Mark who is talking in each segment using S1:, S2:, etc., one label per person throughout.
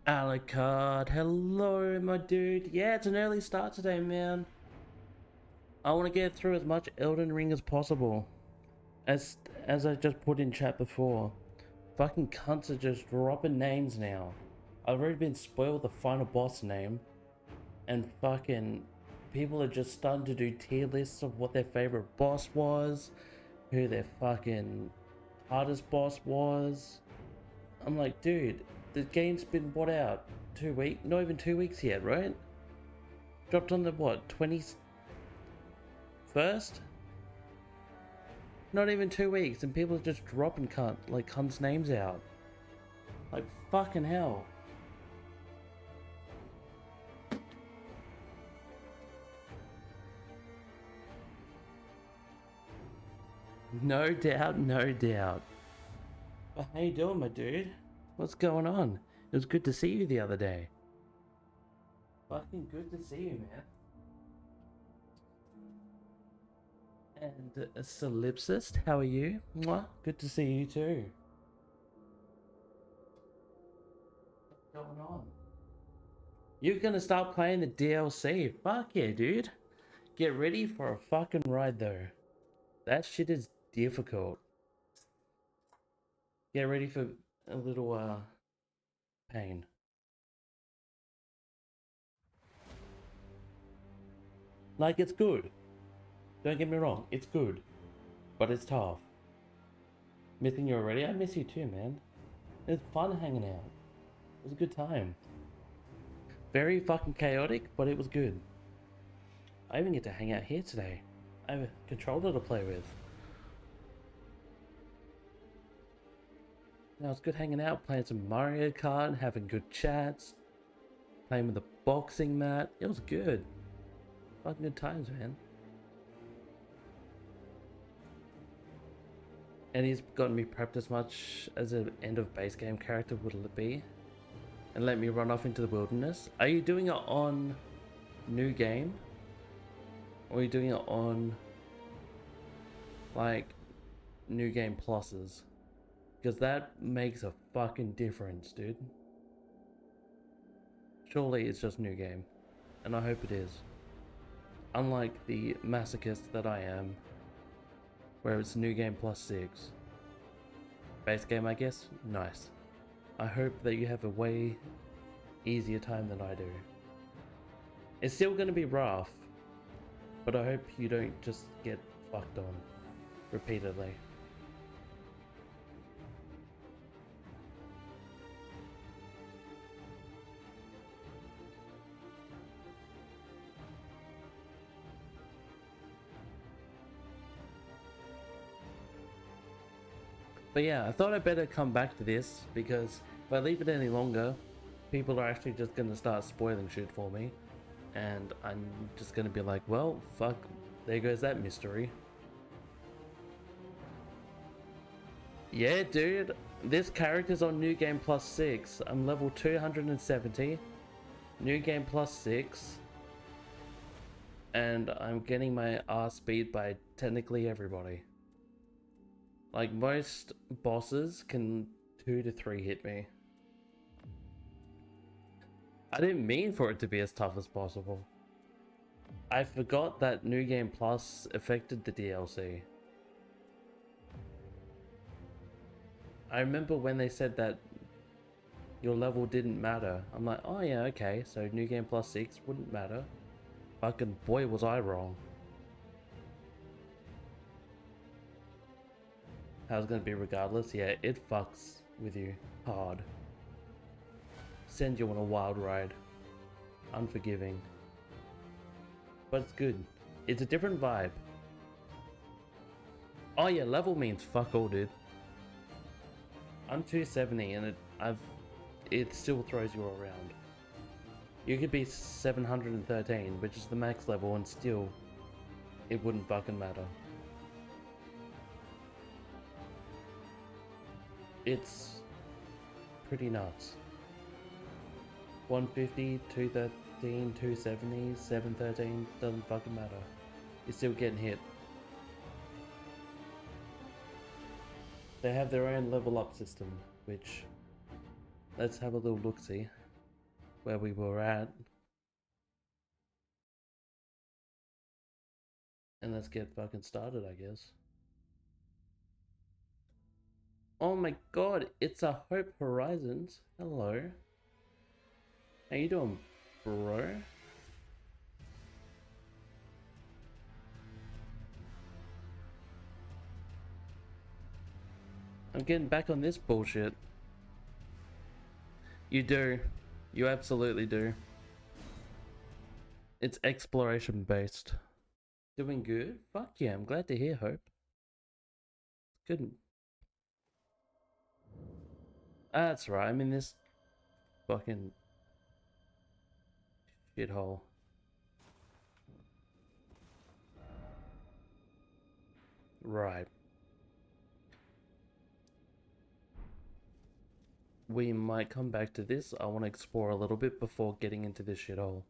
S1: Alucard, hello my dude. Yeah, it's an early start today, man. I want to get through as much Elden Ring as possible. As as I just put in chat before. Fucking cunts are just dropping names now. I've already been spoiled the final boss name. And fucking people are just starting to do tier lists of what their favorite boss was. Who their fucking hardest boss was. I'm like, dude, the game's been what out? 2 weeks? Not even 2 weeks yet, right? Dropped on the what, 21st? Not even 2 weeks, and people are just dropping cunts names out. Like fucking hell. No doubt, no doubt. But how you doing, my dude? What's going on? It was good to see you the other day. Fucking good to see you, man. And a solipsist, how are you? Mwah, good to see you too. What's going on? You're gonna start playing the DLC. Fuck yeah, dude. Get ready for a fucking ride though. That shit is difficult. Get ready for a little pain. Like, it's good. Don't get me wrong, it's good. But it's tough. Missing you already? I miss you too, man. It was fun hanging out. It was a good time. Very fucking chaotic, but it was good. I even get to hang out here today. I have a controller to play with. Now it's good hanging out, playing some Mario Kart, having good chats, playing with the boxing mat. It was good. Fucking good times, man. And he's gotten me prepped as much as an end of base game character would be. And let me run off into the wilderness. Are you doing it on new game? Or are you doing it on like new game pluses? Because that makes a fucking difference, dude. Surely it's just new game. And I hope it is. Unlike the masochist that I am, where it's new game plus 6. Base game, I guess? Nice. I hope that you have a way easier time than I do. It's still gonna be rough, but I hope you don't just get fucked on repeatedly. But yeah, I thought I'd better come back to this because if I leave it any longer, people are actually just gonna start spoiling shit for me. And I'm just gonna be like, well, fuck, there goes that mystery. Yeah, dude, this character's on New Game Plus 6. I'm level 270. New Game Plus 6. And I'm getting my ass beat by technically everybody. Like, most bosses can 2 to 3 hit me. I didn't mean for it to be as tough as possible. I forgot that New Game Plus affected the DLC. I remember when they said that your level didn't matter. I'm like, oh yeah, okay, so New Game Plus 6 wouldn't matter. Fucking boy was I wrong. How's it gonna be regardless? Yeah, it fucks with you hard. Sends you on a wild ride. Unforgiving. But it's good. It's a different vibe. Oh yeah, level means fuck all, dude. I'm 270 and it still throws you around. You could be 713, which is the max level, and still it wouldn't fucking matter. It's pretty nuts. 150, 213, 270, 713, doesn't fucking matter. You're still getting hit. They have their own level up system, which, let's have a little look-see. where we were at. And let's get fucking started, I guess. Oh my god, it's a Hope Horizons. Hello. How you doing, bro? I'm getting back on this bullshit. You do. You absolutely do. It's exploration based. Doing good? Fuck yeah, I'm glad to hear, Hope. Good. That's right, I'm in this fucking shithole. Right. We might come back to this. I want to explore a little bit before getting into this shithole.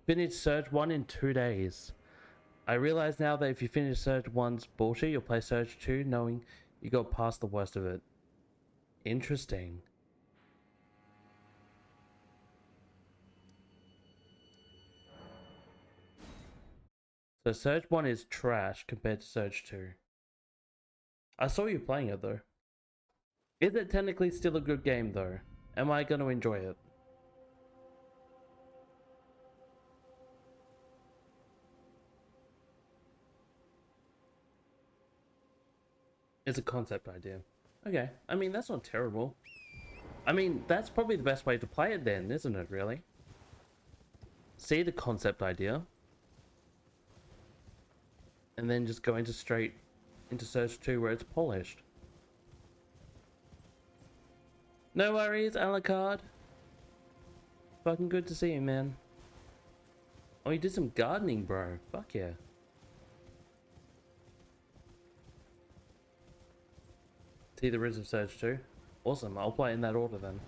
S1: Finish Surge 1 in 2 days. I realize now that if you finish Surge 1's bullshit, you'll play Surge 2 knowing you got past the worst of it. Interesting. So Surge 1 is trash compared to Surge 2. I saw you playing it though. Is it technically still a good game though? Am I going to enjoy it? It's a concept idea. Okay, I mean, that's not terrible. I mean, that's probably the best way to play it then, isn't it, really? See the concept idea. And then just go into straight into Surge 2 where it's polished. No worries, Alucard. Fucking good to see you, man. Oh, you did some gardening, bro. Fuck yeah. See the Riz of Surge 2? Awesome, I'll play in that order then.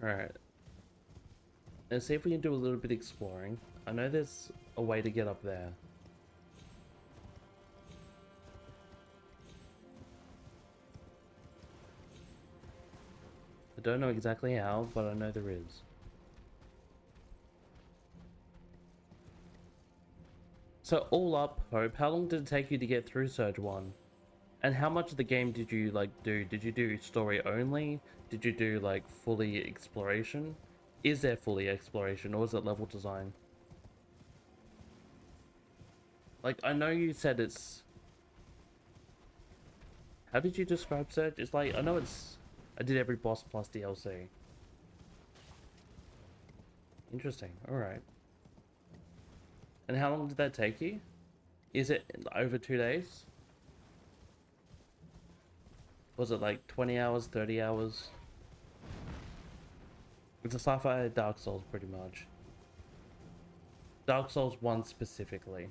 S1: Alright. Let's see if we can do a little bit exploring. I know there's a way to get up there. I don't know exactly how, but I know there is. So all up, Hope, how long did it take you to get through Surge 1? And how much of the game did you like do? Did you do story only? Did you do like fully exploration? Is there fully exploration or is it level design? Like, I know you said it's... How did you describe Surge? It's like, I know it's... I did every boss plus DLC. Interesting, alright. And how long did that take you? Is it over 2 days? Was it like 20 hours, 30 hours? It's a sci-fi Dark Souls pretty much. Dark Souls 1 specifically.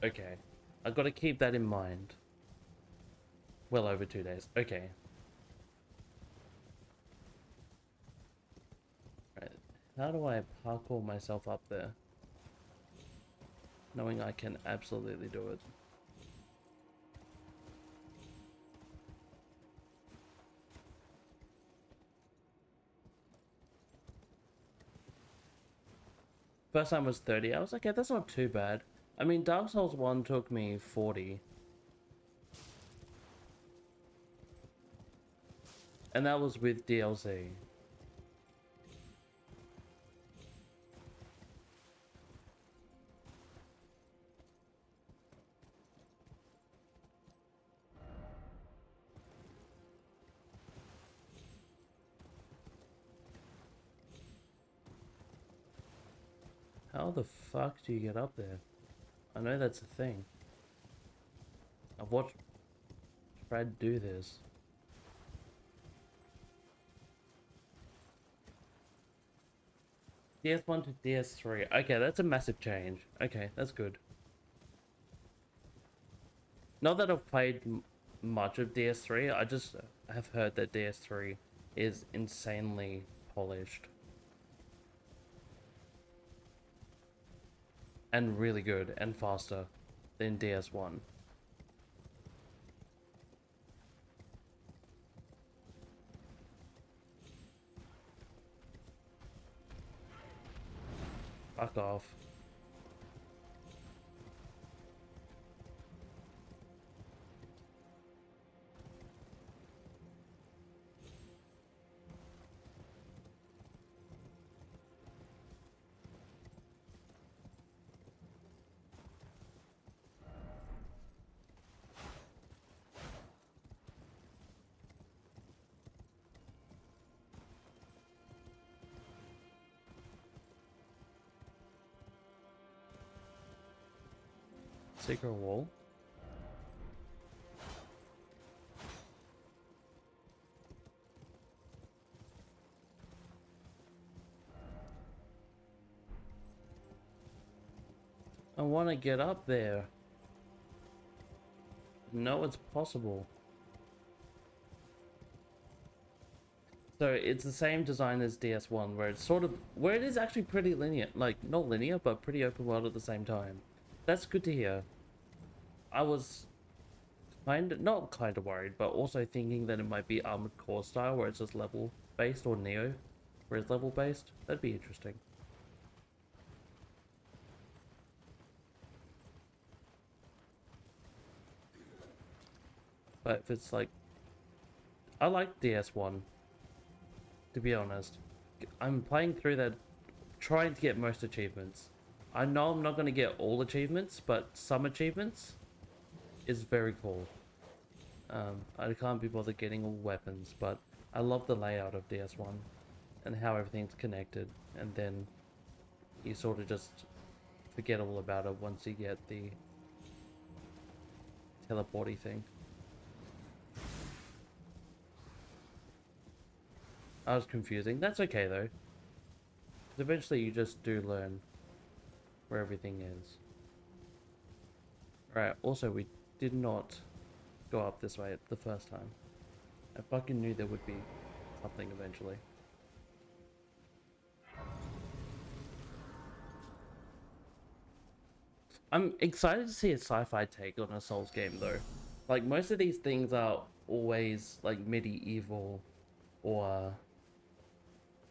S1: Okay. I've got to keep that in mind. Well over 2 days. Okay. Right. How do I parkour myself up there? Knowing I can absolutely do it. First time was 30 hours. Okay, that's not too bad. I mean, Dark Souls 1 took me 40. And that was with DLC. How the fuck do you get up there? I know that's a thing. I've watched Brad do this. DS1 to DS3. Okay, that's a massive change. Okay, that's good. Not that I've played much of DS3, I just have heard that DS3 is insanely polished. and really good and faster than DS1. Fuck off. Secret wall. I want to get up there. No, it's possible. So it's the same design as DS1, where it's sort of, where it is actually pretty linear, like not linear, but pretty open world at the same time. That's good to hear. I was not kind of worried, but also thinking that it might be Armored Core style, where it's just level based, or Neo, where it's level based. That'd be interesting. But if it's like, I like DS1, to be honest. I'm playing through that, trying to get most achievements. I know I'm not going to get all achievements, but some achievements is very cool. I can't be bothered getting all weapons, but I love the layout of DS1 and how everything's connected, and then you sort of just forget all about it once you get the teleporty thing. I was confusing. That's okay though. Eventually you just do learn where everything is. Right, also we did not go up this way the first time. I fucking knew there would be something eventually. I'm excited to see a sci-fi take on a Souls game though. Like most of these things are always like medieval or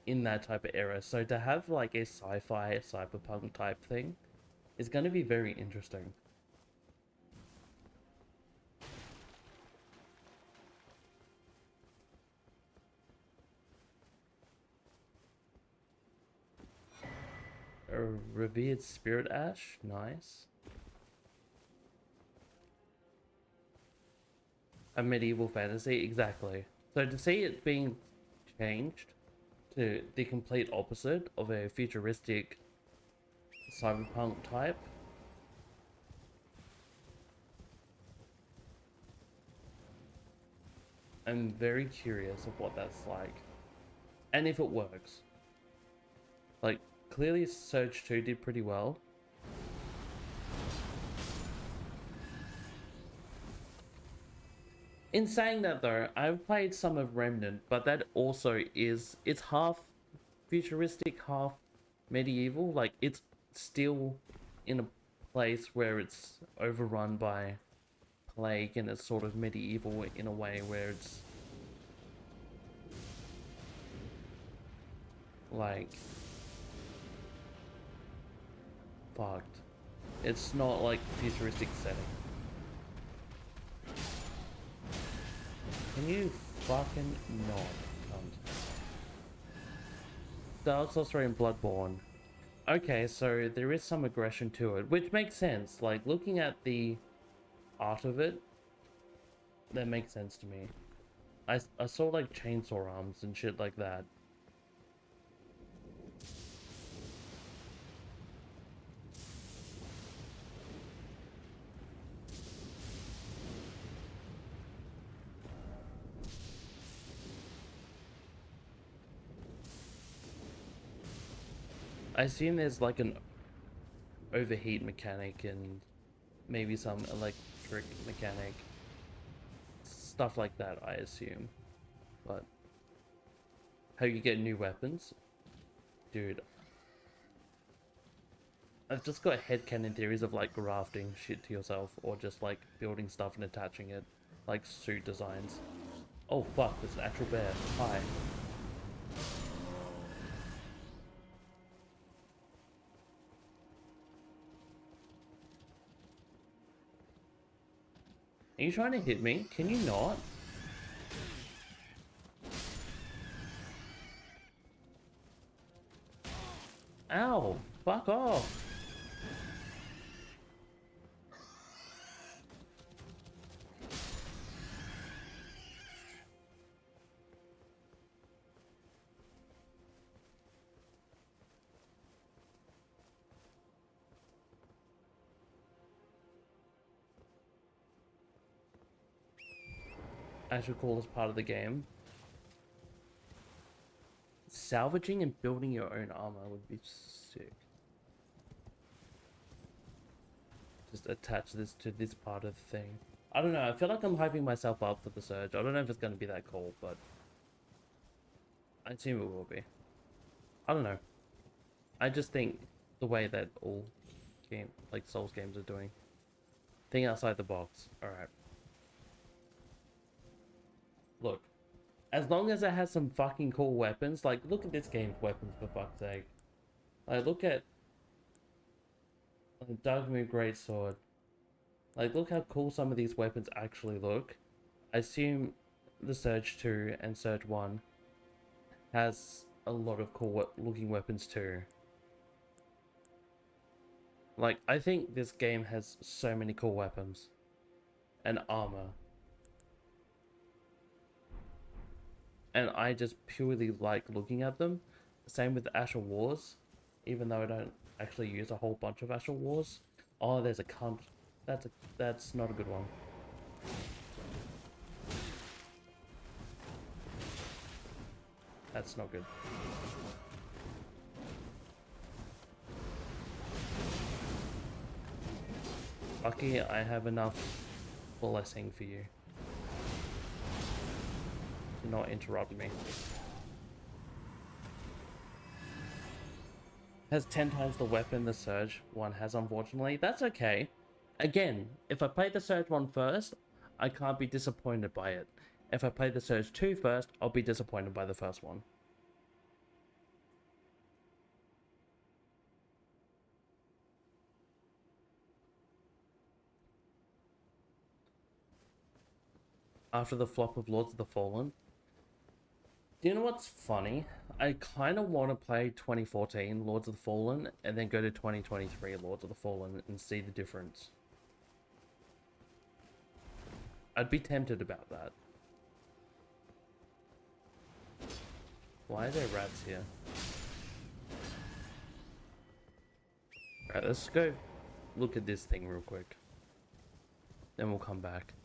S1: in that type of era. So to have like a sci-fi cyberpunk type thing is going to be very interesting. A revered spirit ash, nice. A medieval fantasy, exactly. So to see it being changed to the complete opposite of a futuristic cyberpunk type, I'm very curious of what that's like and if it works. Like clearly Surge 2 did pretty well. In saying that though, I've played some of Remnant, but that also is, it's half futuristic, half medieval. Like it's still in a place where it's overrun by plague and it's sort of medieval in a way where it's like fucked. It's not like futuristic setting. Can you fucking not, cunt? Dark Souls 3 and Bloodborne. Okay, so there is some aggression to it, which makes sense. Like, looking at the art of it, that makes sense to me. I saw, like, chainsaw arms and shit like that. I assume there's, like, an overheat mechanic and maybe some electric mechanic. Stuff like that, I assume. But how you get new weapons? Dude, I've just got headcanon theories of like grafting shit to yourself or just like building stuff and attaching it. Like suit designs. Oh fuck, there's an actual bear. Hi. Are you trying to hit me? Can you not? Ow! Fuck off! I should call this part of the game. Salvaging and building your own armor would be sick. Just attach this to this part of the thing. I don't know, I feel like I'm hyping myself up for the Surge. I don't know if it's going to be that cool, but I assume it will be. I don't know. I just think the way that all like Souls games are doing. Think outside the box. Alright. Look. As long as it has some fucking cool weapons, like look at this game's weapons for fuck's sake. Like look at Dagmu Greatsword. Like look how cool some of these weapons actually look. I assume the Surge 2 and Surge 1 has a lot of cool looking weapons too. Like I think this game has so many cool weapons and armor. And I just purely like looking at them. Same with Asher Wars, even though I don't actually use a whole bunch of Asher Wars. Oh, there's a cunt. That's not a good one. That's not good. Lucky I have enough blessing for you. Do not interrupt me. Has 10 times the weapon the Surge one has, unfortunately. That's okay. Again, if I play the Surge 1 first, I can't be disappointed by it. If I play the Surge 2 first, I'll be disappointed by the first one. After the flop of Lords of the Fallen. Do you know what's funny? I kind of want to play 2014 Lords of the Fallen and then go to 2023 Lords of the Fallen and see the difference. I'd be tempted about that. Why are there rats here? Alright, let's go look at this thing real quick. Then we'll come back.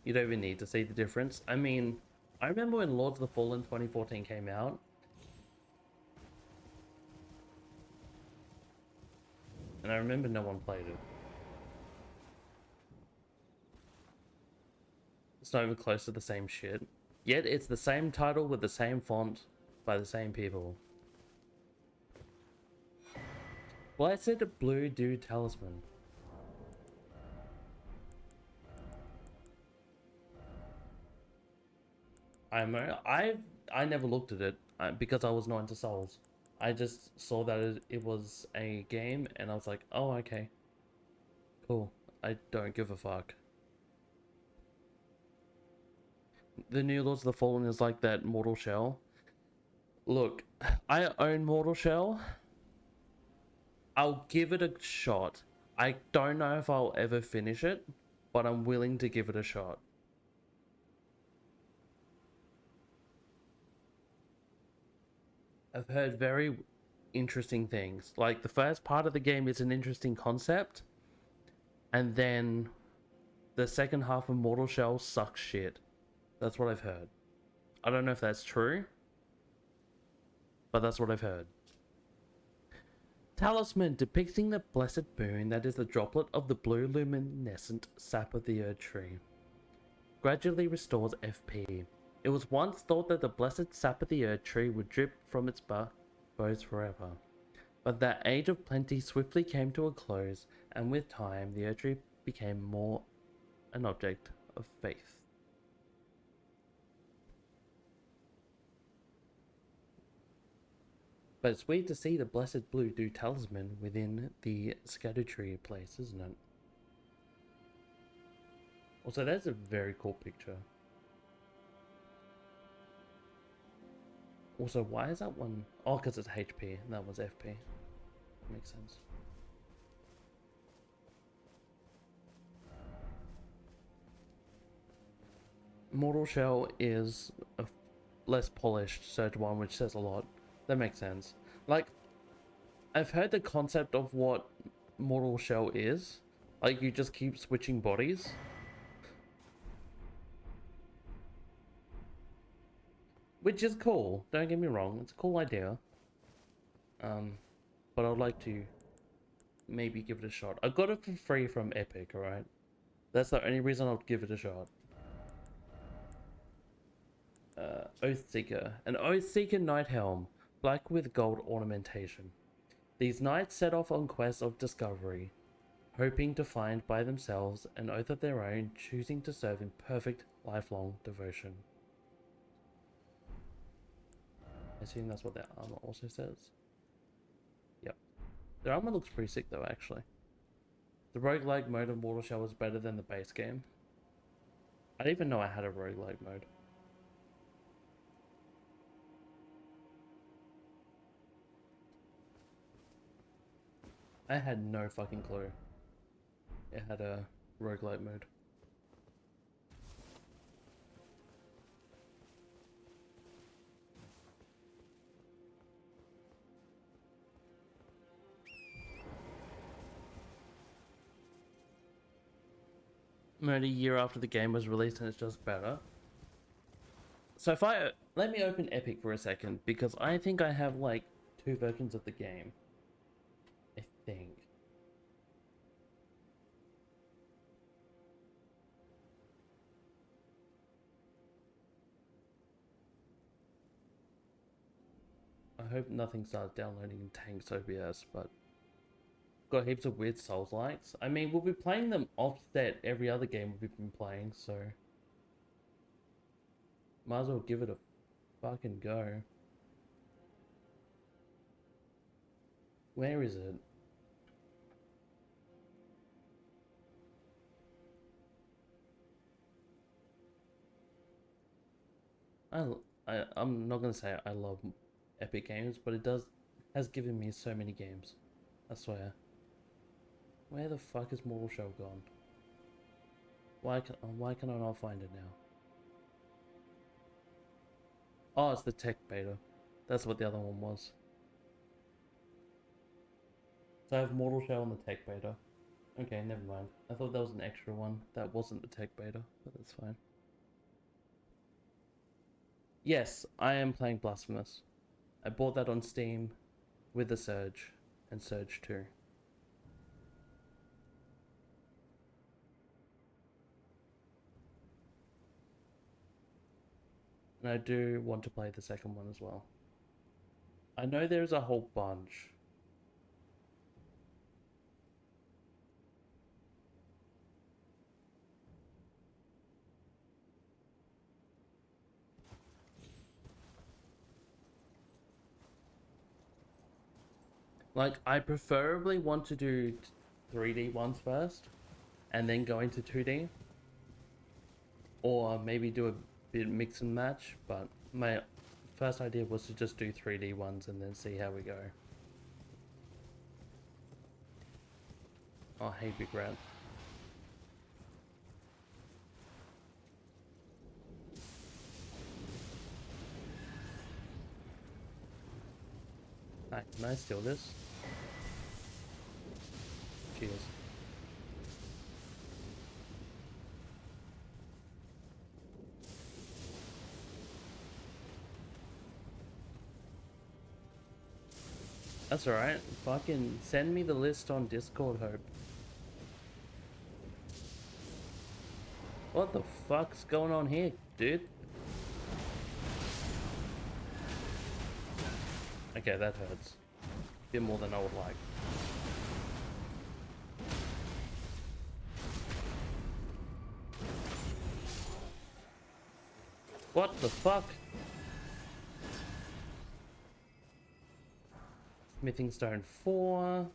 S1: You don't even need to see the difference. I mean, I remember when Lords of the Fallen 2014 came out. And I remember no one played it. It's not even close to the same shit. Yet it's the same title with the same font by the same people. Blessed Blue Dew Talisman. I never looked at it because I was not into Souls. I just saw that it was a game and I was like, oh, okay. Cool. I don't give a fuck. The new Lords of the Fallen is like that Mortal Shell. Look, I own Mortal Shell. I'll give it a shot. I don't know if I'll ever finish it, but I'm willing to give it a shot. I've heard very interesting things. Like the first part of the game is an interesting concept, and then the second half of Mortal Shell sucks shit. That's what I've heard. I don't know if that's true, but that's what I've heard. Talisman depicting the blessed boon that is the droplet of the blue luminescent sap of the Erdtree. Gradually restores FP. It was once thought that the blessed sap of the Erdtree would drip from its boughs forever. But that age of plenty swiftly came to a close, and with time, the Erdtree became more an object of faith. But it's weird to see the blessed blue do talisman within the scattered tree place, isn't it? Also, that's a very cool picture. Also, why is that one? Oh, because it's HP and that was FP. Makes sense. Mortal Shell is a less polished Surge one, which says a lot. That makes sense. Like, I've heard the concept of what Mortal Shell is. Like, you just keep switching bodies. Which is cool, don't get me wrong, it's a cool idea. But I'd like to maybe give it a shot. I got it for free from Epic, alright? That's the only reason I'll give it a shot. Oathseeker. An Oathseeker Knight Helm, black with gold ornamentation. These knights set off on quests of discovery, hoping to find by themselves an oath of their own, choosing to serve in perfect, lifelong devotion. I assume that's what their armor also says. Yep. Their armor looks pretty sick though, actually. The roguelike mode of Mortal Shell was better than the base game. I didn't even know I had a roguelike mode. I had no fucking clue it had a roguelike mode. Mode a year after the game was released and it's just better. So if I... Let me open Epic for a second, because I think I have like 2 versions of the game. I think. I hope nothing starts downloading in tanks OBS, but... Got heaps of weird Souls-likes. I mean, we'll be playing them offset every other game we've been playing, so... Might as well give it a fucking go. Where is it? I'm not gonna say I love Epic Games, but it has given me so many games. I swear. Where the fuck is Mortal Shell gone? Why can I not find it now? Oh, it's the tech beta. That's what the other one was. So I have Mortal Shell and the tech beta. Okay, never mind. I thought that was an extra one. That wasn't the tech beta, but that's fine. Yes, I am playing Blasphemous. I bought that on Steam with the Surge and Surge 2. And I do want to play the second one as well. I know there's a whole bunch. Like, I preferably want to do 3D ones first, and then go into 2D. Or maybe do a bit mix and match, but my first idea was to just do 3D ones and then see how we go. Oh, hey, Big Rat. Hi, can I steal this? Cheers. That's alright. Fucking send me the list on Discord, Hope. What the fuck's going on here, dude? Okay, that hurts. bit more than I would like. What the fuck? Smithing Stone 4.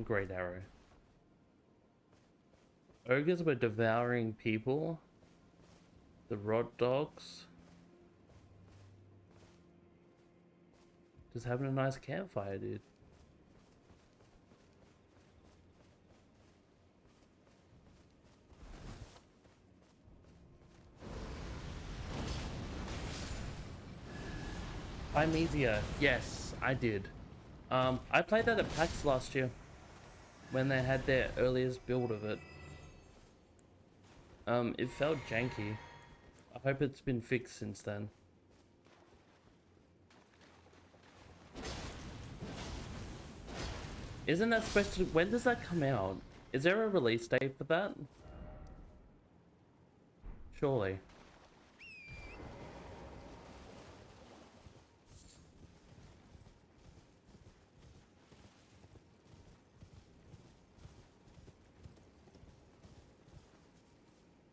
S1: Great Arrow. Ogres were devouring people. The Rod Dogs. Just having a nice campfire, dude. I'm easier. Yes, I did. I played that at PAX last year when they had their earliest build of it. It felt janky. I hope it's been fixed since then. Isn't that supposed to... When does that come out? Is there a release date for that? Surely.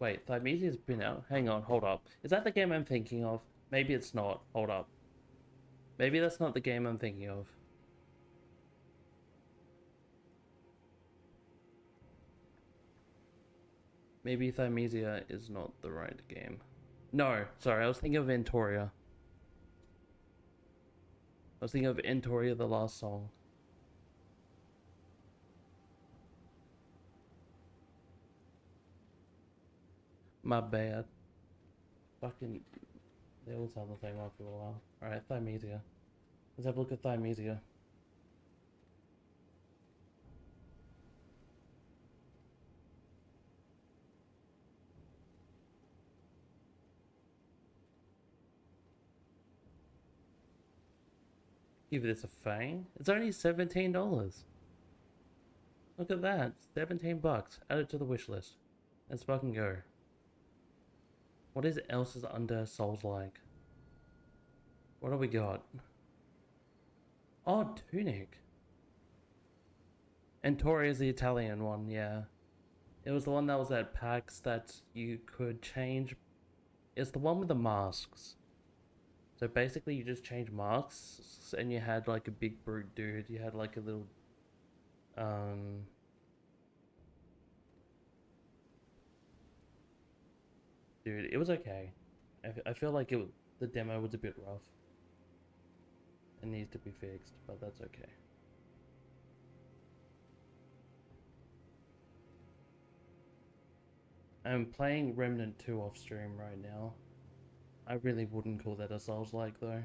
S1: Wait, Thymesia's been out? Hang on, hold up. Is that the game I'm thinking of? Maybe it's not. Hold up. Maybe that's not the game I'm thinking of. Maybe Thymesia is not the right game. No, sorry, I was thinking of Entoria. I was thinking of Entoria, the last song. My bad. Fucking... They all sound the same after a while. Alright, Thymesia. Let's have a look at Thymesia. Give this a fang. It's only $17. Look at that. 17 bucks. Add it to the wish list. Let's fucking go. What else is under Souls-like? What do we got? Oh, Tunic. Entoria is the Italian one, yeah. It was the one that was at PAX that you could change. It's the one with the masks. So basically you just change masks and you had like a big brute dude. You had like a little... Dude, it was okay. I feel like the demo was a bit rough. It needs to be fixed, but that's okay. I'm playing Remnant 2 off stream right now. I really wouldn't call that a Souls-like though.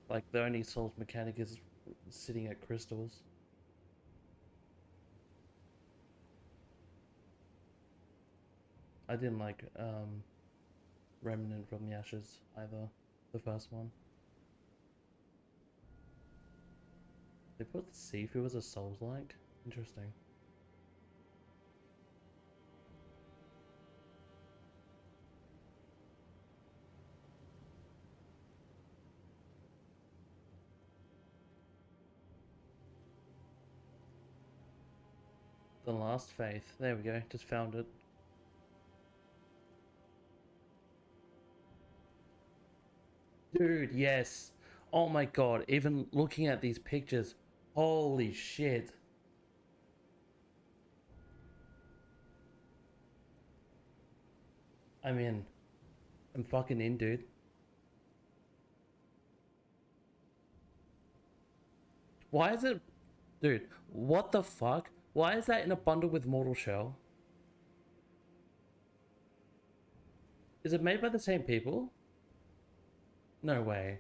S1: Like the only Souls mechanic is sitting at crystals. I didn't like Remnant from the Ashes either, the first one. They put Sifu as a Souls-like? Interesting. The Last Faith. There we go, just found it. Dude, yes. Oh my god, even looking at these pictures, holy shit. I'm in. I'm fucking in, dude. Why is it... Dude, what the fuck? Why is that in a bundle with Mortal Shell? Is it made by the same people? No way.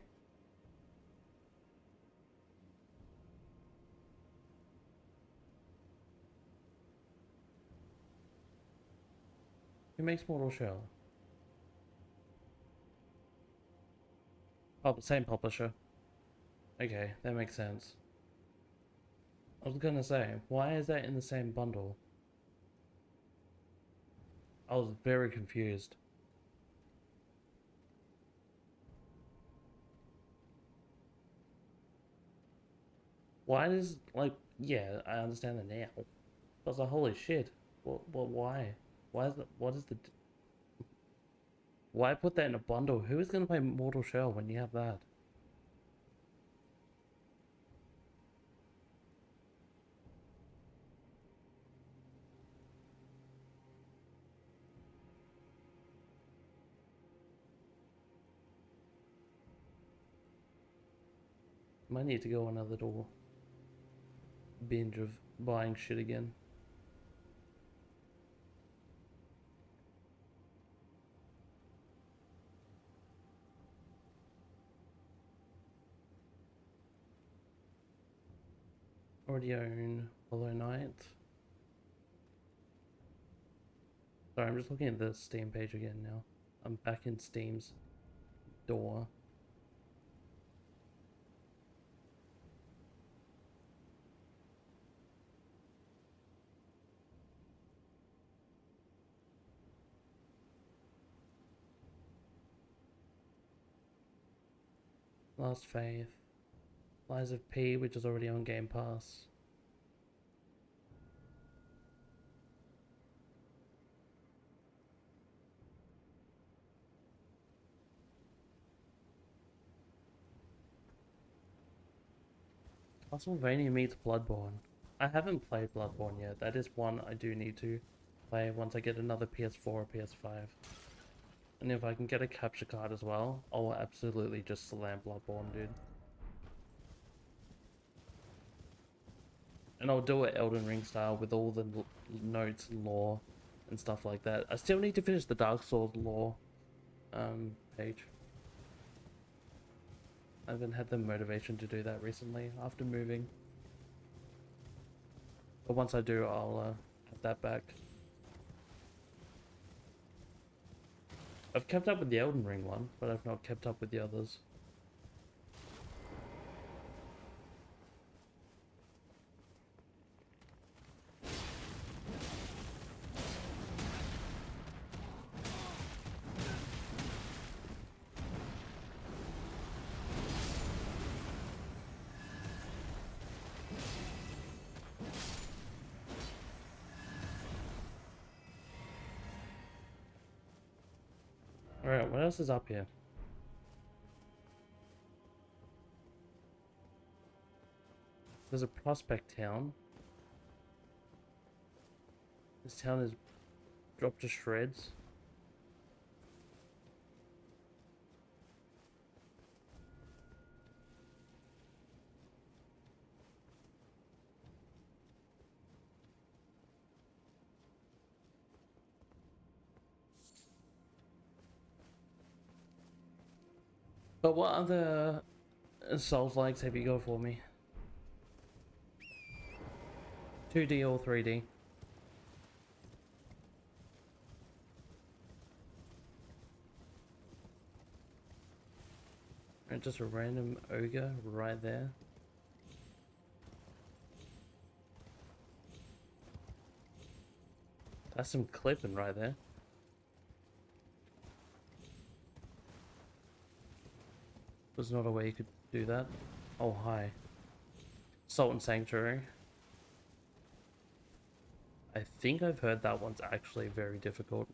S1: Who makes Mortal Shell? Same publisher. Okay, that makes sense. I was gonna say, why is that in the same bundle? I was very confused. Why does, like, yeah, I understand that now. But I was like, holy shit. Why? Why is it, what is the, why put that in a bundle? Who is gonna play Mortal Shell when you have that? Might need to go on a little binge of buying shit again. Already own Hollow Knight. Sorry, I'm just looking at the Steam page again now. I'm back in Steam's door. Last Faith. Lies of P, which is already on Game Pass. Castlevania meets Bloodborne. I haven't played Bloodborne yet. That is one I do need to play once I get another PS4 or PS5. And if I can get a capture card as well, I'll absolutely just slam Bloodborne, dude. And I'll do it Elden Ring style with all the notes and lore and stuff like that. I still need to finish the Dark Souls lore page. I haven't had the motivation to do that recently after moving. But once I do, I'll have that back. I've kept up with the Elden Ring one, but I've not kept up with the others. Alright, what else is up here? There's a prospect town. This town is dropped to shreds. But what other Souls likes have you got for me? 2D or 3D? And just a random ogre right there. That's some clipping right there. There's not a way you could do that. Oh, hi. Sultan Sanctuary. I think I've heard that one's actually very difficult.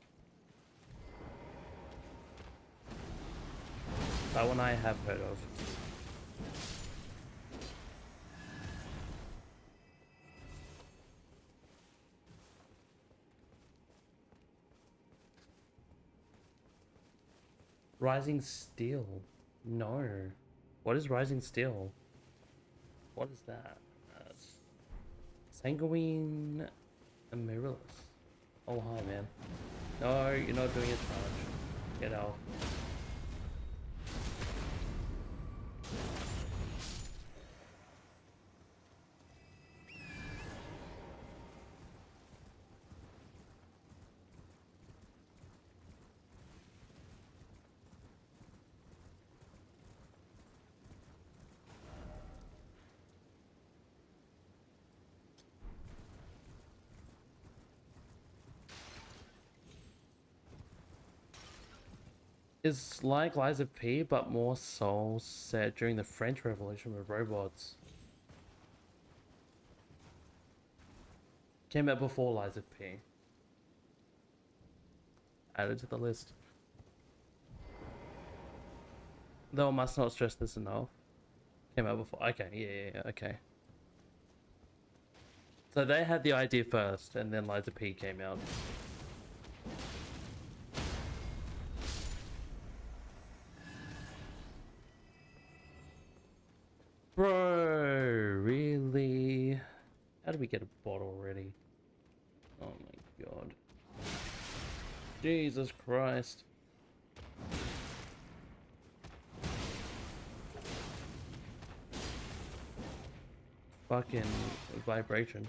S1: That one I have heard of. Rising Steel. No. What is Rising Steel? What is that? Sanguine Amaryllis. Oh, hi, man. No, you're not doing a charge. Get out. It's like Lies of P, but more Souls set during the French Revolution with robots. Came out before Liza P. Added to the list. Though I must not stress this enough. Came out before. Okay, yeah, okay. So they had the idea first, and then Liza P came out. Bro, really? How did we get a bot already? Oh my god. Jesus Christ. Fucking vibration.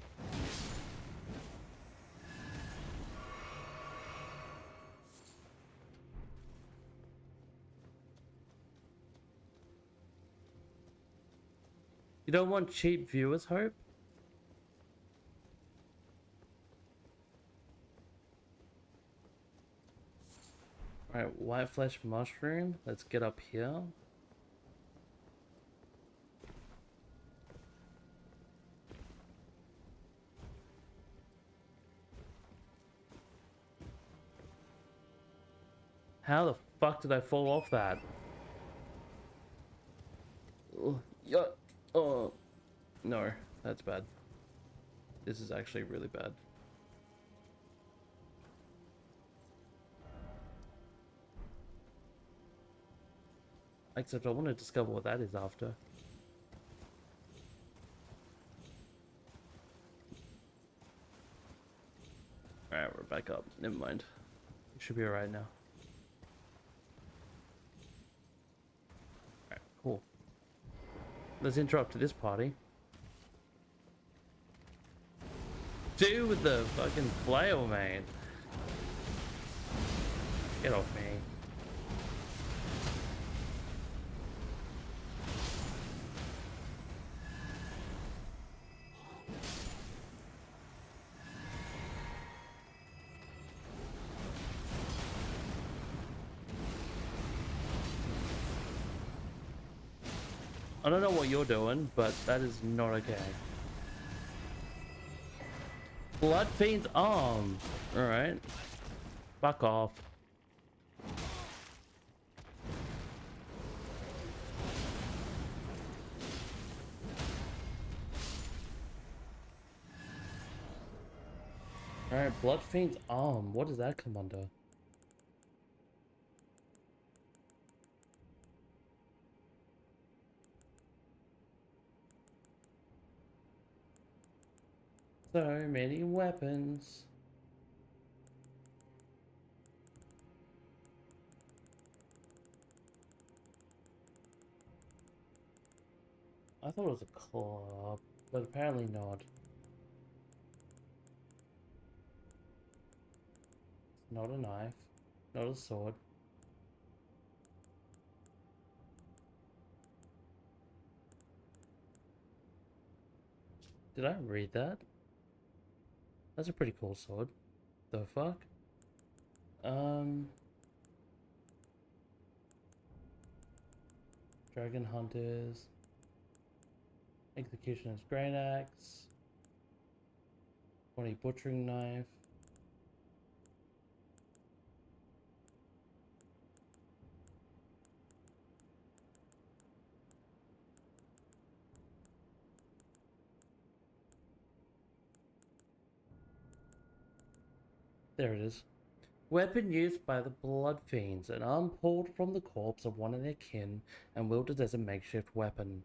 S1: You don't want cheap viewers, Hope? Alright, white flesh mushroom. Let's get up here. How the fuck did I fall off that? Oh, yeah. Oh, no, that's bad. This is actually really bad. Except I want to discover what that is after. Alright, we're back up. Never mind. We should be alright now. Alright, cool. Let's interrupt this party. Dude with the fucking flail, man. Get off me. I don't know what you're doing, but that is not okay. Blood Fiend's arm. Alright. Fuck off. Alright, Blood Fiend's arm. What does that come under? So many weapons. I thought it was a club, but apparently not. It's not a knife, not a sword. Did I read that? That's a pretty cool sword. The fuck? Dragon Hunters. Executioner's Great Axe. 20 Butchering Knife. There it is. Weapon used by the Blood Fiends, an arm pulled from the corpse of one of their kin and wielded as a makeshift weapon.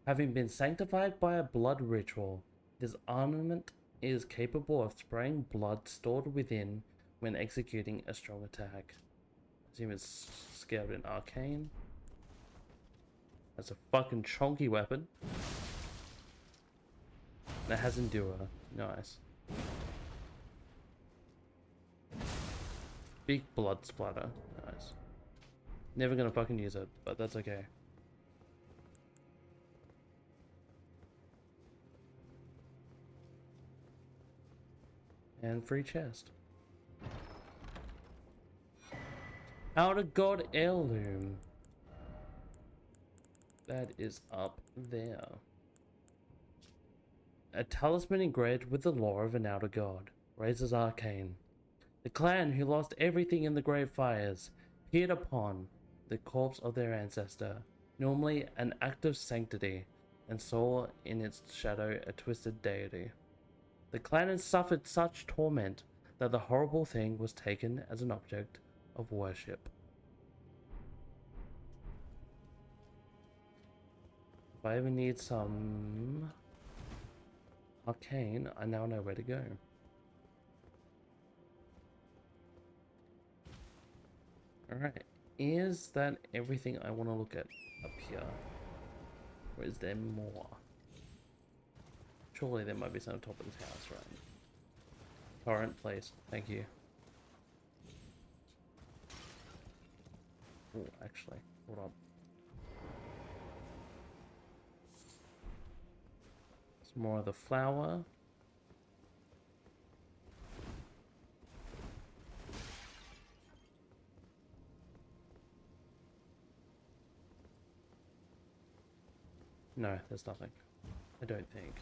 S1: Having been sanctified by a blood ritual, this armament is capable of spraying blood stored within when executing a strong attack. I assume it's scaled in arcane. That's a fucking chonky weapon. That has endure. Nice. Big blood splatter. Nice. Never gonna fucking use it, but that's okay. And free chest. Outer God Heirloom. That is up there. A talisman engraved with the lore of an outer god. Razors arcane. The clan who lost everything in the Great Fires peered upon the corpse of their ancestor, normally an act of sanctity, and saw in its shadow a twisted deity. The clan had suffered such torment that the horrible thing was taken as an object of worship. If I ever need some arcane, I now know where to go. Alright, is that everything I want to look at up here? Or is there more? Surely there might be some on top of this house, right? Torrent, please. Thank you. Oh, actually, hold on. Some more of the flour. No, there's nothing. I don't think.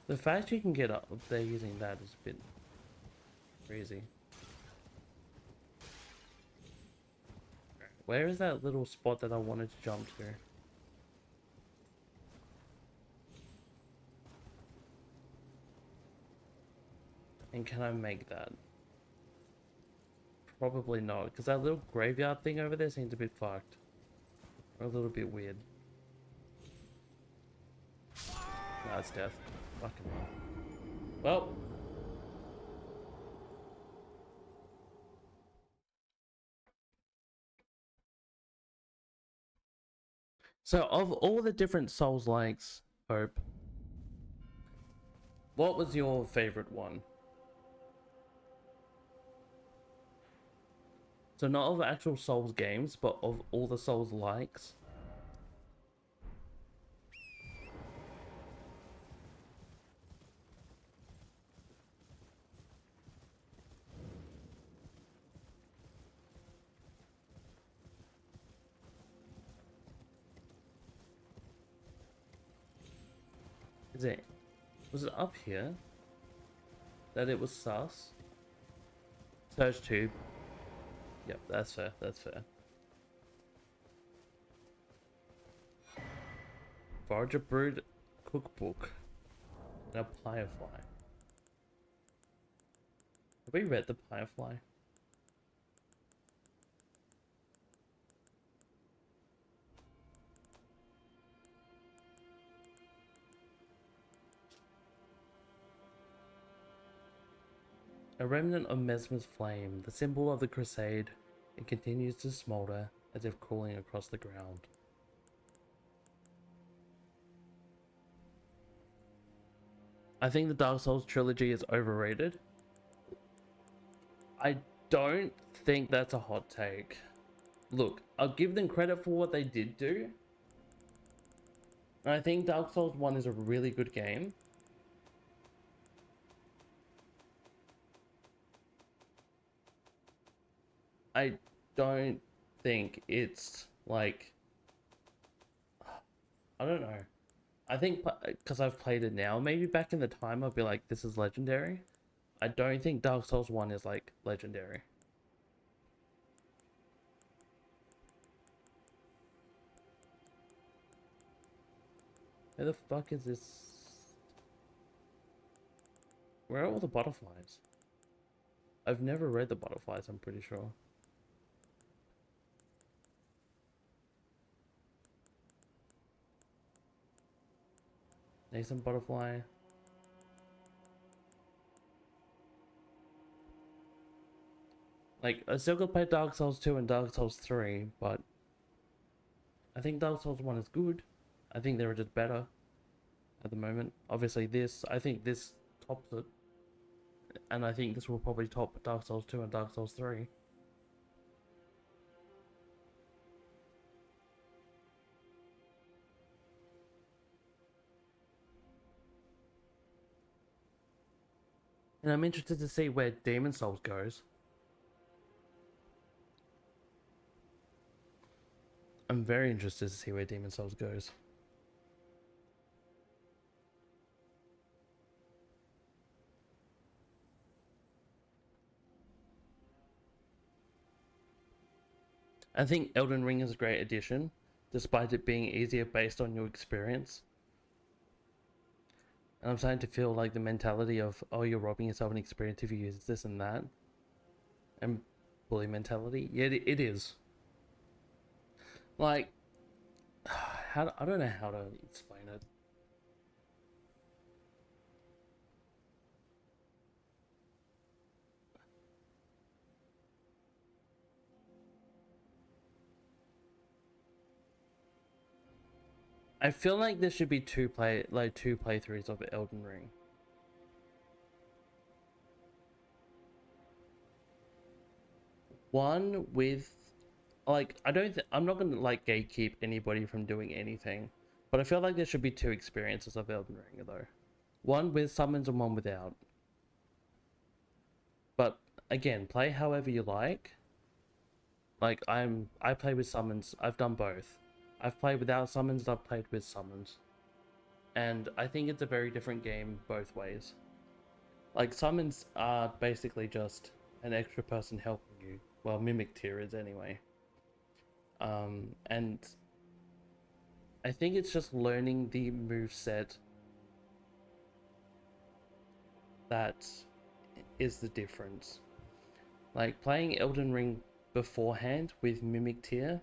S1: The fact you can get up there using that is a bit crazy. Where is that little spot that I wanted to jump to? And can I make that? Probably not, because that little graveyard thing over there seems a bit fucked. Or a little bit weird. Nah, it's death. Fucking hell. Well. So, of all the different Souls likes, Hope, what was your favorite one? So, not of actual Souls games, but of all the Souls likes. Is it? Was it up here that it was sus? Search tube. Yep, that's fair. That's fair. Forager Brood Cookbook. And a Firefly. Have we read the Firefly? A remnant of Mesmer's flame, the symbol of the crusade, it continues to smolder as if crawling across the ground. I think the Dark Souls trilogy is overrated. I don't think that's a hot take. Look, I'll give them credit for what they did do. I think Dark Souls 1 is a really good game. I don't think it's like, I don't know. I think because I've played it now, maybe back in the time I'd be like, this is legendary. I don't think Dark Souls 1 is like legendary. Where the fuck is this? Where are all the butterflies? I've never read the butterflies, I'm pretty sure. Nathan Butterfly. Like, I still could play Dark Souls 2 and Dark Souls 3, but I think Dark Souls 1 is good. I think they're just better at the moment. Obviously this, I think this tops it. and I think this will probably top Dark Souls 2 and Dark Souls 3. And I'm interested to see where Demon Souls goes. I'm very interested to see where Demon Souls goes. I think Elden Ring is a great addition, despite it being easier based on your experience. And I'm starting to feel like the mentality of, oh, you're robbing yourself an experience if you use this and that. And bully mentality. Yeah, it is. Like, I don't know how to explain it. I feel like there should be two playthroughs of Elden Ring. One with, like, I'm not gonna like gatekeep anybody from doing anything, but I feel like there should be two experiences of Elden Ring though. One with summons and one without. But again, play however you like. Like I play with summons. I've done both. I've played without summons. I've played with summons, and I think it's a very different game both ways. Like summons are basically just an extra person helping you. Well, mimic tier is anyway. And I think it's just learning the move set that is the difference. Like playing Elden Ring beforehand with mimic tier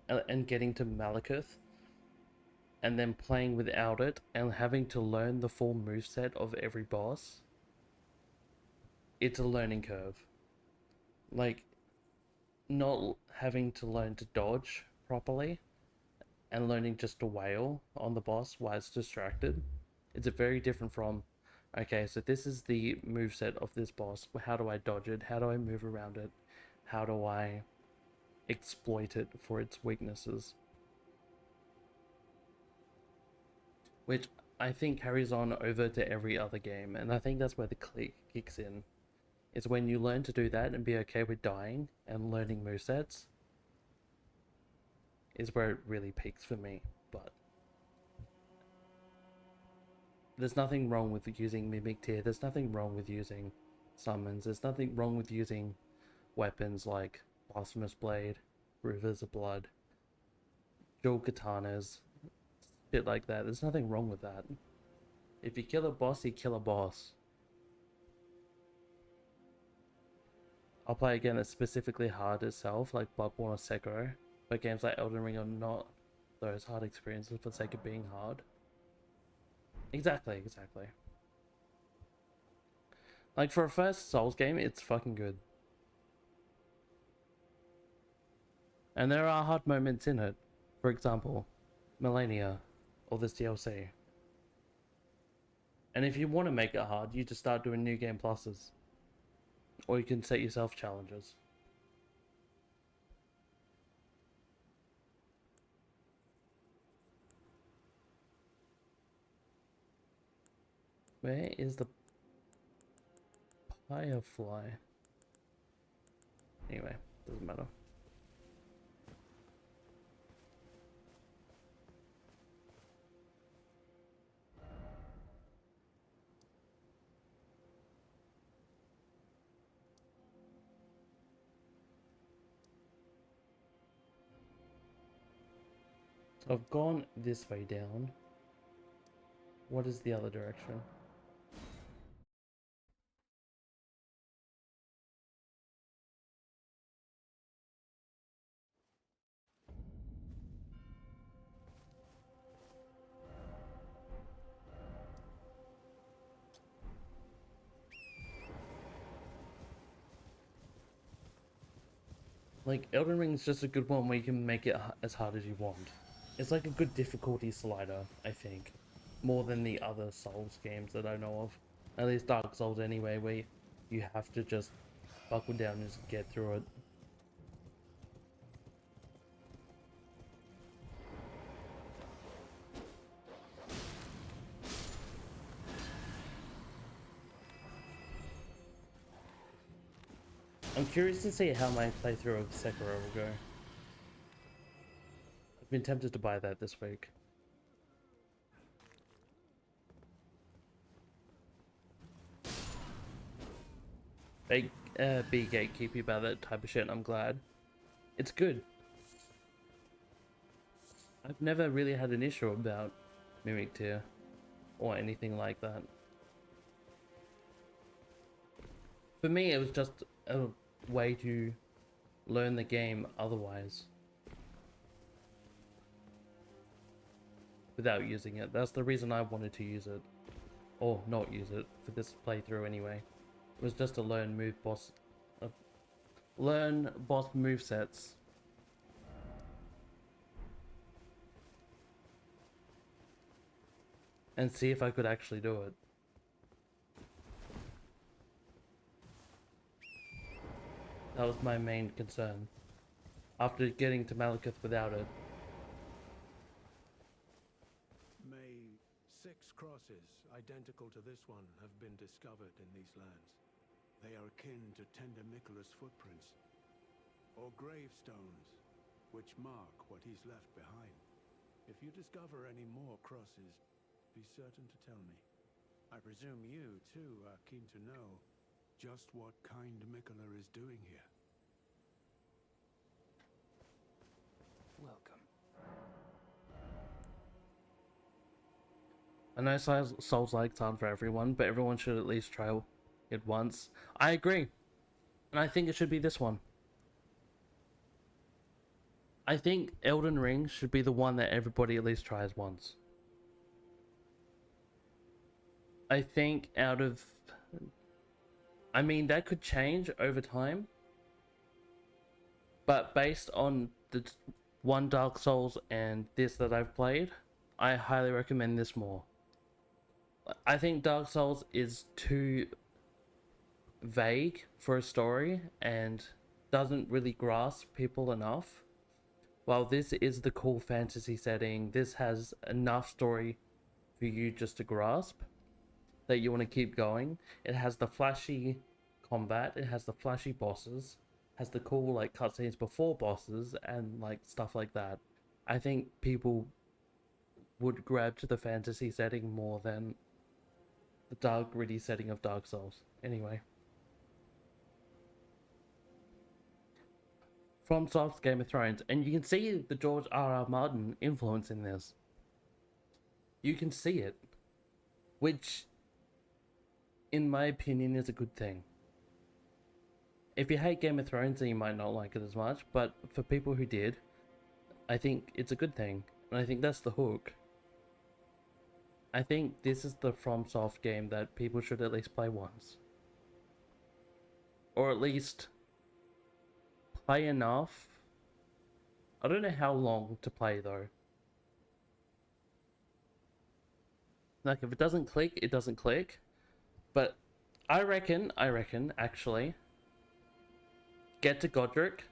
S1: and getting to Malekith, and then playing without it and having to learn the full moveset of every boss, it's a learning curve. Like, not having to learn to dodge properly and learning just to wail on the boss while it's distracted. It's a very different from, okay, so this is the moveset of this boss. How do I dodge it? How do I move around it? How do I exploit it for its weaknesses? Which I think carries on over to every other game, and I think that's where the click kicks in. Is when you learn to do that and be okay with dying and learning movesets, is where it really peaks for me. But there's nothing wrong with using Mimic Tier, there's nothing wrong with using summons, there's nothing wrong with using weapons like Blasphemous Blade, Rivers of Blood, dual katanas, shit like that. There's nothing wrong with that. If you kill a boss, you kill a boss. I'll play a game that's specifically hard itself, like Bloodborne or Sekiro, but games like Elden Ring are not those hard experiences for the sake of being hard. Exactly. Like for a first Souls game, it's fucking good. And there are hard moments in it. For example, Millennia, or this DLC. And if you want to make it hard, you just start doing new game pluses. Or you can set yourself challenges. Where is the Firefly? Anyway, doesn't matter. So I've gone this way down. What is the other direction? Like, Elden Ring is just a good one where you can make it as hard as you want. It's like a good difficulty slider, I think. More than the other Souls games that I know of. At least Dark Souls anyway, You have to just buckle down and just get through it. I'm curious to see how my playthrough of Sekiro will go. I've been tempted to buy that this week. They be gatekeepy about that type of shit, and I'm glad. It's good. I've never really had an issue about Mimic Tier or anything like that. For me, it was just a way to learn the game otherwise. Without using it. That's the reason I wanted to use it. Or not use it for this playthrough anyway. It was just to learn learn boss movesets. And see if I could actually do it. That was my main concern. After getting to Malekith without it.
S2: May 6 crosses identical to this one have been discovered in these lands. They are akin to Tender Miquella's footprints, or gravestones, which mark what he's left behind. If you discover any more crosses, be certain to tell me. I presume you, too, are keen to know just what kind Miquella is doing here.
S3: Welcome.
S1: I know Souls-likes aren't for everyone, but everyone should at least try it once. I agree. And I think it should be this one. I think Elden Ring should be the one that everybody at least tries once. I think out of... I mean, that could change over time. But based on the one Dark Souls and this that I've played, I highly recommend this more. I think Dark Souls is too vague for a story and doesn't really grasp people enough. While this is the cool fantasy setting, this has enough story for you just to grasp that you want to keep going. It has the flashy combat, it has the flashy bosses, has the cool like cutscenes before bosses and like stuff like that. I think people would grab to the fantasy setting more than the dark gritty setting of Dark Souls. Anyway. FromSoft's Game of Thrones, and you can see the George R.R. Martin influence in this. You can see it, which, in my opinion, is a good thing. If you hate Game of Thrones, then you might not like it as much, but for people who did, I think it's a good thing, and I think that's the hook. I think this is the FromSoft game that people should at least play once. Or at least play enough. I don't know how long to play though. Like if it doesn't click, it doesn't click. But I reckon, actually, get to Godric,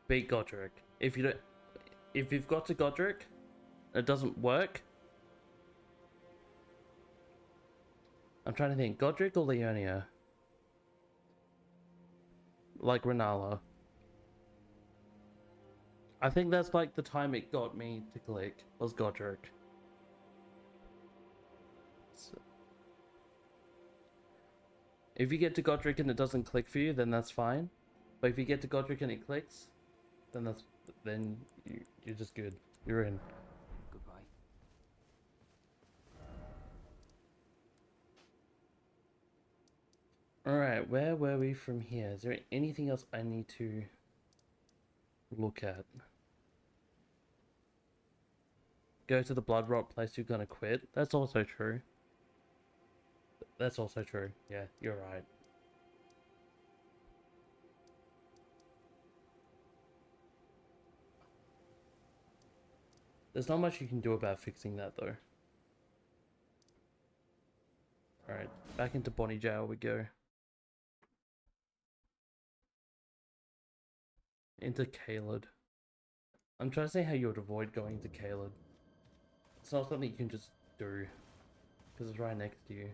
S1: beat Godric. If you've got to Godric, it doesn't work. I'm trying to think, Godric or Leonia? Like Renala. I think that's like the time it got me to click, was Godric. So, if you get to Godric and it doesn't click for you, then that's fine. But if you get to Godric and it clicks, then you're just good. You're in.
S3: Goodbye.
S1: Alright, where were we from here? Is there anything else I need to look at? Go to the blood rot place, you're gonna quit. That's also true. That's also true. Yeah, you're right. There's not much you can do about fixing that though. Alright, back into Bonnie Jail we go. Into Caled. I'm trying to see how you would avoid going to Caled. It's not something you can just do, because it's right next to you.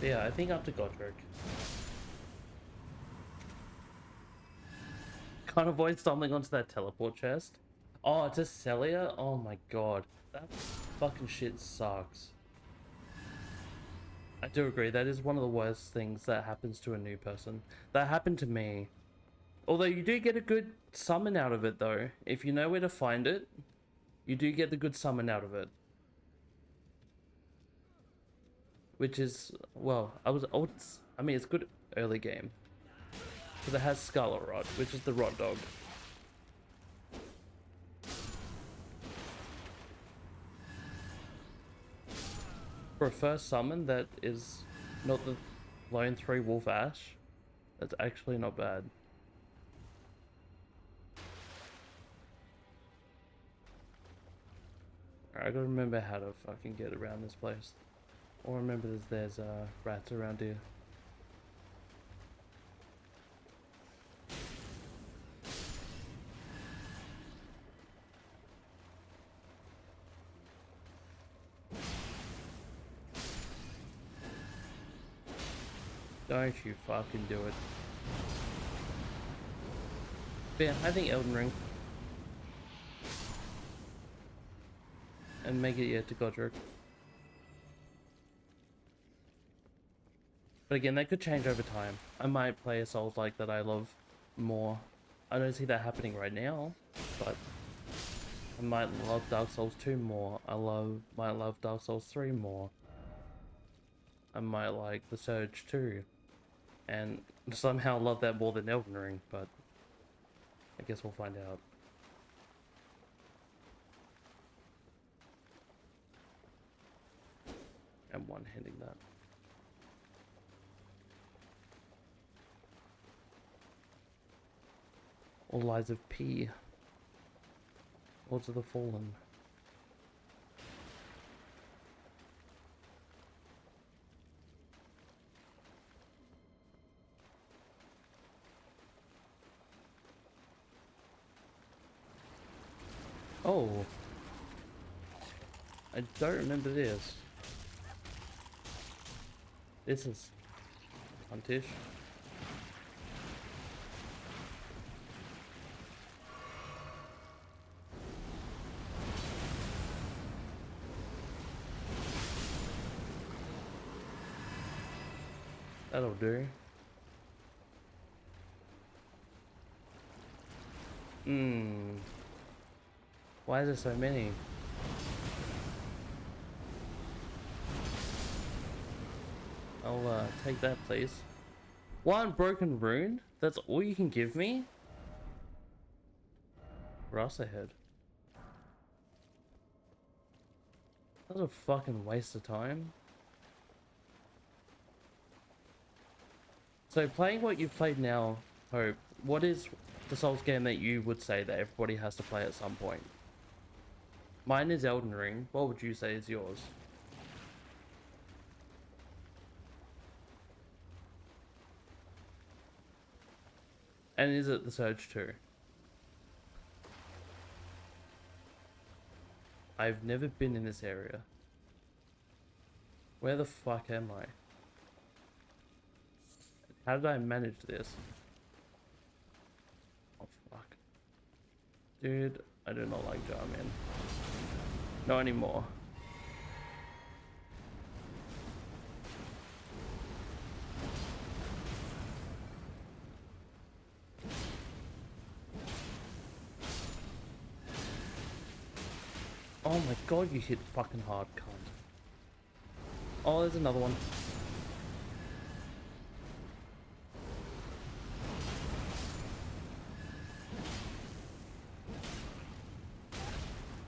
S1: Yeah, I think up to Godric. Can't avoid stumbling onto that teleport chest. Oh, it's a Celia? Oh my god. That fucking shit sucks. I do agree, that is one of the worst things that happens to a new person. That happened to me. Although you do get a good summon out of it though. If you know where to find it, you do get the good summon out of it. Which is, well, I mean, it's good early game. Because it has Scarlet Rot, which is the Rot Dog. For a first summon that is not the Lone 3 Wolf Ash, that's actually not bad. Alright, I gotta remember how to fucking get around this place. Or remember there's rats around here. Don't you fucking do it. But yeah, I think Elden Ring. And make it, yeah, to Godric. But again, that could change over time. I might play a Souls-like that I love more. I don't see that happening right now, but I might love Dark Souls 2 more. Might love Dark Souls 3 more. I might like The Surge 2. And somehow love that more than Elden Ring, but I guess we'll find out. I'm one-handing that. All Lies of P. Lords of the Fallen. Oh. I don't remember this. This is Huntish. That'll do. Why is there so many? I'll take that, please. One broken rune? That's all you can give me? Grass ahead. That's a fucking waste of time. So playing what you've played now, Hope, what is the Souls game that you would say that everybody has to play at some point? Mine is Elden Ring. What would you say is yours? And is it The Surge 2? I've never been in this area. Where the fuck am I? How did I manage this? Oh fuck. Dude, I do not like Jarman. Not anymore. Oh my god, you hit fucking hard, cunt. Oh, there's another one.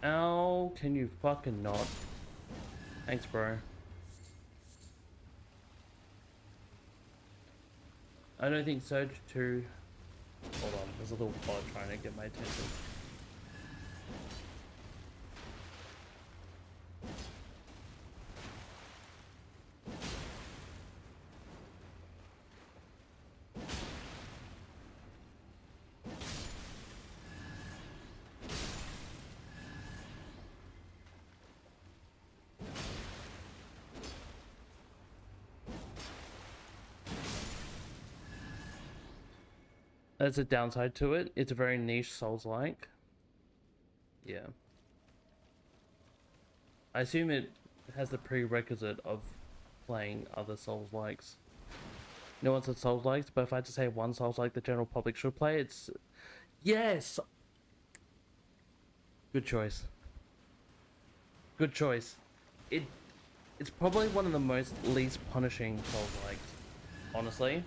S1: Ow, can you fucking not? Thanks, bro. I don't think Surge 2... Hold on, there's a little bot trying to get my attention. There's a downside to it. It's a very niche Souls-like. Yeah. I assume it has the prerequisite of playing other Souls-likes. No one said Souls-likes, but if I had to say one Souls-like the general public should play, it's... Yes! Good choice. Good choice. It's probably one of the most least punishing Souls-likes, honestly.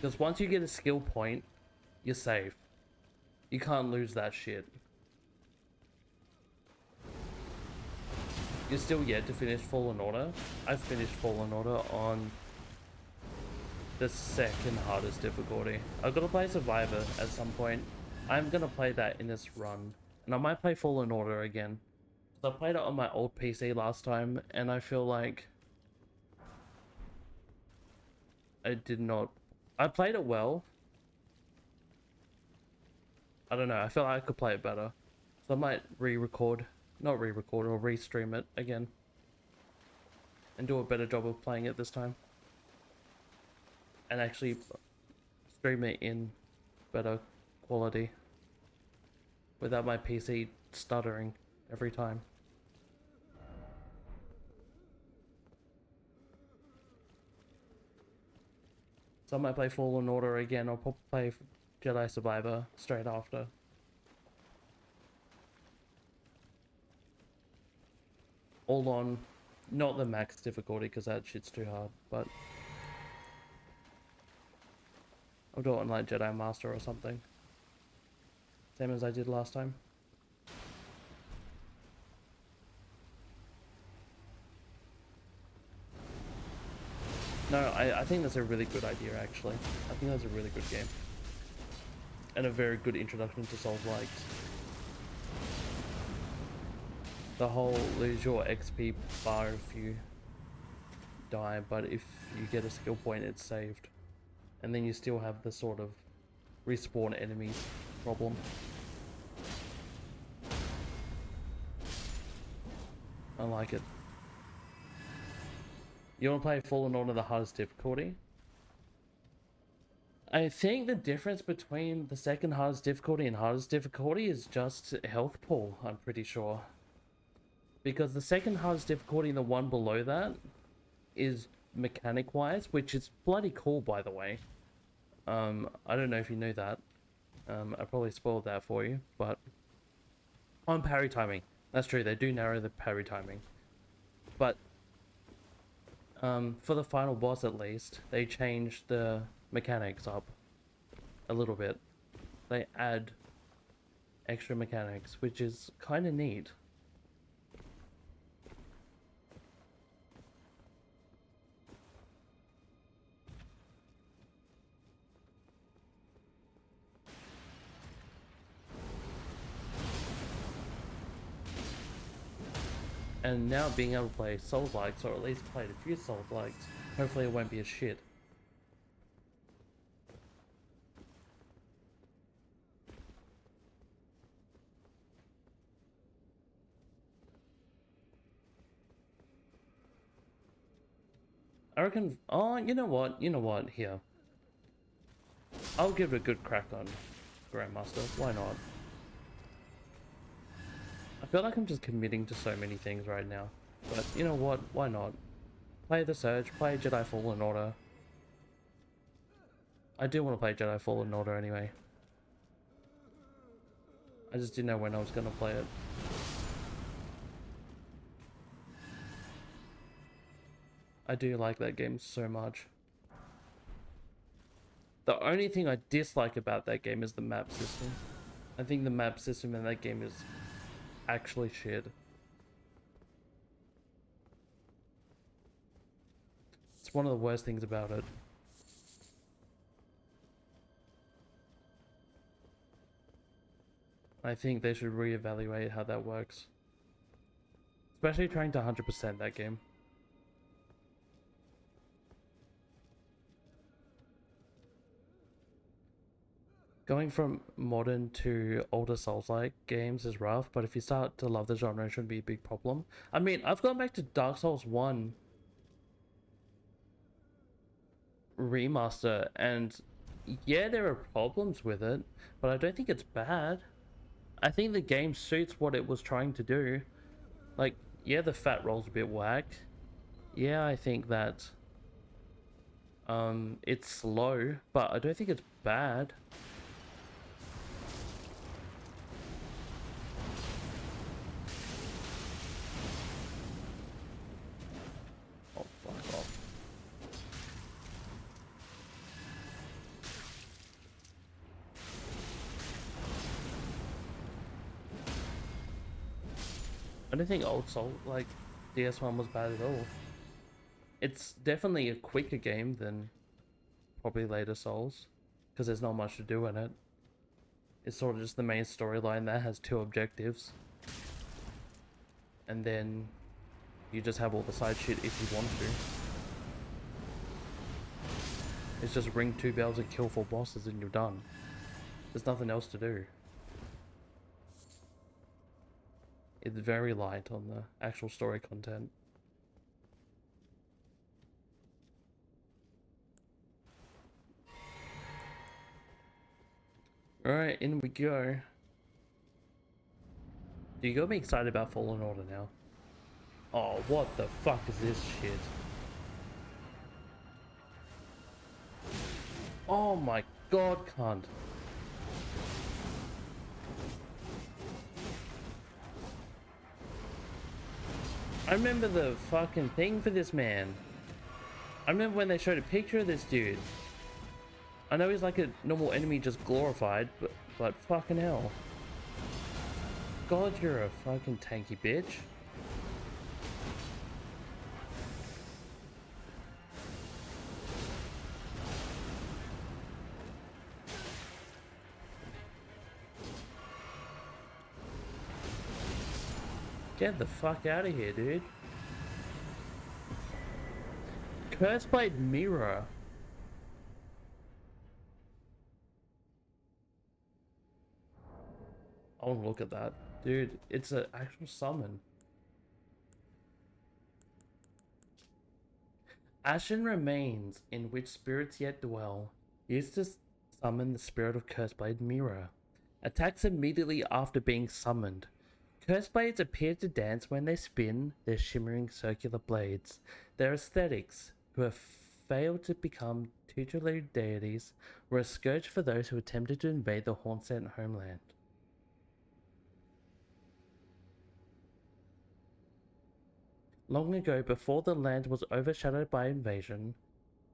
S1: Because once you get a skill point, you're safe. You can't lose that shit. You're still yet to finish Fallen Order. I've finished Fallen Order on the second hardest difficulty. I've got to play Survivor at some point. I'm going to play that in this run. And I might play Fallen Order again. Because I played it on my old PC last time, and I feel like I did not... I played it well. I don't know, I feel like I could play it better. So I might re-record, not re-record, or re-stream it again. And do a better job of playing it this time. And actually stream it in better quality. Without my PC stuttering every time. So I might play Fallen Order again, or probably play Jedi Survivor straight after. All on, not the max difficulty, because that shit's too hard, but I'll do it on like Jedi Master or something. Same as I did last time. No, I think that's a really good idea, actually. I think that's a really good game. And a very good introduction to Souls-likes. The whole lose your XP bar if you die, but if you get a skill point, it's saved. And then you still have the sort of respawn enemies problem. I like it. You want to play Fallen Order the hardest difficulty? I think the difference between the second hardest difficulty and hardest difficulty is just health pool, I'm pretty sure. Because the second hardest difficulty and the one below that is mechanic-wise, which is bloody cool, by the way. I don't know if you knew that. I probably spoiled that for you, but... On parry timing. That's true, they do narrow the parry timing. But... for the final boss at least, they changed the mechanics up a little bit. They add extra mechanics, which is kind of neat. And now being able to play Souls-likes, or at least played a few Souls-likes, hopefully it won't be as shit. I reckon... Oh, you know what? You know what? Here. I'll give it a good crack on Grandmaster. Why not? I feel like I'm just committing to so many things right now. But you know what? Why not? Play the Surge, play Jedi Fallen Order. I do want to play Jedi Fallen Order anyway. I just didn't know when I was going to play it. I do like that game so much. The only thing I dislike about that game is the map system. I think the map system in that game is actually shit. It's one of the worst things about it. I think they should reevaluate how that works. Especially trying to 100% that game. Going from modern to older Souls-like games is rough, but if you start to love the genre, it shouldn't be a big problem. I mean, I've gone back to Dark Souls 1 remaster, and yeah, there are problems with it, but I don't think it's bad. I think the game suits what it was trying to do. Like, yeah, the fat roll's a bit whack. Yeah, I think that it's slow, but I don't think it's bad. Oh, fuck off. I don't think old Soul, like, DS1 was bad at all. It's definitely a quicker game than probably later Souls, because there's not much to do in it. It's sort of just the main storyline that has two objectives. And then you just have all the side shit if you want to. It's just ring 2 bells and kill 4 bosses and you're done. There's nothing else to do. It's very light on the actual story content. Alright, in we go. You got me excited about Fallen Order now. Oh, what the fuck is this shit? Oh my god, cunt. I remember the fucking thing for this man. I remember when they showed a picture of this dude. I know he's like a normal enemy just glorified, but fucking hell. God, you're a fucking tanky bitch. Get the fuck out of here, dude. Curseblade Mirror. I want to look at that. Dude, it's an actual summon. Ashen remains in which spirits yet dwell. Used to summon the spirit of Curseblade Mirror. Attacks immediately after being summoned. Curseblades appear to dance when they spin their shimmering circular blades. Their aesthetics, who have failed to become tutelary deities, were a scourge for those who attempted to invade the Hornsent homeland. Long ago, before the land was overshadowed by invasion,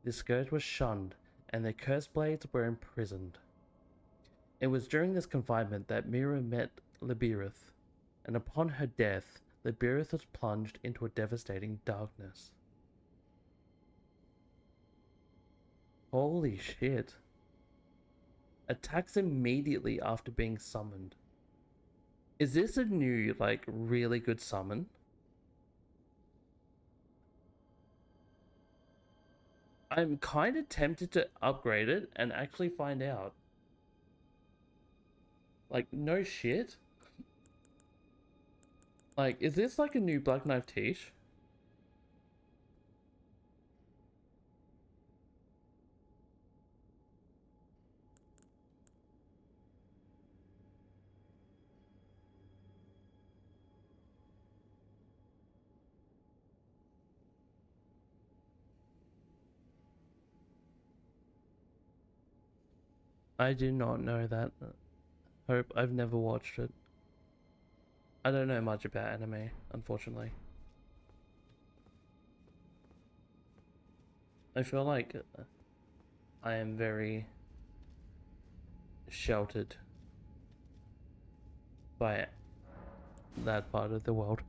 S1: the scourge was shunned, and the cursed blades were imprisoned. It was during this confinement that Mira met Libirith, and upon her death, Libirith was plunged into a devastating darkness. Holy shit. Attacks immediately after being summoned. Is this a new, like, really good summon? I'm kind of tempted to upgrade it and actually find out. Like, no shit. Like, is this like a new Black Knife Tish? I do not know that. Hope I've never watched it. I don't know much about anime, unfortunately. I feel like I am very sheltered by that part of the world.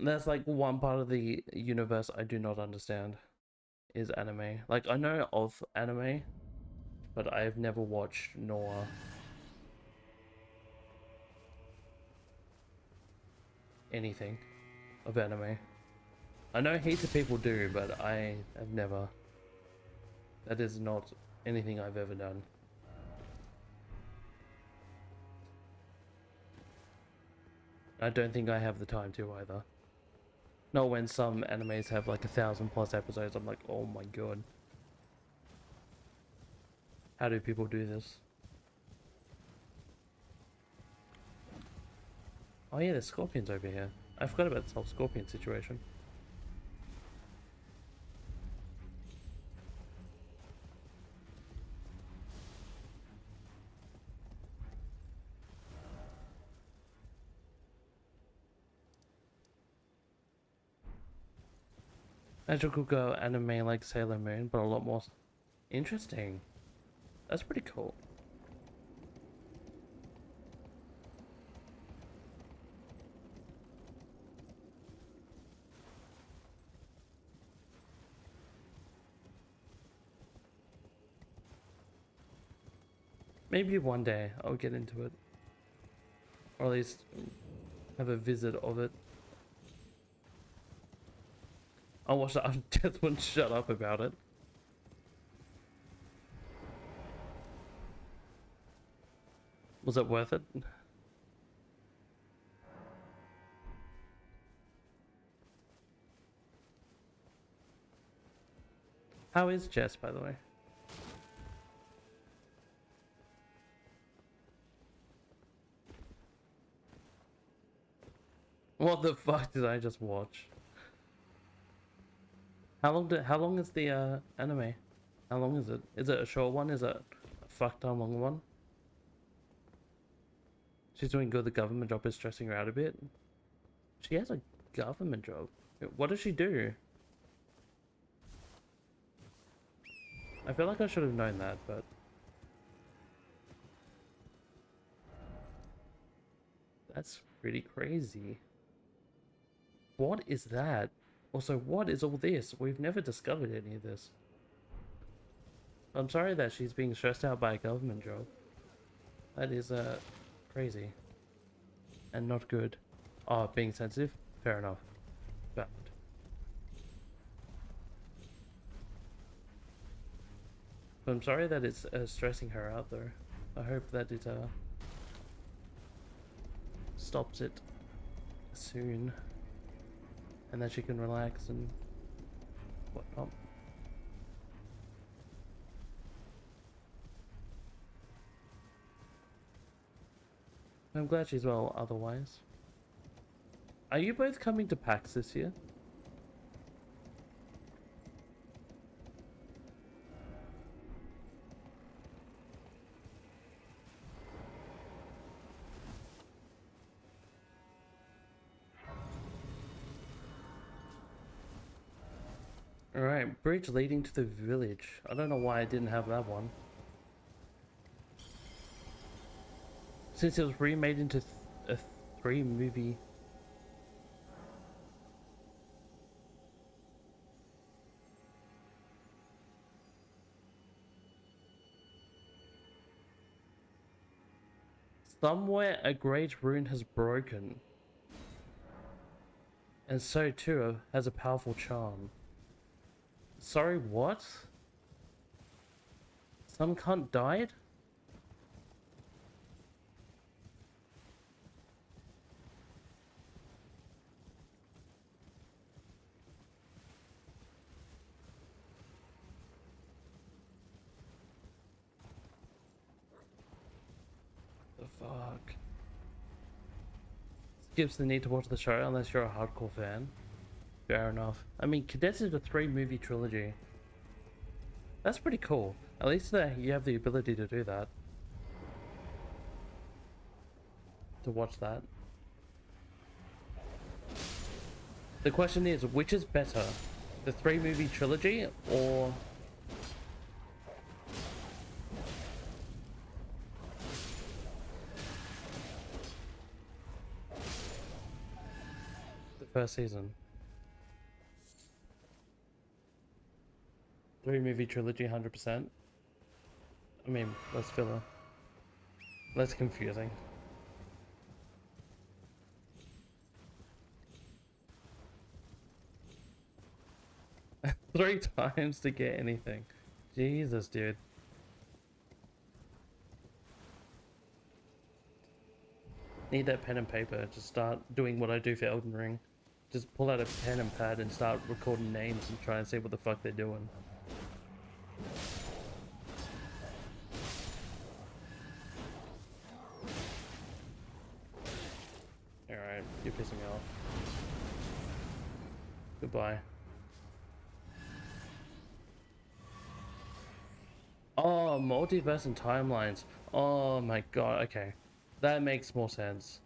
S1: That's like one part of the universe I do not understand is anime. Like I know of anime, but I've never watched nor anything of anime. I know heaps of people do, but I have never. That is not anything I've ever done. I don't think I have the time to either. No, when some animes have like 1,000+ episodes, I'm like, oh my god. How do people do this? Oh yeah, there's scorpions over here. I forgot about this whole scorpion situation. Magical girl anime like Sailor Moon, but a lot more interesting. That's pretty cool. Maybe one day I'll get into it. Or at least have a visit of it. I'll watch that. I just wouldn't shut up about it. Was it worth it? How is Jess, by the way? What the fuck did I just watch? How long is the anime? How long is it? Is it a short one? Is it a fuck ton long one? She's doing good. The government job is stressing her out a bit. She has a government job. What does she do? I feel like I should have known that, but that's pretty crazy. What is that? Also, what is all this? We've never discovered any of this. I'm sorry that she's being stressed out by a government job. That is crazy. And not good. Oh, being sensitive? Fair enough. Bad. But I'm sorry that it's stressing her out though. I hope that it stops it soon. And that she can relax and whatnot. I'm glad she's well otherwise. Are you both coming to PAX this year? Alright, bridge leading to the village. I don't know why I didn't have that one. Since it was remade into a 3-movie. Somewhere a great rune has broken. And so too has a powerful charm. Sorry, what? Some cunt died? The fuck? Skips the need to watch the show unless you're a hardcore fan. Fair enough. I mean, condensed into a 3-movie trilogy. That's pretty cool. At least you have the ability to do that. To watch that. The question is, which is better? The 3-movie trilogy or... The first season. 3-movie trilogy, 100%. I mean, less filler. Less confusing. 3 times to get anything. Jesus, dude. Need that pen and paper to start doing what I do for Elden Ring. Just pull out a pen and pad and start recording names and try and see what the fuck they're doing. Alright, you're pissing me off. Goodbye. Oh, multiverse and timelines. Oh my god, okay. That makes more sense.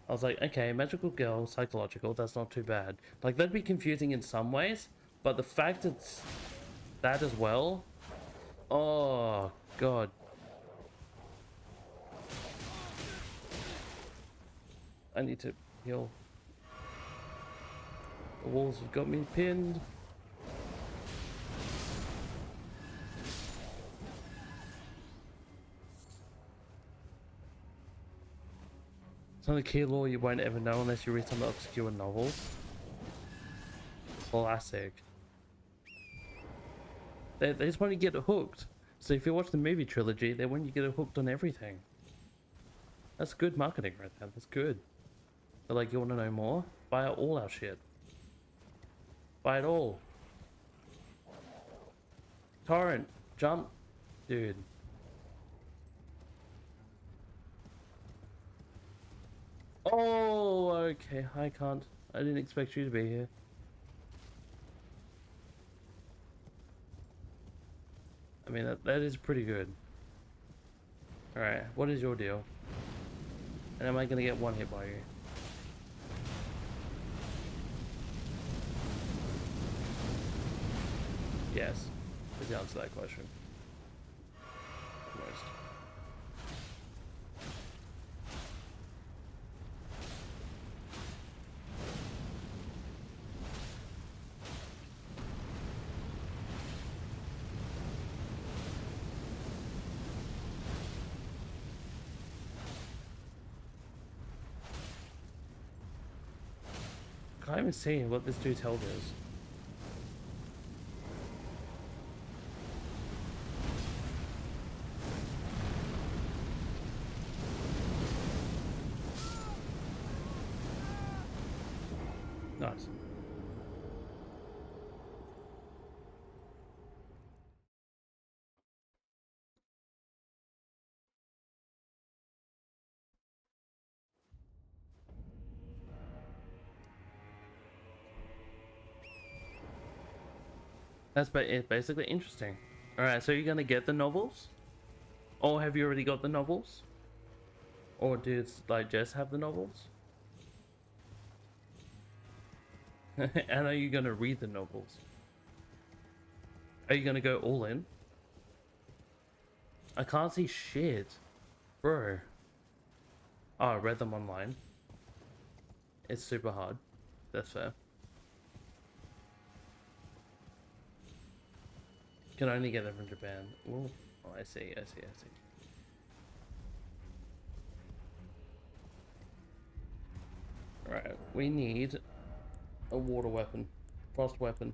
S1: I was like, okay, magical girl, psychological, that's not too bad. Like, that'd be confusing in some ways, but the fact it's that as well, oh god. I need to heal. The walls have got me pinned. It's not a key law you won't ever know unless you read some obscure novels. Classic. They just want you to get hooked. So if you watch the movie trilogy, they want you to get hooked on everything. That's good marketing right there. That's good. They're like, you want to know more? Buy all our shit. Buy it all. Torrent. Jump. Dude. Oh, okay. I can't. I didn't expect you to be here. I mean, that is pretty good. Alright, what is your deal? And am I gonna get one hit by you? Yes, is the answer to that question. Most. I can't even see what this dude's health is. Nice. That's basically interesting. Alright, so you're gonna get the novels? Or have you already got the novels? Or does like Jess have the novels? And are you gonna read the novels? Are you gonna go all in? I can't see shit. Bro. Oh, I read them online. It's super hard. That's fair. Can only get them from Japan. Ooh. Oh, I see. Alright, we need a water weapon. Frost weapon.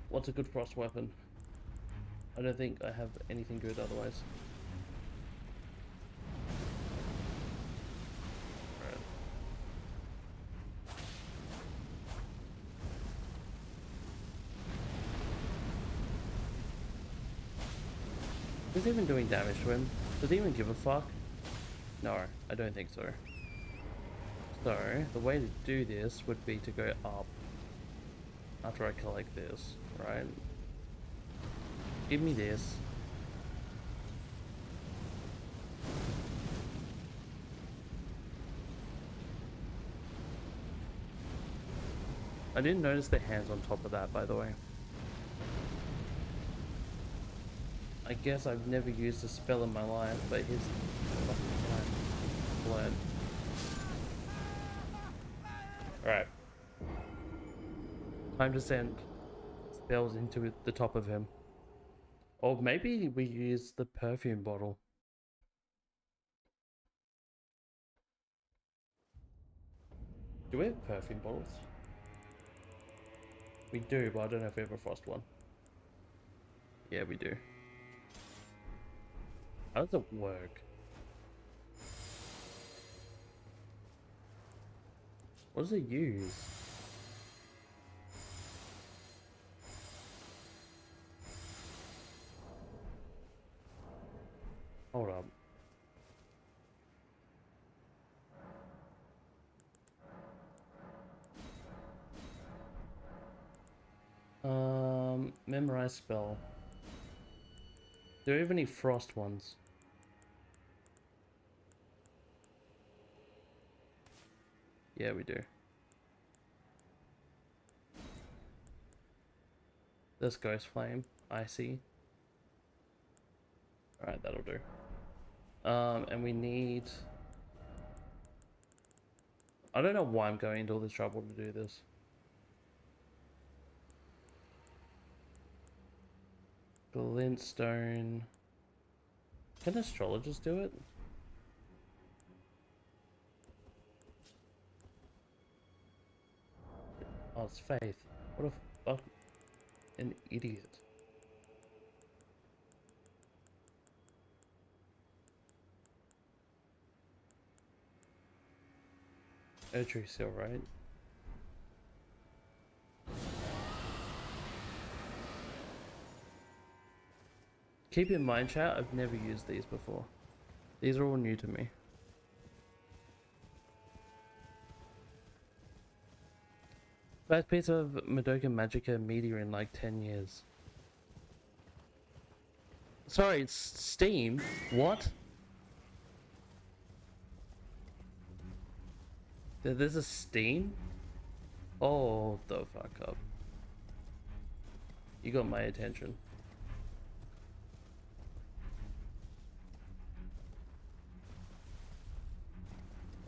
S1: What's a good frost weapon? I don't think I have anything good otherwise. Alright. Is he even doing damage to him? Does he even give a fuck? No, I don't think so. So, the way to do this would be to go up after I collect this, right? Give me this. I didn't notice the hands on top of that, by the way. I guess I've never used a spell in my life, but here's fucking blood. Alright. Time to send spells into the top of him. Or maybe we use the perfume bottle. Do we have perfume bottles? We do, but I don't know if we have a frost one. Yeah, we do. How does it work? What does it use? Hold up. Memorize spell. Do we have any frost ones? Yeah, we do. This ghost flame, icy. Alright, that'll do. And we need... I don't know why I'm going into all this trouble to do this. Glintstone. Can astrologers do it? Oh, it's Faith. What a fuck... an idiot. Erdtree still, right? Keep in mind, chat, I've never used these before. These are all new to me. Best piece of Madoka Magica media in like 10 years. Sorry, it's Steam? What? There's a Steam? Oh, the fuck up. You got my attention.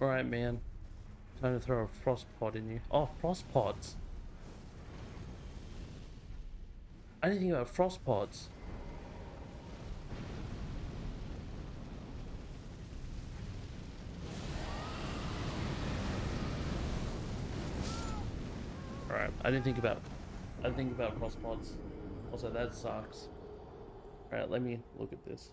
S1: Alright, man. Time to throw a frost pot in you. Oh, frost pots! I didn't think about frost pots. Alright, I didn't think about frost pots. Also, that sucks. Alright, let me look at this.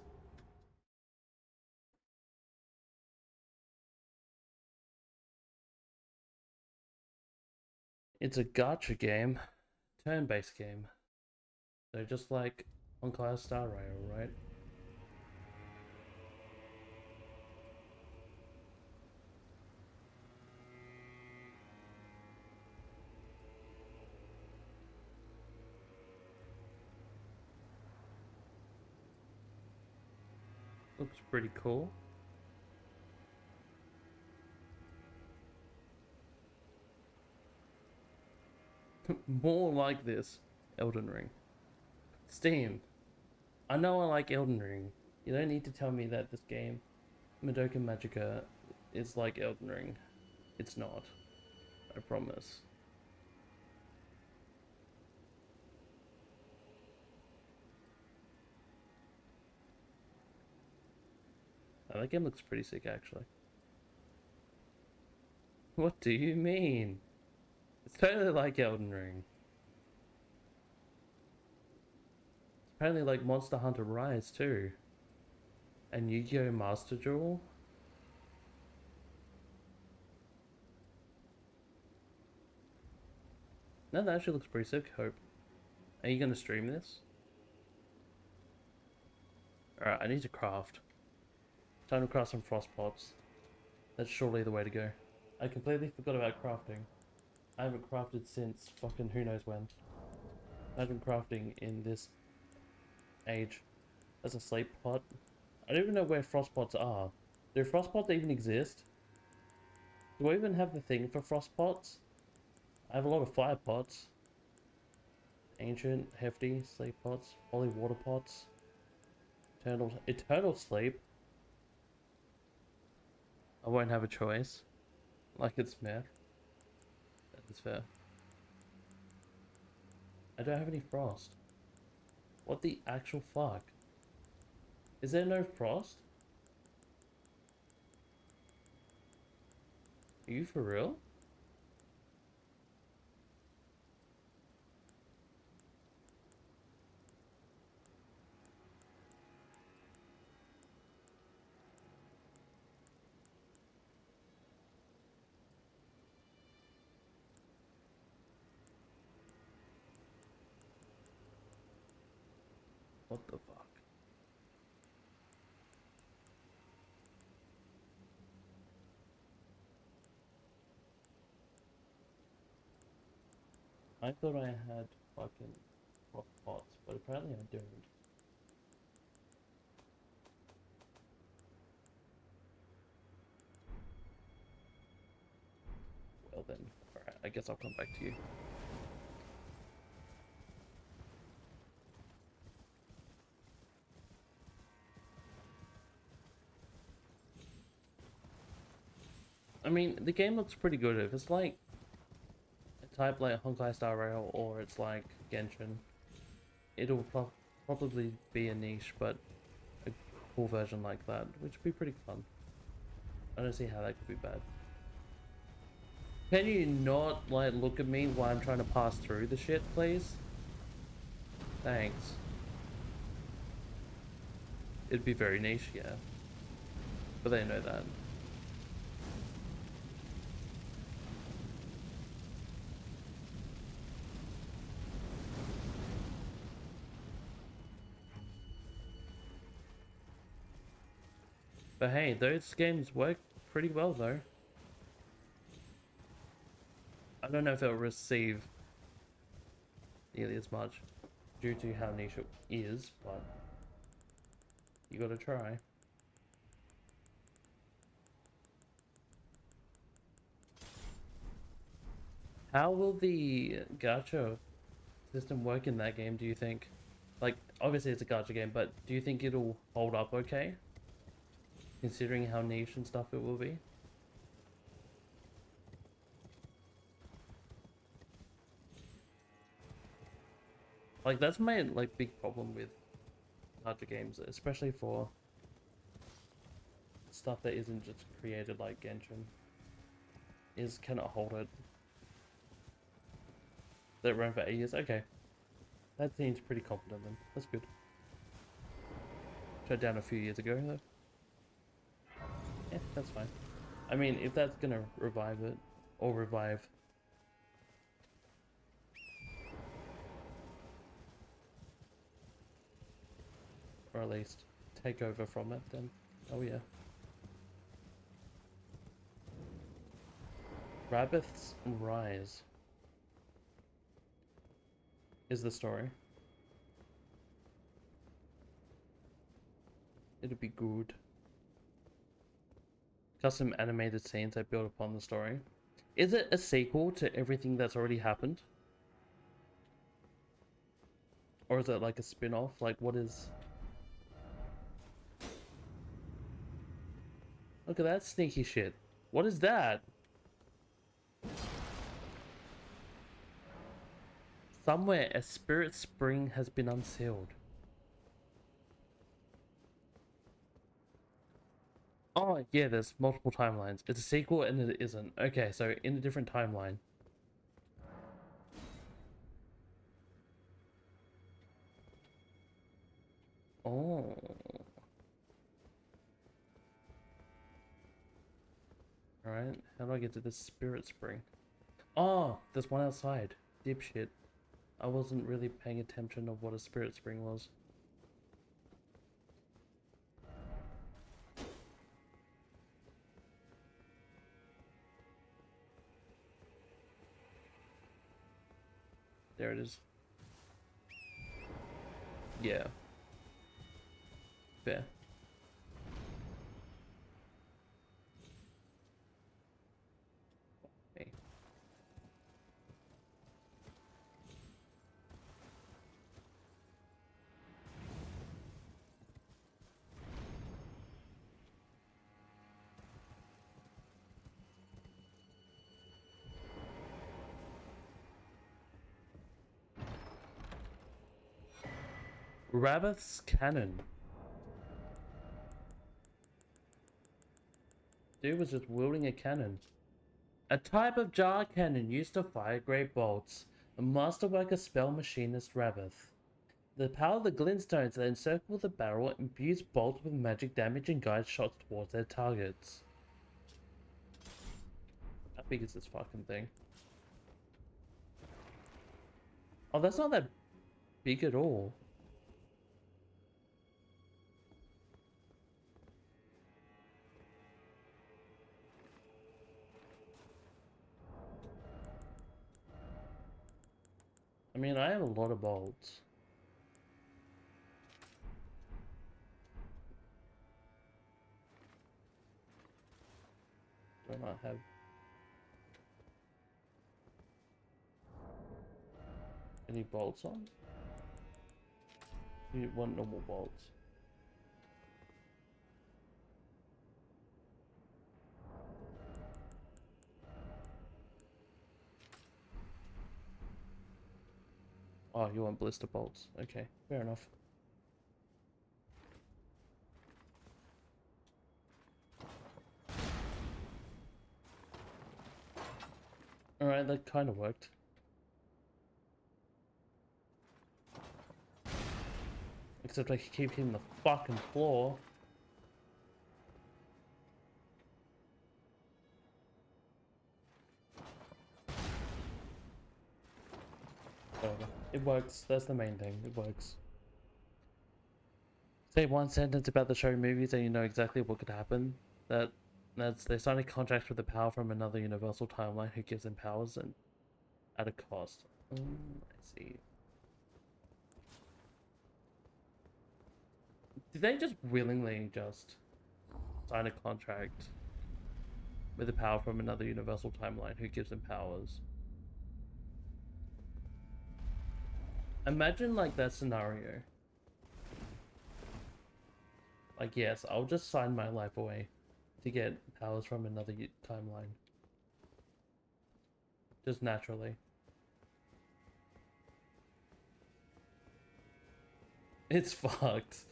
S1: It's a gacha game. Turn-based game. So just like on Class Star Rail, right? Looks pretty cool. More like this. Elden Ring. Steam. I know I like Elden Ring. You don't need to tell me that this game, Madoka Magica, is like Elden Ring. It's not. I promise. Oh, that game looks pretty sick, actually. What do you mean? It's totally like Elden Ring. It's apparently like Monster Hunter Rise, too. And Yu-Gi-Oh! Master Duel. No, that actually looks pretty sick, Hope. Are you gonna stream this? Alright, I need to craft. Time to craft some frost pots. That's surely the way to go. I completely forgot about crafting. I haven't crafted since fucking who knows when. I've been crafting in this age. That's a sleep pot. I don't even know where frost pots are. Do frost pots even exist? Do I even have the thing for frost pots? I have a lot of fire pots. Ancient, hefty, sleep pots, holy water pots. Eternal sleep. I won't have a choice. Like it's meth. It's fair. I don't have any frost. What the actual fuck? Is there no frost? Are you for real? What the fuck? I thought I had fucking rock pots, but apparently I don't. Well then, alright, I guess I'll come back to you. I mean, the game looks pretty good. If it's like a type like Honkai Star Rail or it's like Genshin, it'll probably be a niche, but a cool version like that, which would be pretty fun. I don't see how that could be bad. Can you not, like, look at me while I'm trying to pass through the shit, please? Thanks. It'd be very niche, yeah. But they know that. But hey, those games work pretty well, though. I don't know if it'll receive nearly as much due to how niche it is, but you gotta try. How will the gacha system work in that game, do you think? Like, obviously it's a gacha game, but do you think it'll hold up okay? Considering how niche and stuff it will be? Like, that's my, like, big problem with gacha games, especially for stuff that isn't just created like Genshin, is cannot hold it. That ran for 8 years? Okay. That seems pretty confident then. That's good. Shut down a few years ago though. Yeah, that's fine. I mean, if that's gonna revive it, or revive, or at least take over from it, then oh yeah. Rabbith's Rise is the story. It'll be good. Custom animated scenes that build upon the story. Is it a sequel to everything that's already happened? Or is it like a spin-off? Like, what is... Look at that sneaky shit. What is that? Somewhere a spirit spring has been unsealed. Oh, yeah, there's multiple timelines. It's a sequel and it isn't. Okay, so in a different timeline. Oh. Alright, how do I get to this spirit spring? Oh, there's one outside. Dipshit. I wasn't really paying attention of what a spirit spring was. There it is. Yeah. Fair. Okay. Rabbith's cannon. Dude was just wielding a cannon. A type of jar cannon used to fire great bolts. A masterwork of spell machinist Rabbith. The power of the glintstones that encircle the barrel imbues bolts with magic damage and guides shots towards their targets. How big is this fucking thing? Oh, that's not that big at all. I mean, I have a lot of bolts. Do I not have... any bolts on? You want normal bolts. Oh, you want blister bolts. Okay, fair enough. Alright, that kind of worked. Except I keep hitting the fucking floor. Whatever. It works. That's the main thing. It works. Say one sentence about the show movies and you know exactly what could happen. That's they sign a contract with the power from another universal timeline who gives them powers and at a cost. I see. Did they just willingly just sign a contract with the power from another universal timeline who gives them powers? Imagine like that scenario. Like, yes, I'll just sign my life away to get powers from another timeline. Just naturally. It's fucked.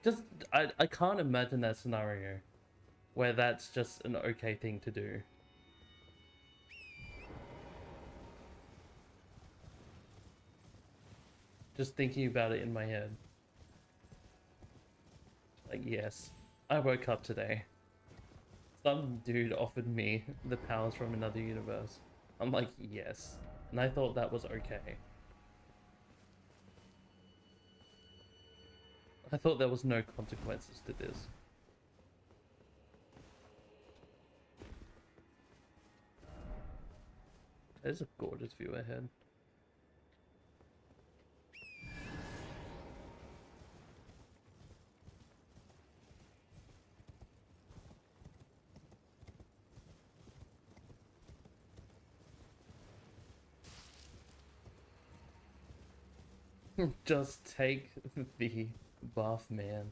S1: Just, I can't imagine that scenario where that's just an okay thing to do. Just thinking about it in my head. Like, yes, I woke up today. Some dude offered me the powers from another universe. I'm like, yes. And I thought that was okay. I thought there was no consequences to this. There's a gorgeous view ahead. Just take the buff, man.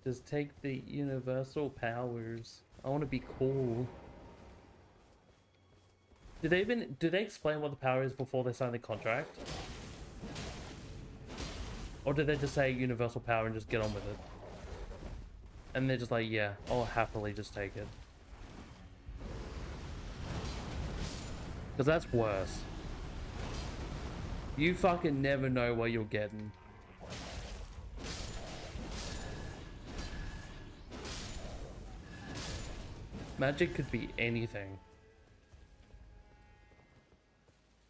S1: Just take the universal powers. I want to be cool. Did they explain what the power is before they sign the contract? Or did they just say universal power and just get on with it? And they're just like, yeah, I'll happily just take it. Because that's worse. You fucking never know what you're getting. Magic could be anything.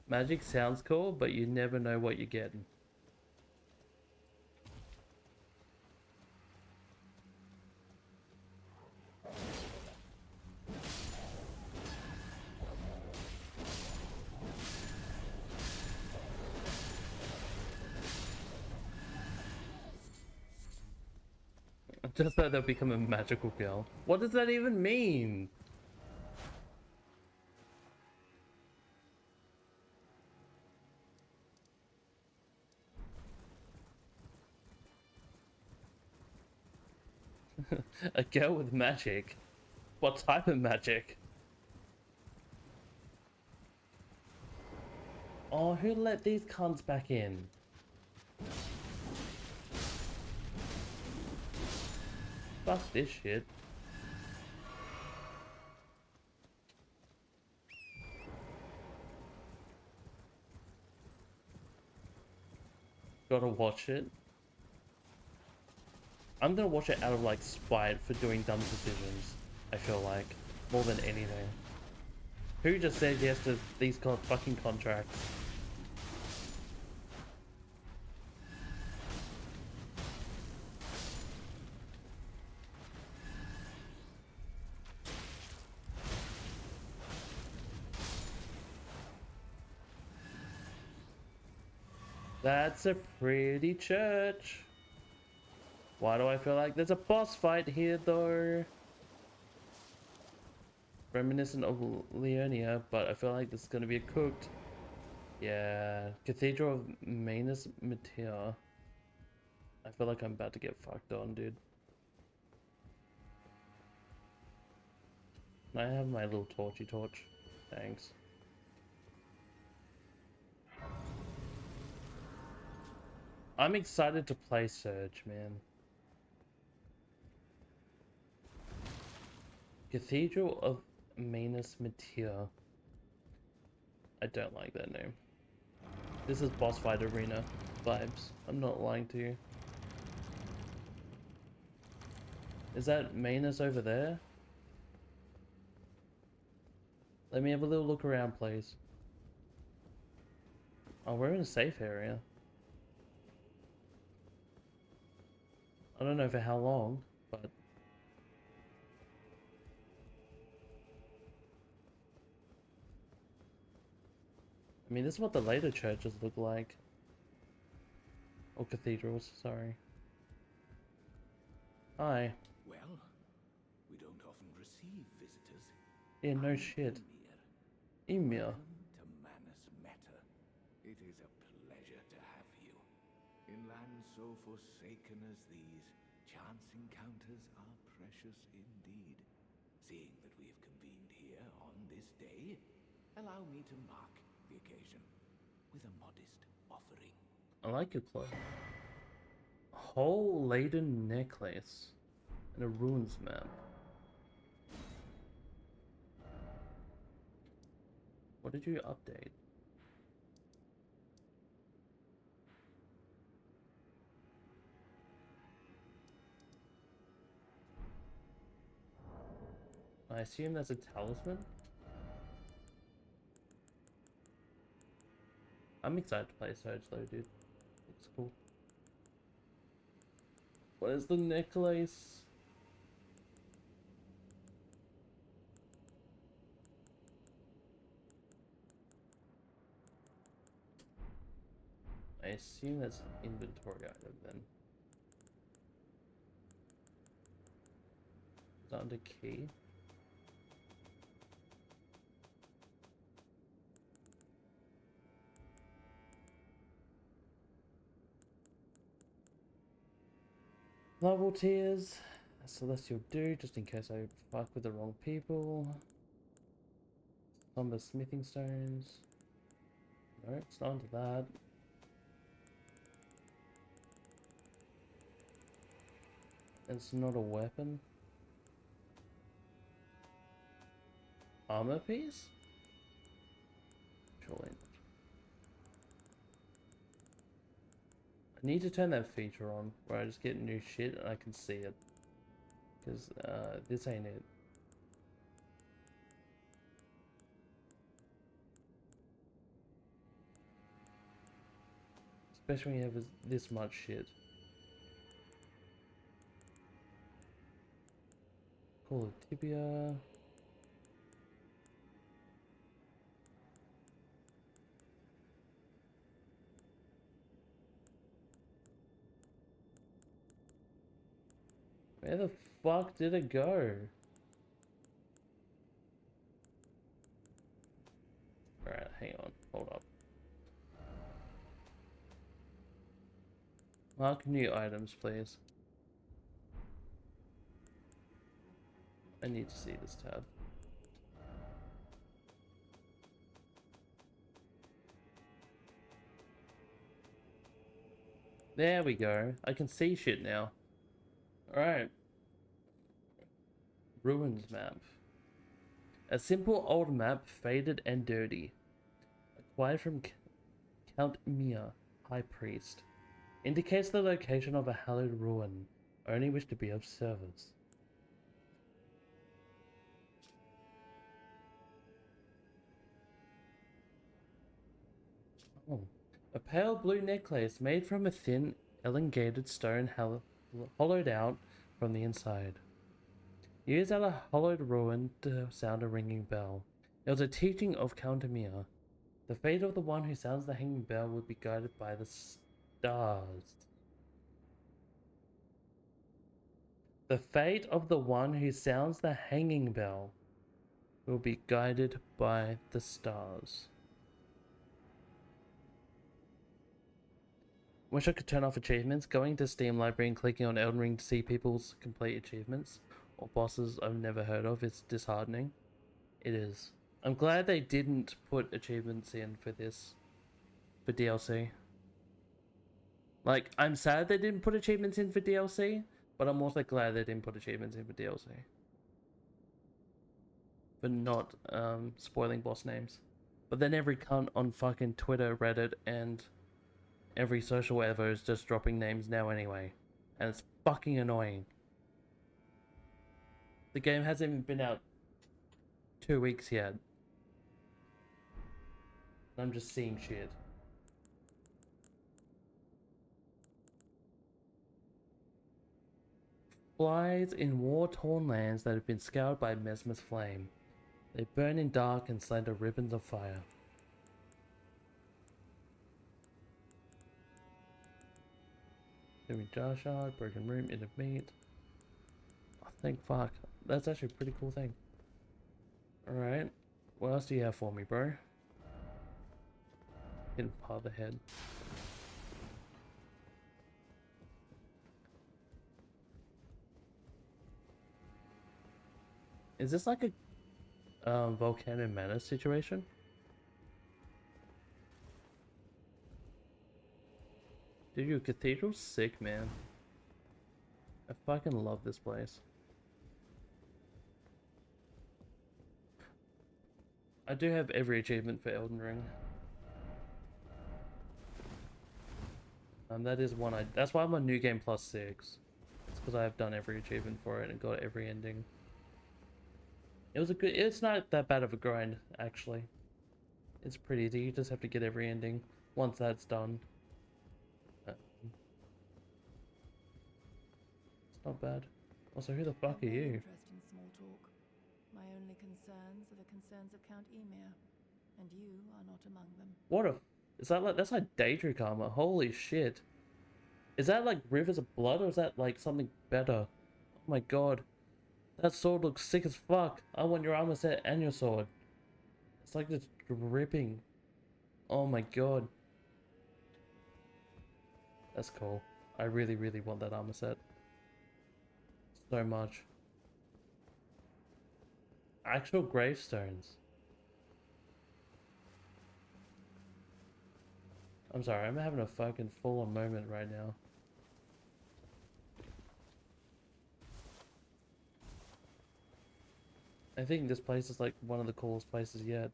S1: Magic sounds cool, but you never know what you're getting. Just that they'll become a magical girl. What does that even mean? A girl with magic? What type of magic? Oh, who let these cunts back in? Fuck this shit. Gotta watch it. I'm gonna watch it out of like spite for doing dumb decisions. I feel like more than anything. Who just said yes to these fucking contracts? That's a pretty church. Why do I feel like there's a boss fight here though? Reminiscent of Leonia, but I feel like this is gonna be a cooked. Yeah, Cathedral of Manus Matea. I feel like I'm about to get fucked on, dude. Can I have my little torchy torch? Thanks. I'm excited to play Surge, man. Cathedral of Manus Matea. I don't like that name. This is boss fight arena vibes. I'm not lying to you. Is that Manus over there? Let me have a little look around, please. Oh, we're in a safe area. I don't know for how long, but... I mean, this is what the later churches look like. Or cathedrals, sorry. Hi.
S3: Well, we don't often receive visitors.
S1: Yeah, no
S3: I'm
S1: shit.
S3: Emir.
S1: Emir.
S3: Welcome to Manus Meta. It is a pleasure to have you. In lands so forsaken as these, chance encounters are precious indeed. Seeing that we have convened here on this day, allow me to mark the occasion with a modest offering.
S1: I like your clothes. Whole laden necklace. And a ruins map. What did you update? I assume that's a talisman? I'm excited to play Surge though, dude. Looks cool. What is the necklace? I assume that's an inventory item then. Is that under key? Level tiers. Celestial Dude, just in case I fuck with the wrong people. Somber smithing stones. No, it's not onto that. It's not a weapon. Armor piece? Surely not. I need to turn that feature on where I just get new shit and I can see it. Because this ain't it. Especially when you have this much shit. Call of Tibia. Where the fuck did it go? Alright, hang on. Hold up. Mark new items, please. I need to see this tab. There we go. I can see shit now. Alright. Ruins map. A simple old map, faded and dirty. Acquired from Count Mia, High Priest. Indicates the location of a hallowed ruin. Only wish to be of service. Oh. A pale blue necklace made from a thin, elongated stone hollowed out from the inside. Used at a hollowed ruin to sound a ringing bell. It was a teaching of Count Mia. The fate of the one who sounds the hanging bell will be guided by the stars. The fate of the one who sounds the hanging bell will be guided by the stars. Wish I could turn off achievements. Going to Steam Library and clicking on Elden Ring to see people's complete achievements or bosses I've never heard of is disheartening. It is. I'm glad they didn't put achievements in for this, for DLC. Like, I'm sad they didn't put achievements in for DLC, but I'm also glad they didn't put achievements in for DLC. For not spoiling boss names. But then every cunt on fucking Twitter, Reddit, and every social whatever is just dropping names now anyway. And it's fucking annoying. The game hasn't even been out 2 weeks yet. I'm just seeing shit. Flies in war-torn lands that have been scoured by Mesmer's flame. They burn in dark and slender ribbons of fire. Doing jar shard, broken room, end of meat. I think fuck. That's actually a pretty cool thing. Alright. What else do you have for me, bro? Hidden part of the head. Is this like a Volcano Manor situation? Dude, your cathedral's sick, man. I fucking love this place. I do have every achievement for Elden Ring. That is one that's why I'm on New Game Plus 6. It's because I have done every achievement for it and got every ending. It's not that bad of a grind, actually. It's pretty easy, you just have to get every ending once that's done. It's not bad. Also, who the fuck are you?
S4: Interesting small talk. My only concerns are the concerns of Count Emir, and you are not among them.
S1: What a... Is that like... That's like Daedric armor. Holy shit. Is that like Rivers of Blood, or is that like something better? Oh my god. That sword looks sick as fuck. I want your armor set and your sword. It's like just dripping. Oh my god. That's cool. I really, really want that armor set. So much. Actual gravestones. I'm sorry, I'm having a fucking full-on moment right now. I think this place is like one of the coolest places yet.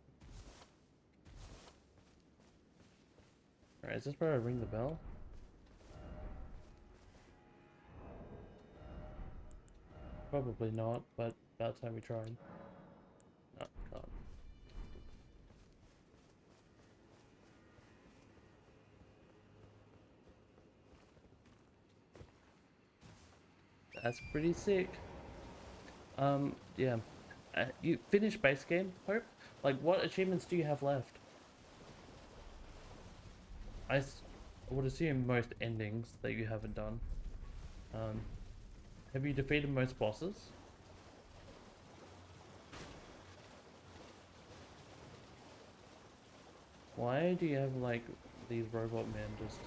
S1: Alright, is this where I ring the bell? Probably not, but about time we tried. No, can't. That's pretty sick. Yeah. You finished base game, Hope? Like, what achievements do you have left? I would assume most endings that you haven't done. Have you defeated most bosses? Why do you have, like, these robot men just...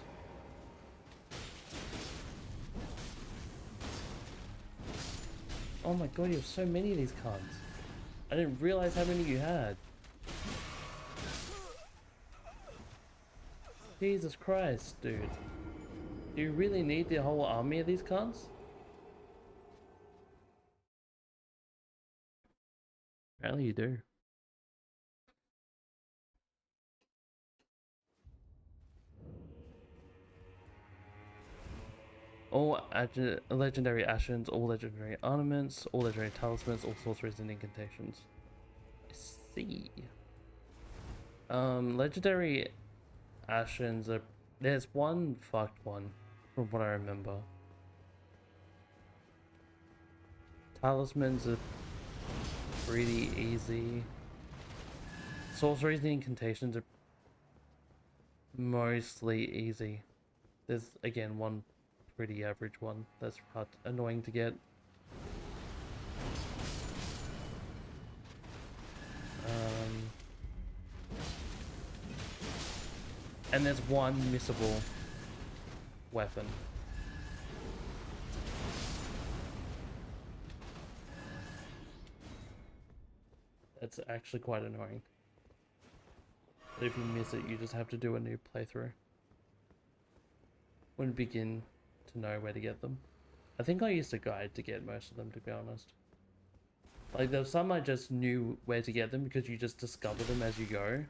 S1: Oh my god, you have so many of these cunts. I didn't realize how many you had. Jesus Christ, dude. Do you really need the whole army of these cunts? Apparently you do. All legendary actions, all legendary ornaments, all legendary talismans, all sorceries and incantations. I see. Legendary actions are... There's one fucked one, from what I remember. Talismans are pretty easy. Sorceries and incantations are mostly easy. There's, again, one pretty average one that's hard, annoying to get. And there's one missable weapon. That's actually quite annoying. But if you miss it, you just have to do a new playthrough. Wouldn't begin to know where to get them. I think I used a guide to get most of them, to be honest. Like, there's some I just knew where to get them because you just discover them as you go.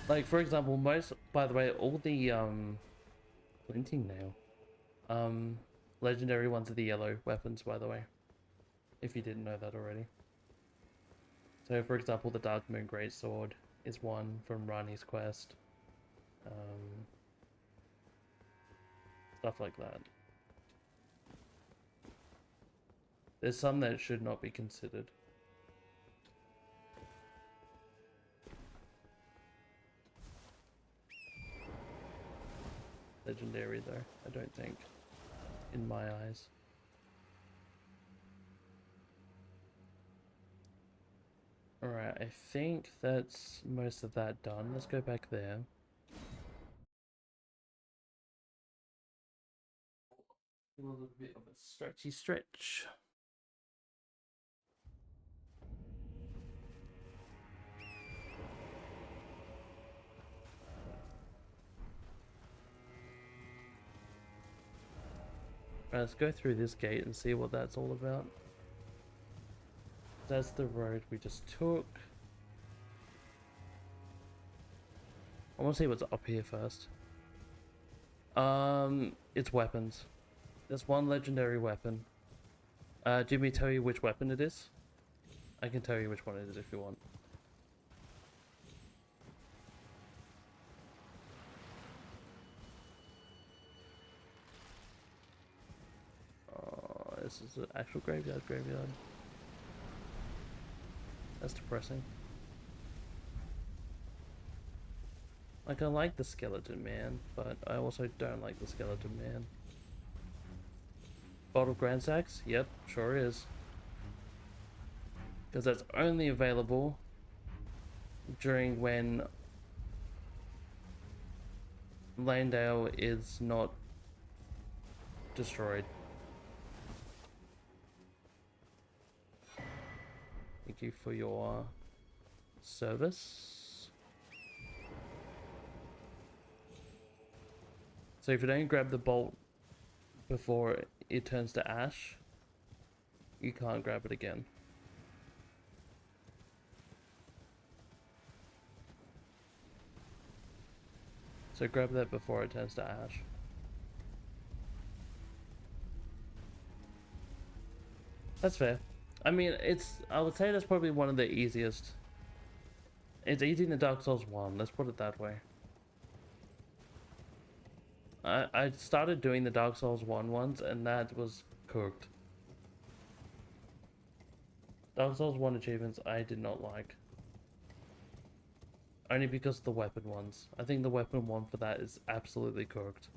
S1: Like, for example, by the way, all the, glinting nail. Legendary ones are the yellow weapons, by the way. If you didn't know that already. So, for example, the Dark Moon Greatsword is one from Rani's quest. Stuff like that. There's some that should not be considered. Legendary though, I don't think. In my eyes. Alright, I think that's most of that done. Let's go back there. A little bit of a stretchy stretch. Let's go through this gate and see what that's all about. That's the road we just took. I want to see what's up here first. It's weapons. There's one legendary weapon. Do you want me to tell you which weapon it is? I can tell you which one it is if you want. Oh, this is an actual graveyard. That's depressing. Like, I like the skeleton man, but I also don't like the skeleton man. Bottle Grand Sacks? Yep, sure is. Because that's only available during when Landale is not destroyed. Thank you for your service. So if you don't grab the bolt before it turns to ash, you can't grab it again. So grab that before it turns to ash. That's fair. I mean, I would say that's probably one of the easiest. It's easy in Dark Souls 1, let's put it that way. I started doing the Dark Souls 1 ones, and that was cooked. Dark Souls 1 achievements I did not like. Only because of the weapon ones. I think the weapon one for that is absolutely cooked.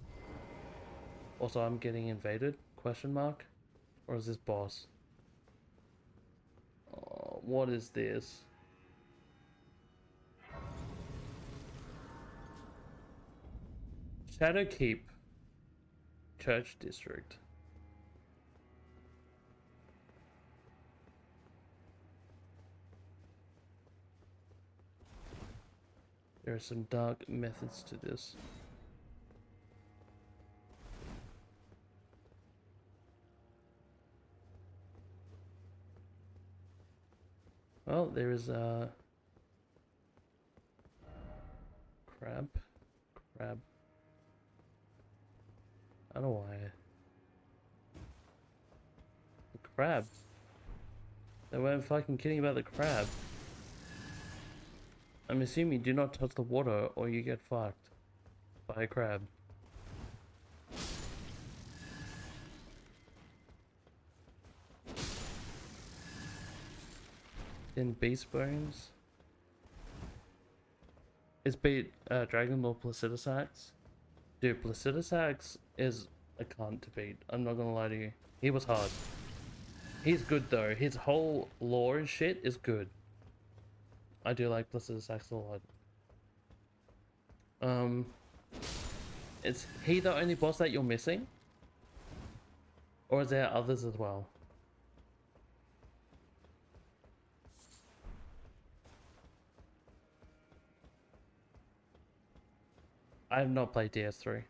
S1: Also, I'm getting invaded? Question mark? Or is this boss? Oh, what is this? Shadowkeep Church District. There are some dark methods to this. Well, there is a crab. Crab. I don't know why. The crab. They weren't fucking kidding about the crab. I'm assuming do not touch the water or you get fucked by a crab. Then beast bones. Is Dragon Lord Placidusax? Dude, Placidusax is a cunt to beat. I'm not gonna lie to you. He was hard. He's good though. His whole lore and shit is good. I do like Placidusax a lot. Is he the only boss that you're missing? Or is there others as well? I have not played DS3.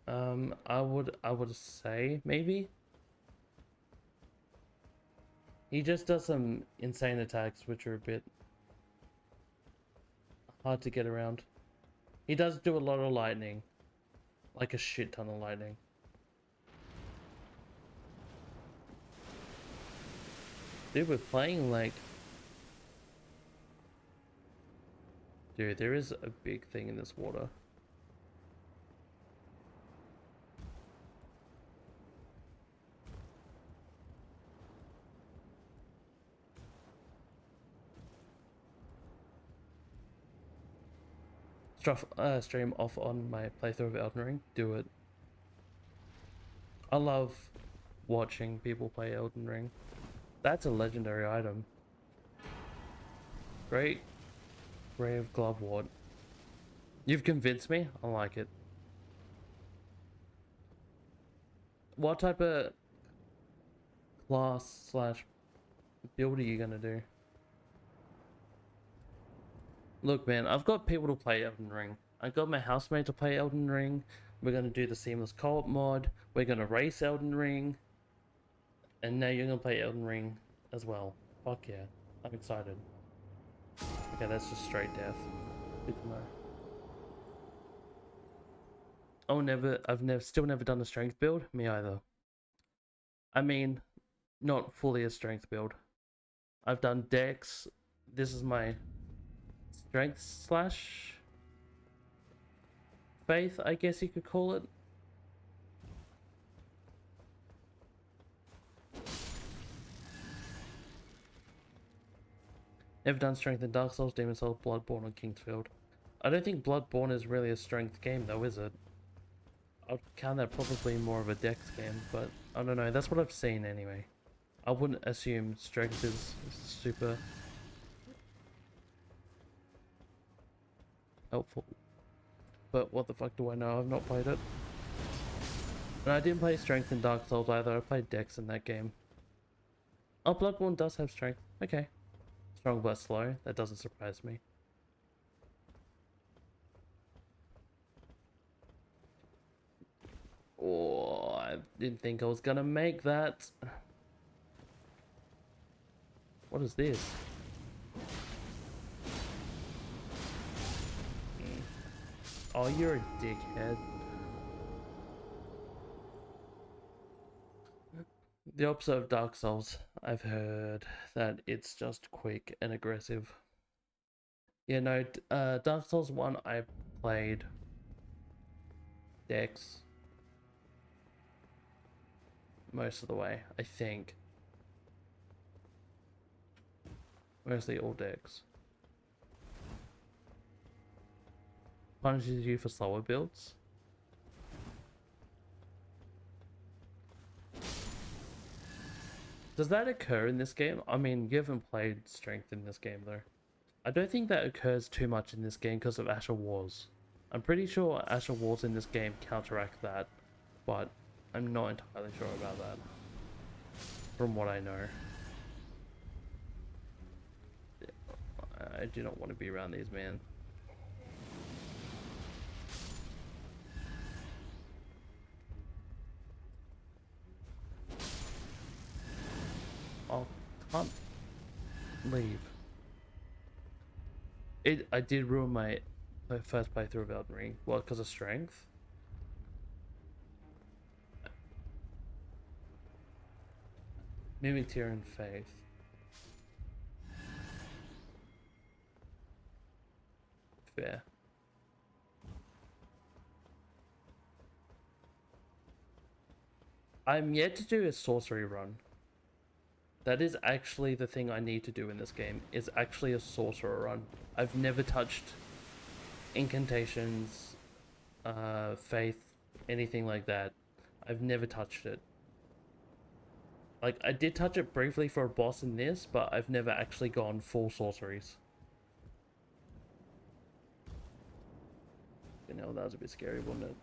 S1: I would say maybe. He just does some insane attacks which are a bit hard to get around. He does do a lot of lightning. Like a shit ton of lightning. Dude, we're playing like... Dude, there is a big thing in this water. Stream off on my playthrough of Elden Ring. Do it. I love watching people play Elden Ring. That's a legendary item. Great. Grave Glovewort. You've convinced me. I like it. What type of class / build are you gonna do? Look, man, I've got people to play Elden Ring. I got my housemate to play Elden Ring. We're gonna do the seamless co-op mod. We're gonna race Elden Ring. And now you're gonna play Elden Ring as well. Fuck yeah. I'm excited. Okay, that's just straight death. Good to know. I've still never done a strength build. Me either. I mean, not fully a strength build. I've done dex. This is my strength / faith, I guess you could call it. Never done strength in Dark Souls, Demon Souls, Bloodborne, or Kingsfield. I don't think Bloodborne is really a strength game though, is it? I'd count that probably more of a dex game, but I don't know. That's what I've seen anyway. I wouldn't assume strength is super helpful. But what the fuck do I know? I've not played it. And I didn't play strength in Dark Souls either. I played dex in that game. Oh, Bloodborne does have strength. Okay. Strong but slow. That doesn't surprise me. Oh, I didn't think I was gonna make that. What is this? Oh, you're a dickhead. The opposite of Dark Souls. I've heard that it's just quick and aggressive. Yeah, no, Dark Souls 1 I played dex most of the way, I think. Mostly all dex. Punishes you for slower builds. Does that occur in this game? I mean, you haven't played strength in this game though. I don't think that occurs too much in this game because of Asher Wars. I'm pretty sure Asher Wars in this game counteract that, but I'm not entirely sure about that. From what I know. I do not want to be around these, man. Oh, can't leave. I did ruin my first playthrough of Elden Ring. What, because of strength? Mimic Tear and Faith. Fair. I'm yet to do a sorcery run. That is actually the thing I need to do in this game, is actually a sorcerer run. I've never touched incantations, faith, anything like that. I've never touched it. Like, I did touch it briefly for a boss in this, but I've never actually gone full sorceries. You know, that was a bit scary, wasn't it?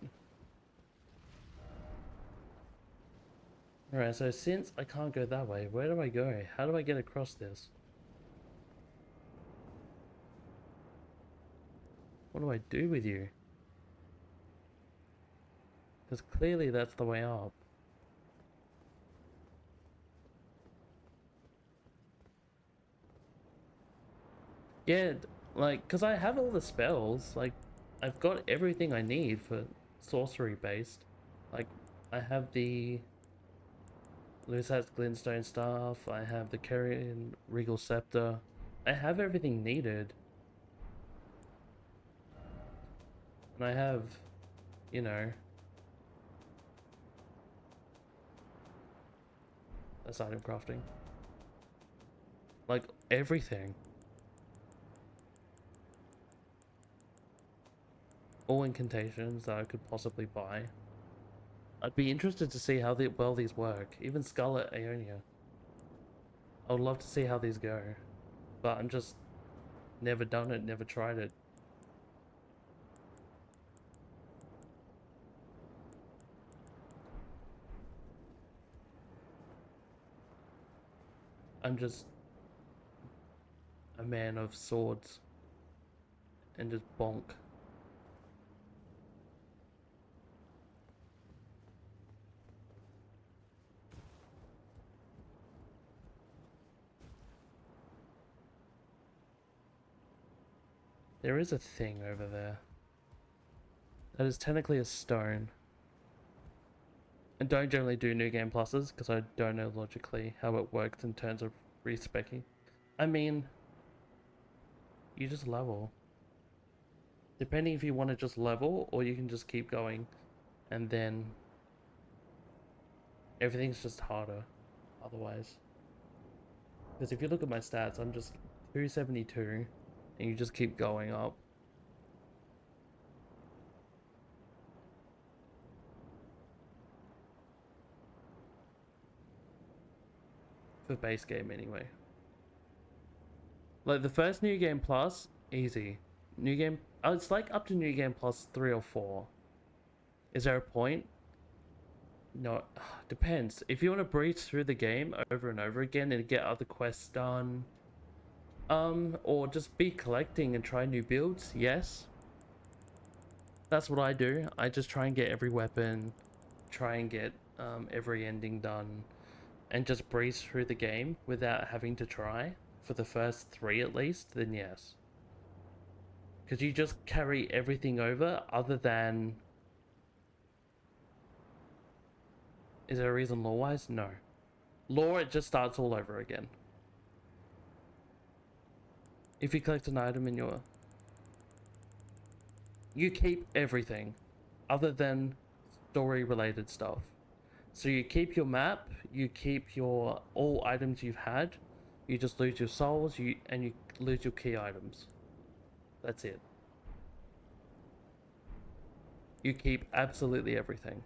S1: Alright, so since I can't go that way, where do I go? How do I get across this? What do I do with you? Because clearly that's the way up. Yeah, like, because I have all the spells. Like, I've got everything I need for sorcery based. Like, I have the Lusat's Glintstone Staff, I have the Carrion Regal Scepter. I have everything needed. And I have, you know, that's item crafting. Like, everything. All incantations that I could possibly buy. I'd be interested to see how well these work. Even Scarlet Aeonia. I would love to see how these go. But I'm just never done it, never tried it. I'm just a man of swords and just bonk. There is a thing over there. That is technically a stone. And don't generally do New Game Pluses because I don't know logically how it works in terms of respecking. I mean, you just level. Depending if you want to just level or you can just keep going and then everything's just harder otherwise. Because if you look at my stats, I'm just 272 and you just keep going up. For base game anyway. Like the first New Game Plus, easy. New Game, oh, it's like up to New Game Plus 3 or 4. Is there a point? No, depends. If you want to breeze through the game over and over again and get other quests done, or just be collecting and try new builds, yes. That's what I do. I just try and get every weapon, try and get every ending done, and just breeze through the game without having to try for the first 3 at least, then yes. Because you just carry everything over other than... Is there a reason lore-wise? No. Lore, it just starts all over again. If you collect an item in your... You keep everything other than story-related stuff. So you keep your map, you keep your all items you've had, you just lose your souls, and you lose your key items. That's it. You keep absolutely everything.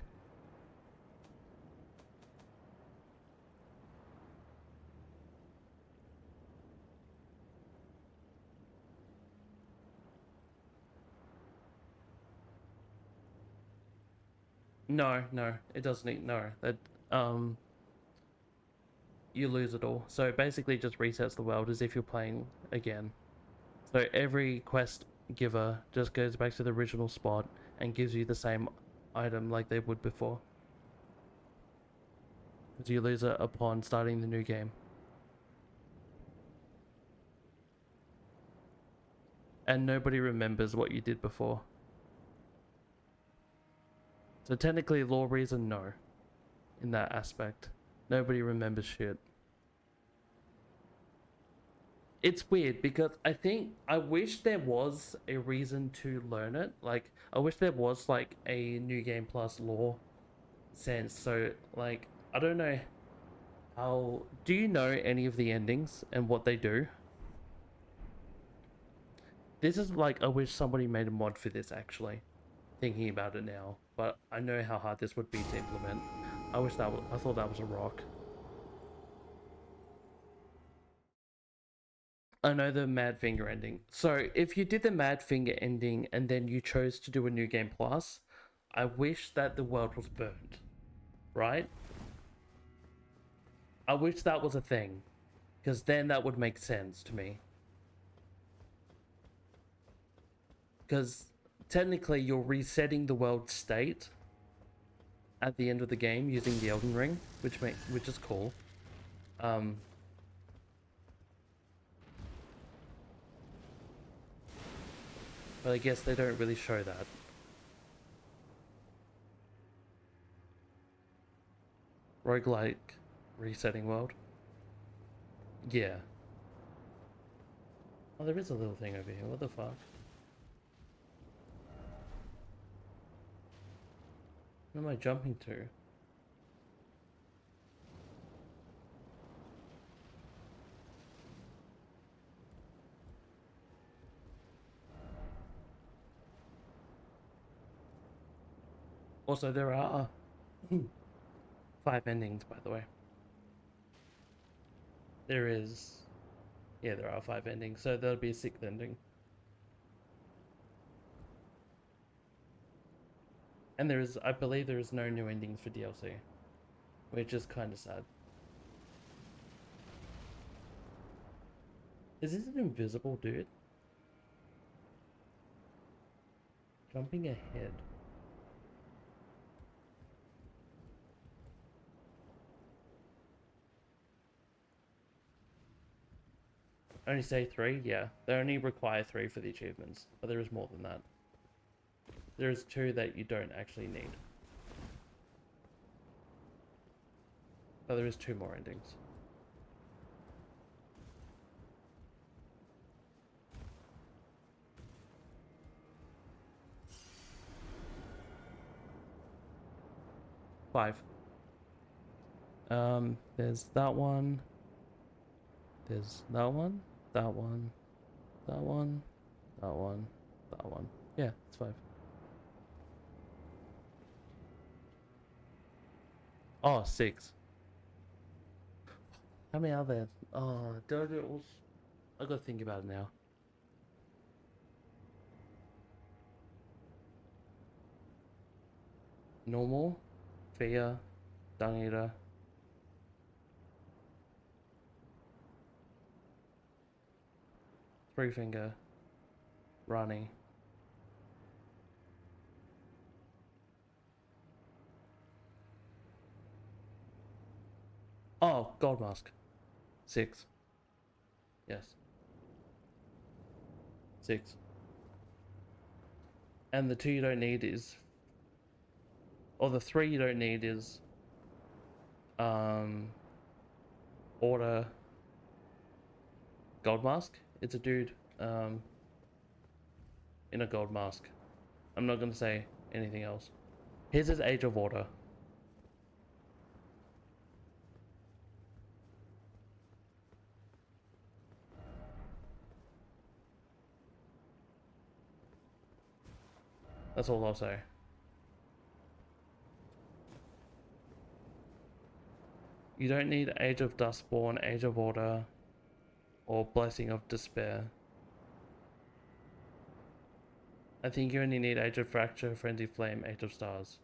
S1: No, it doesn't need, no. That, you lose it all. So it basically just resets the world as if you're playing again. So every quest giver just goes back to the original spot and gives you the same item like they would before. Because you lose it upon starting the new game. and nobody remembers what you did before. So technically, law reason, no. In that aspect, nobody remembers shit. It's weird because I wish there was a reason to learn it. Like, I wish there was like a New Game Plus law sense. So like, I don't know how. Do you know any of the endings and what they do? This is like, I wish somebody made a mod for this actually. Thinking about it now, but I know how hard this would be to implement. I thought that was a rock. I know the Mad Finger ending. So if you did the Mad Finger ending and then you chose to do a New Game Plus, I wish that the world was burned, right? I wish that was a thing, because then that would make sense to me. Because technically you're resetting the world state at the end of the game using the Elden Ring, which is cool. But I guess they don't really show that. Roguelike resetting world. Yeah. Oh, there is a little thing over here. What the fuck? What am I jumping to? Also, there are 5 endings, by the way. There is... Yeah, there are 5 endings, so there'll be a 6th ending. And I believe there is no new endings for DLC, which is kind of sad. Is this an invisible dude? Jumping ahead. Only say 3? Yeah. They only require 3 for the achievements, but there is more than that. There is 2 that you don't actually need. But there is 2 more endings. Five. There's that one. There's that one. That one. That one. That one. That one. Yeah, it's 5. Oh, 6. How many are there? Oh, I gotta think about it now. Normal, Fear, Dung Eater. Three Finger, Rani. Oh, Gold Mask. 6. Yes. 6. And the 2 you don't need is... Or the 3 you don't need is... Order... Gold Mask. It's a dude, in a gold mask. I'm not gonna say anything else. His is Age of Order. That's all I'll say. You don't need Age of Dustborn, Age of Order, or Blessing of Despair. I think you only need Age of Fracture, Frenzy Flame, Age of Stars,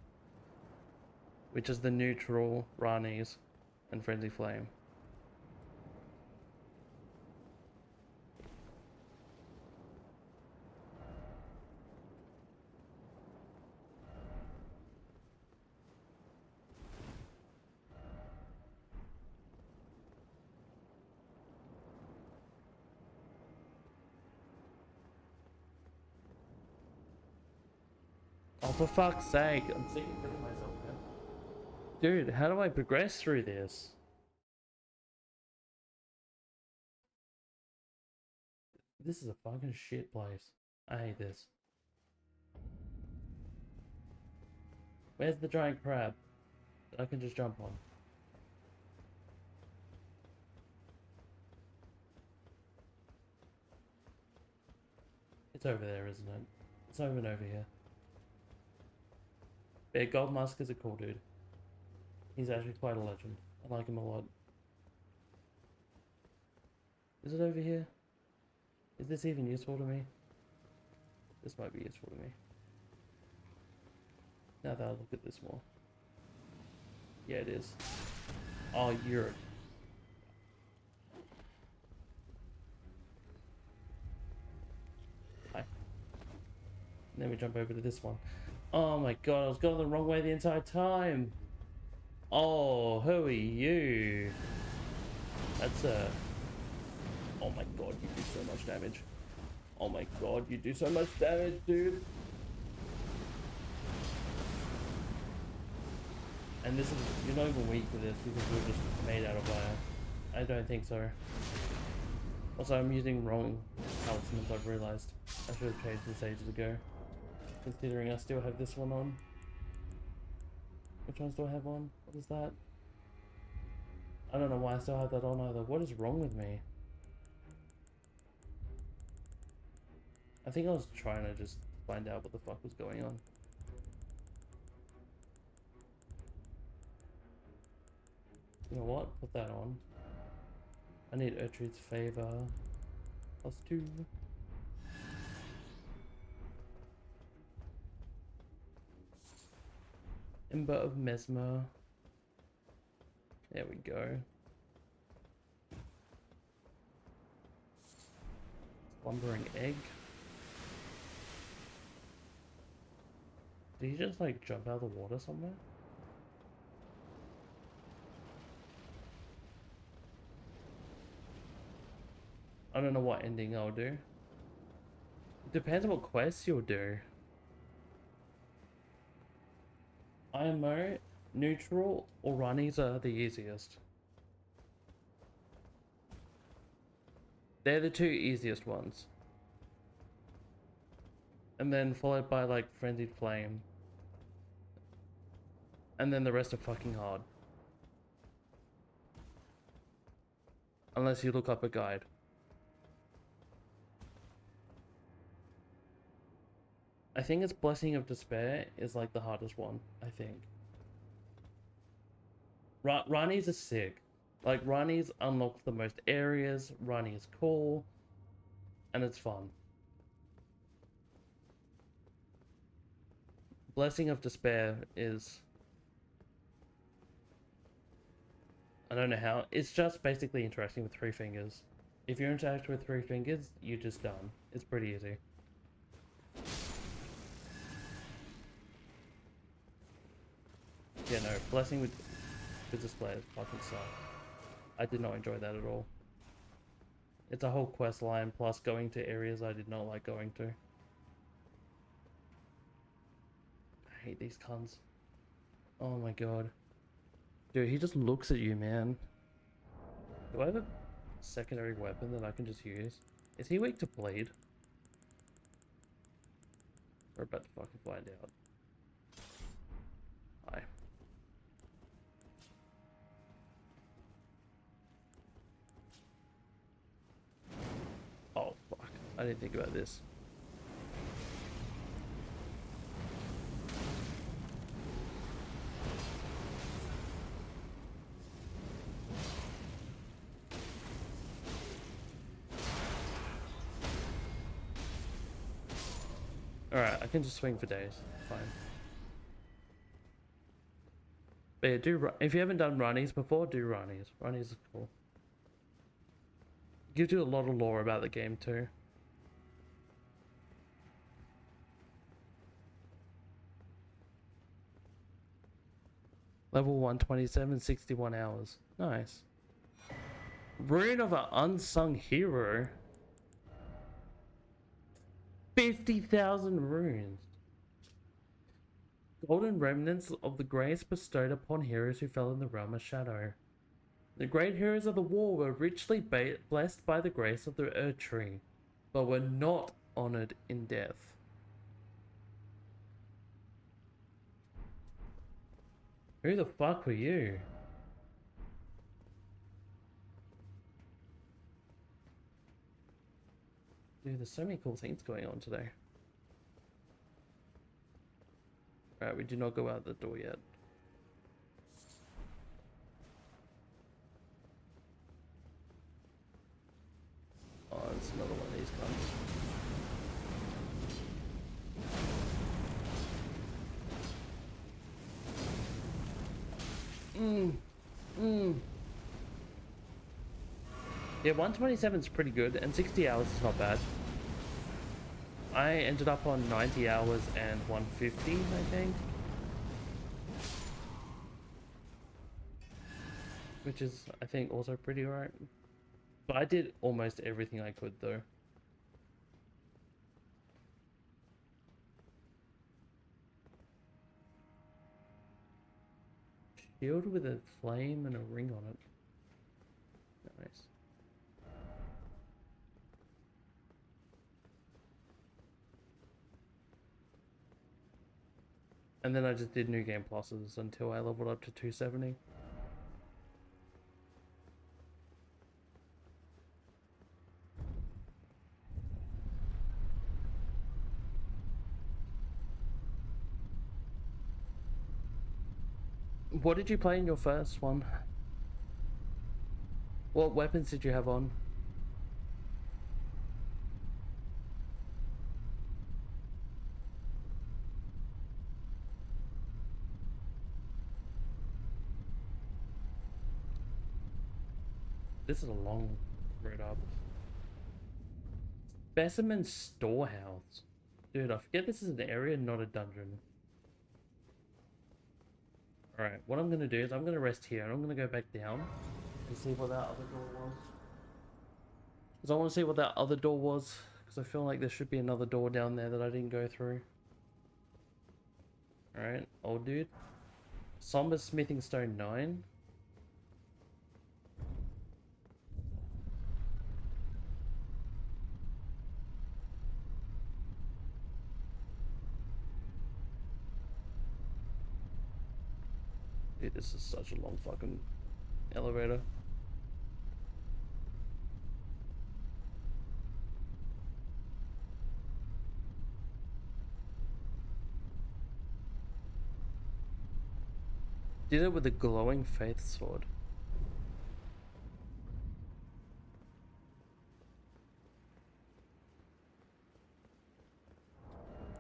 S1: which is the neutral Ranis and Frenzy Flame. Oh, for fuck's sake. I'm sick of killing myself, man. Dude, how do I progress through this? This is a fucking shit place. I hate this. Where's the giant crab that I can just jump on? It's over there, isn't it? It's over and over here. Yeah, Gold Musk is a cool dude. He's actually quite a legend. I like him a lot. Is it over here? Is this even useful to me? This might be useful to me. Now that I look at this more. Yeah, it is. Oh, you're... Hi. Then we jump over to this one. Oh my god, I was going the wrong way the entire time. Oh, who are you? That's a... Oh my god, you do so much damage. Oh my god, you do so much damage, dude. And this is... You're not even weak to this because we're just made out of fire. I don't think so. Also, I'm using wrong talismans, I've realized. I should have changed this ages ago. Considering I still have this one on. Which ones do I have on? What is that? I don't know why I still have that on either. What is wrong with me? I think I was trying to just find out what the fuck was going on. You know what? Put that on. I need Erdtree's favor. +2. Ember of Mesmer. There we go. Slumbering Egg. Did he just like jump out of the water somewhere? I don't know what ending I'll do. It depends on what quests you'll do. IMO, neutral, or runnies are the easiest. They're the two easiest ones. And then followed by like Frenzied Flame. And then the rest are fucking hard. Unless you look up a guide. I think it's Blessing of Despair is like the hardest one, I think. Rani's are sick. Like, Rani's unlocks the most areas, Rani is cool, and it's fun. Blessing of Despair is... I don't know how. It's just basically interacting with 3 fingers. If you interact with 3 fingers, you're just done. It's pretty easy. Yeah, no, Blessing with Display is fucking suck. I did not enjoy that at all. It's a whole quest line plus going to areas I did not like going to. I hate these cunts. Oh my god. Dude, he just looks at you, man. Do I have a secondary weapon that I can just use? Is he weak to bleed? We're about to fucking find out. Hi. Oh, fuck. I didn't think about this. Alright, I can just swing for days. Fine. But yeah, if you haven't done Rani's before, do Rani's. Rani's is cool. Gives you a lot of lore about the game too. Level 127, 61 hours. Nice. Rune of an Unsung Hero. 50,000 runes. golden remnants of the grace bestowed upon heroes who fell in the realm of shadow. The great heroes of the war were richly blessed by the grace of the Erdtree, but were not honored in death. Who the fuck were you? Dude, there's so many cool things going on today. Alright, we do not go out the door yet. Oh, it's another one of these guns. Yeah, 127 is pretty good, and 60 hours is not bad. I ended up on 90 hours and 150, I think. Which is, I think, also pretty alright. But I did almost everything I could, though. Shield with a flame and a ring on it. Nice. And then I just did new game pluses until I leveled up to 270. What did you play in your first one? What weapons did you have on? This is a long road up. Specimen Storehouse. Dude, I forget this is an area, not a dungeon. Alright, what I'm gonna do is I'm gonna rest here and I'm gonna go back down and see what that other door was. Because I want to see what that other door was. Because I feel like there should be another door down there that I didn't go through. Alright, old dude. Somber Smithing Stone 9. Dude, this is such a long fucking elevator. Did it with a glowing faith sword.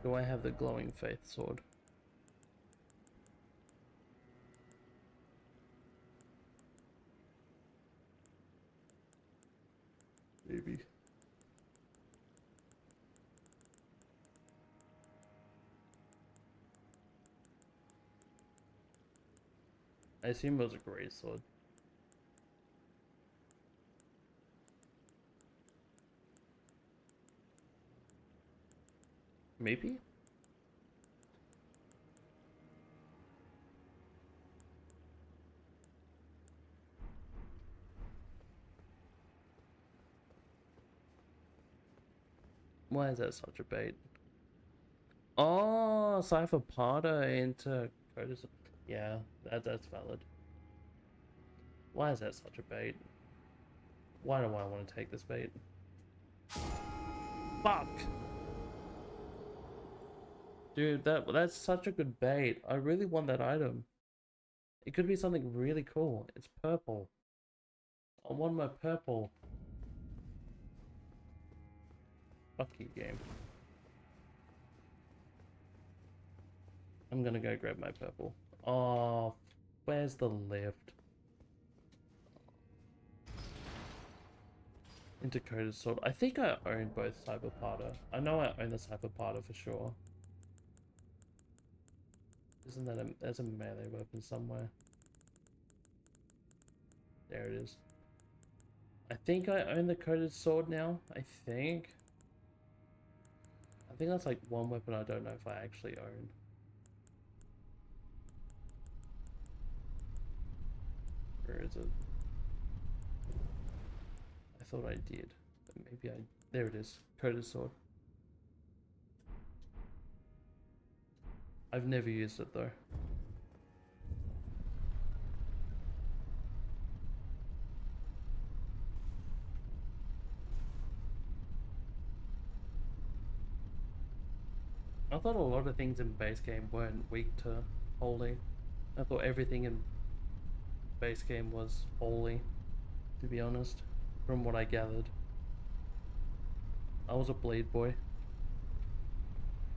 S1: Do I have the glowing faith sword? Maybe. I assume it was a grey sword. Maybe? Why is that such a bait? Oh, Cypher Parter into Codus. Yeah, that's valid. Why is that such a bait? Why do I want to take this bait? Fuck! Dude, that's such a good bait. I really want that item. It could be something really cool. It's purple. I want my purple. Fuck you, game. I'm gonna go grab my purple. Oh, where's the lift? Into Coda's Sword. I think I own both Cyberparter. I know I own the Cyberparter for sure. Isn't that there's a melee weapon somewhere? There it is. I think I own the Coated Sword now. I think that's like one weapon I don't know if I actually own. use it. I thought I did, but maybe I... There it is. Coated sword. I've never used it though. I thought a lot of things in base game weren't weak to holy. I thought everything in base game was holy, to be honest, from what I gathered. I was a bleed boy.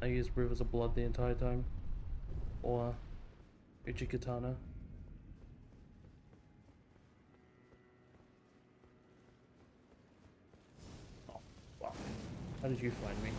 S1: I used Rivers of Blood the entire time. Or Uchikatana. Oh, fuck. How did you find me?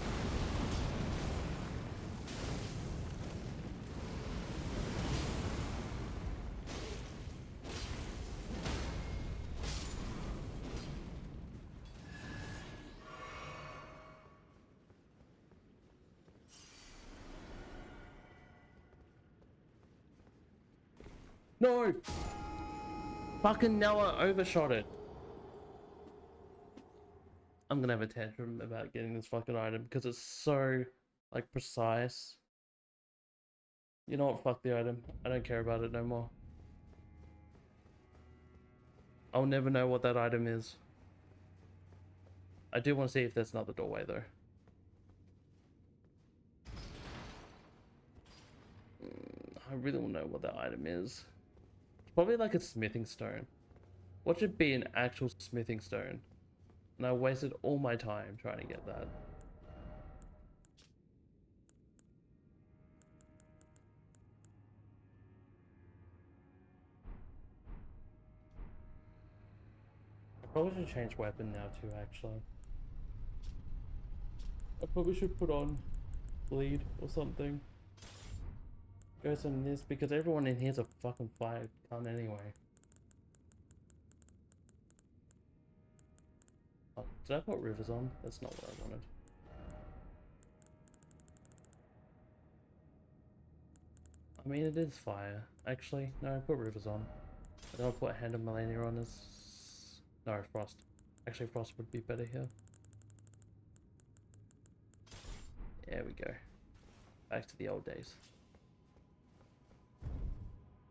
S1: No! Fucking Noah overshot it. I'm gonna have a tantrum about getting this fucking item because it's so, like, precise. You know what? Fuck the item. I don't care about it no more. I'll never know what that item is. I do want to see if there's another doorway though. I really want to know what that item is. It's probably like a smithing stone. What should be an actual smithing stone? And I wasted all my time trying to get that. I probably should change weapon now too, actually. I probably should put on bleed or something. Go some this because everyone in here's a fucking fire cunt anyway. Oh, did I put rivers on? That's not what I wanted. I mean, it is fire. Actually, no, I put rivers on. And then I'll put Hand of Millennia on as... No, frost. Actually, frost would be better here. There we go. Back to the old days.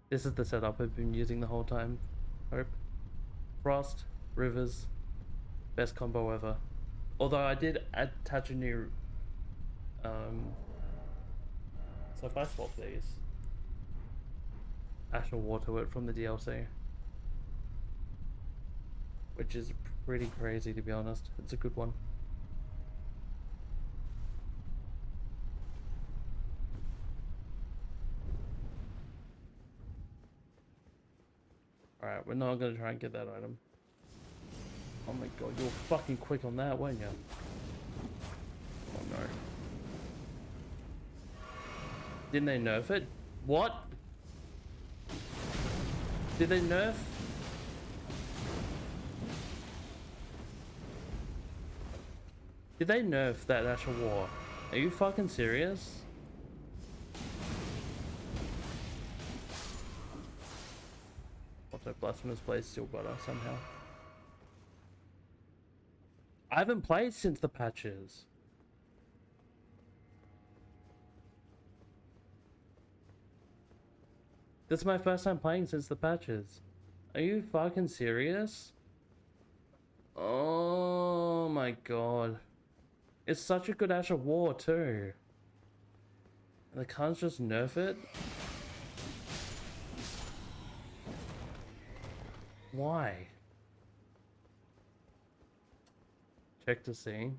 S1: This is the setup I've been using the whole time. Hope. Frost, rivers, best combo ever. Although I did attach a new... So if I swap these... Ash and War to it from the DLC. Which is pretty crazy, to be honest. It's a good one. Alright, we're not gonna try and get that item. Oh my god, you were fucking quick on that, weren't you? Oh no. Didn't they nerf it? What? Did they nerf? Did they nerf that Ash of War? Are you fucking serious? Also, Blasphemous Blade still got us somehow. I haven't played since the patches. This is my first time playing since the patches. Are you fucking serious? Oh my god. It's such a good Ash of War too. And they can't just nerf it? Why? Check to see.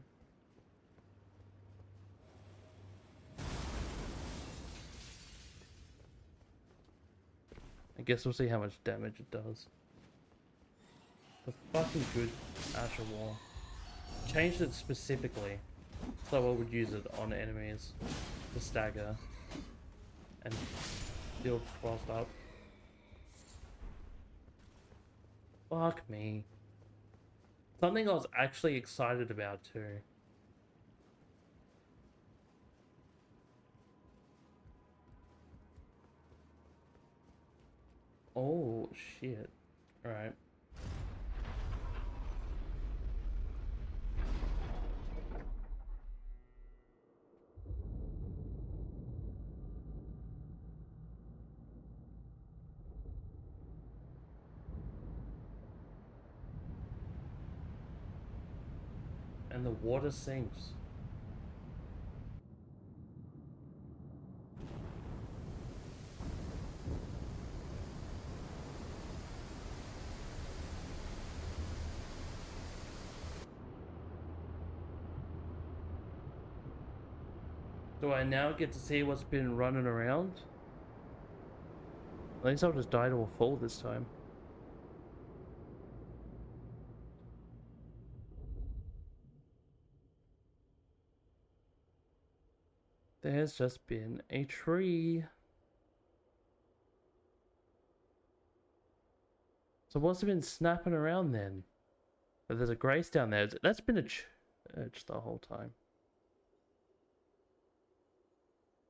S1: I guess we'll see how much damage it does. The fucking good Ash of War. Changed it specifically so I would use it on enemies to stagger and build frost up. Fuck me. Something I was actually excited about too. Oh shit. Alright. And the water sinks. Do I now get to see what's been running around? At least I'll just die to a fall this time. There's just been a tree. So what's been snapping around then? But there's a grace down there. That's been a church the whole time.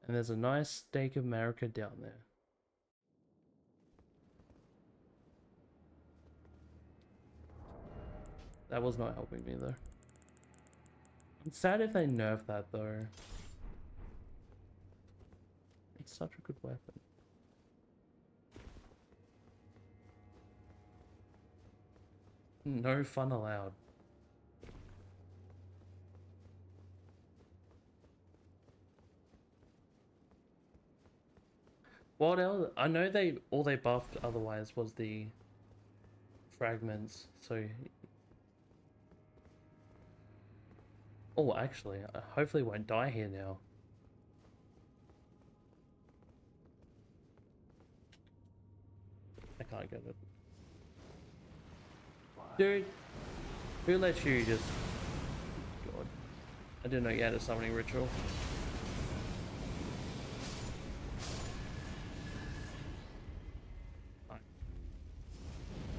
S1: And there's a nice stake of America down there. That was not helping me though. I'm sad if they nerf that though. It's such a good weapon. No fun allowed. What else? I know all they buffed otherwise was the fragments, so... Oh, actually, I hopefully won't die here now. I can't get it. Dude, who let you just... God. I didn't know you had a summoning ritual.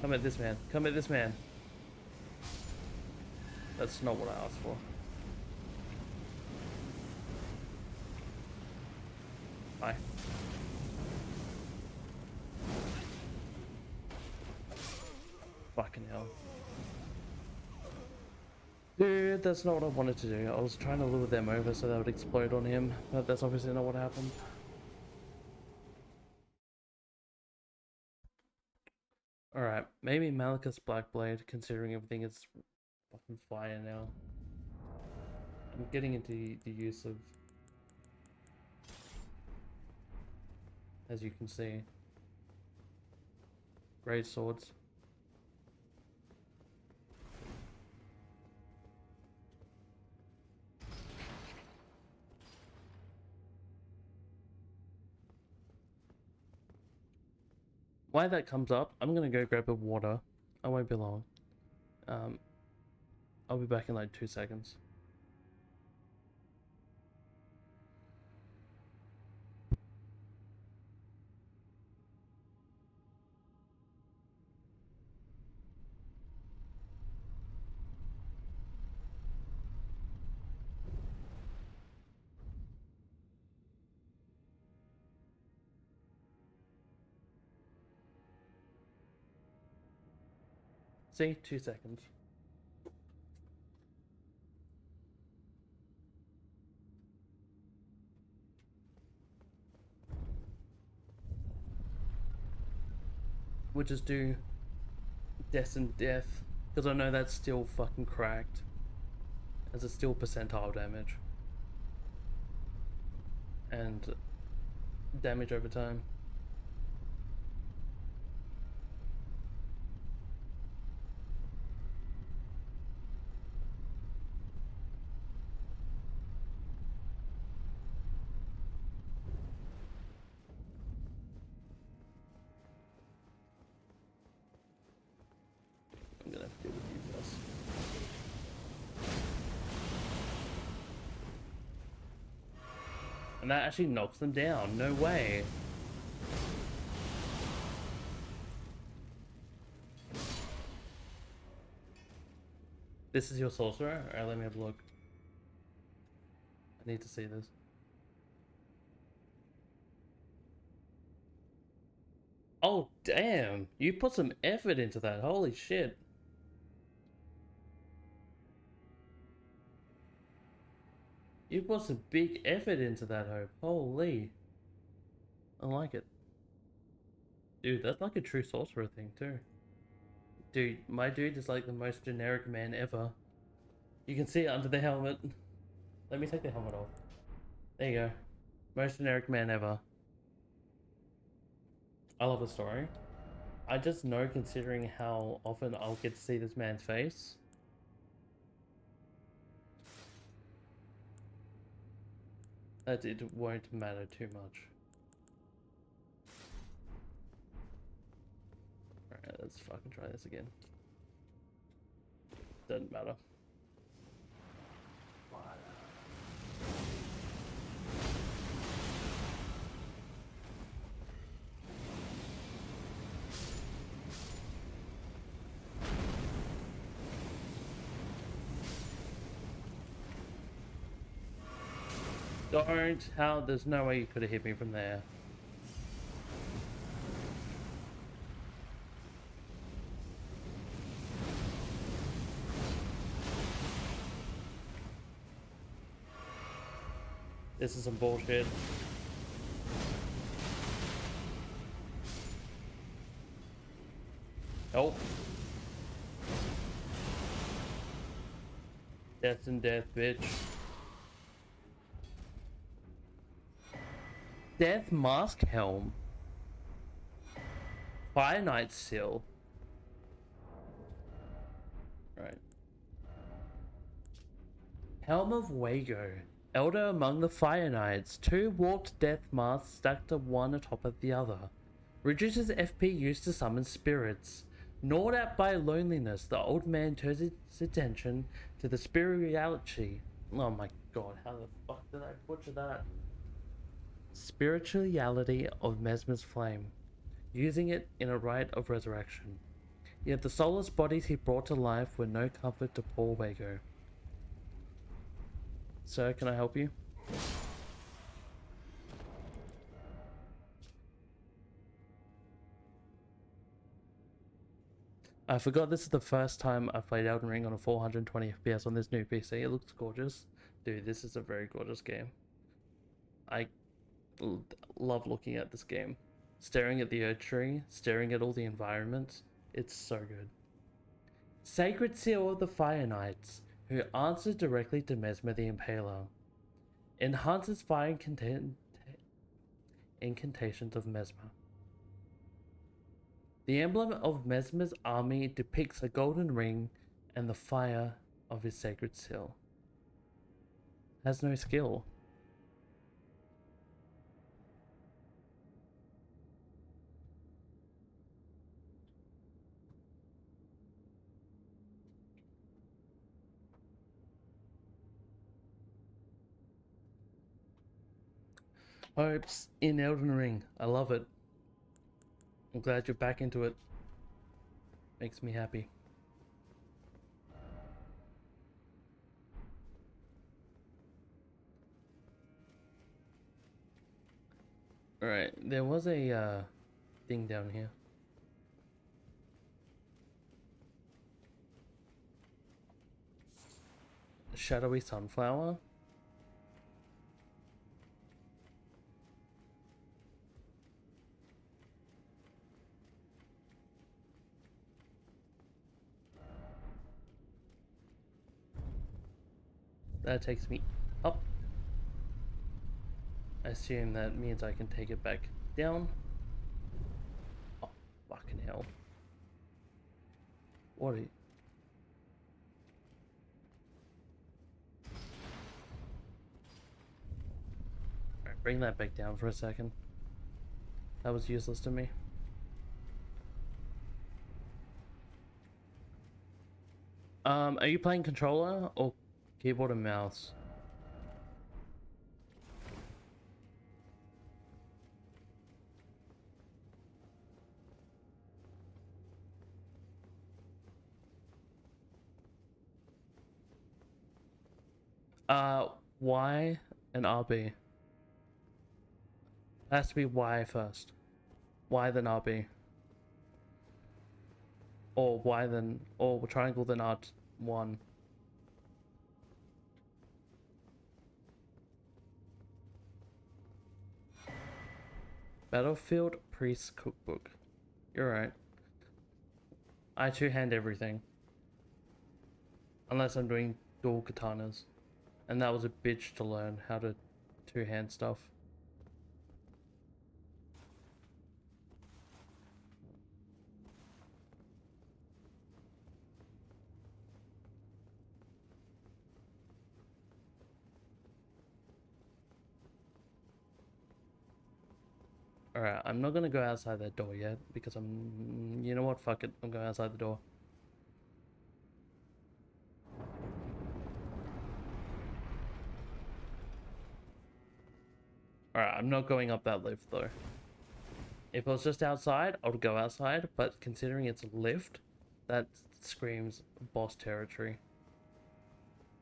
S1: Come at this man. Come at this man. That's not what I asked for. Bye. Fucking hell. Dude, that's not what I wanted to do. I was trying to lure them over so they would explode on him, but that's obviously not what happened. Alright, maybe Malachus Blackblade, considering everything is fucking fire now. I'm getting into the use of, as you can see, great swords. While that comes up, I'm gonna go grab a water. I won't be long. I'll be back in like 2 seconds. See, 2 seconds. We'll just do Destined Death, because I know that's still fucking cracked. As it's still percentile damage. And damage over time. I'm gonna have to deal with you first. And that actually knocks them down. No way. This is your sorcerer? Alright, let me have a look. I need to see this. Oh, damn, you put some effort into that. Holy shit. You put some big effort into that, Hope. Holy. I like it. Dude, that's like a true sorcerer thing, too. Dude, my dude is like the most generic man ever. You can see it under the helmet. Let me take the helmet off. There you go. Most generic man ever. I love the story. I just know, considering how often I'll get to see this man's face, that it won't matter too much. Alright, let's fucking try this again. Doesn't matter. Don't. How? There's no way you could have hit me from there. This is some bullshit. Nope. Death and death, bitch. Death Mask Helm. Fire Knight Seal. Right. Helm of Wago. Elder among the Fire Knights. 2 warped death masks stacked one atop of the other. Reduces FP used to summon spirits. Gnawed at by loneliness, the old man turns his attention to the spirituality. Oh my god, how the fuck did I butcher that? Spirituality of Mesmer's flame, using it in a rite of resurrection. Yet the soulless bodies he brought to life were no comfort to poor Wago. Sir, can I help you? I forgot this is the first time I've played Elden Ring on a 420 FPS on this new PC. It looks gorgeous. Dude, this is a very gorgeous game. I love looking at this game. Staring at the Erdtree, staring at all the environments. It's so good. Sacred Seal of the Fire Knights, who answers directly to Mesmer the Impaler. Enhances fire incantations of Mesmer. The emblem of Mesmer's army depicts a golden ring and the fire of his sacred seal. Has no skill. Hopes in Elden Ring. I love it. I'm glad you're back into it. Makes me happy. Alright, there was a thing down here. Shadowy sunflower. That takes me up. I assume that means I can take it back down. Oh, fucking hell. What are you? Alright, bring that back down for a second. That was useless to me. Are you playing controller or keyboard and mouse? Y and RB. Has to be Y first. Y then RB. Or Y then, or triangle then R1. Battlefield Priest Cookbook. You're right. I two-hand everything. Unless I'm doing dual katanas. And that was a bitch to learn how to two-hand stuff. Alright, I'm not gonna go outside that door yet because I'm... You know what? Fuck it. I'm going outside the door. Alright, I'm not going up that lift though. If it was just outside, I would go outside, but considering it's a lift, that screams boss territory.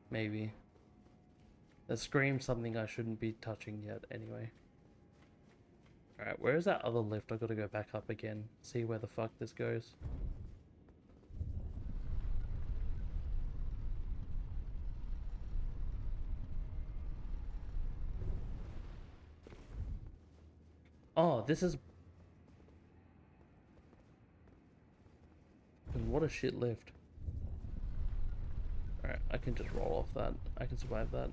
S1: Maybe. That screams something I shouldn't be touching yet anyway. Alright, where is that other lift? I've got to go back up again. See where the fuck this goes. Oh, this is... What a shit lift. Alright, I can just roll off that. I can survive that.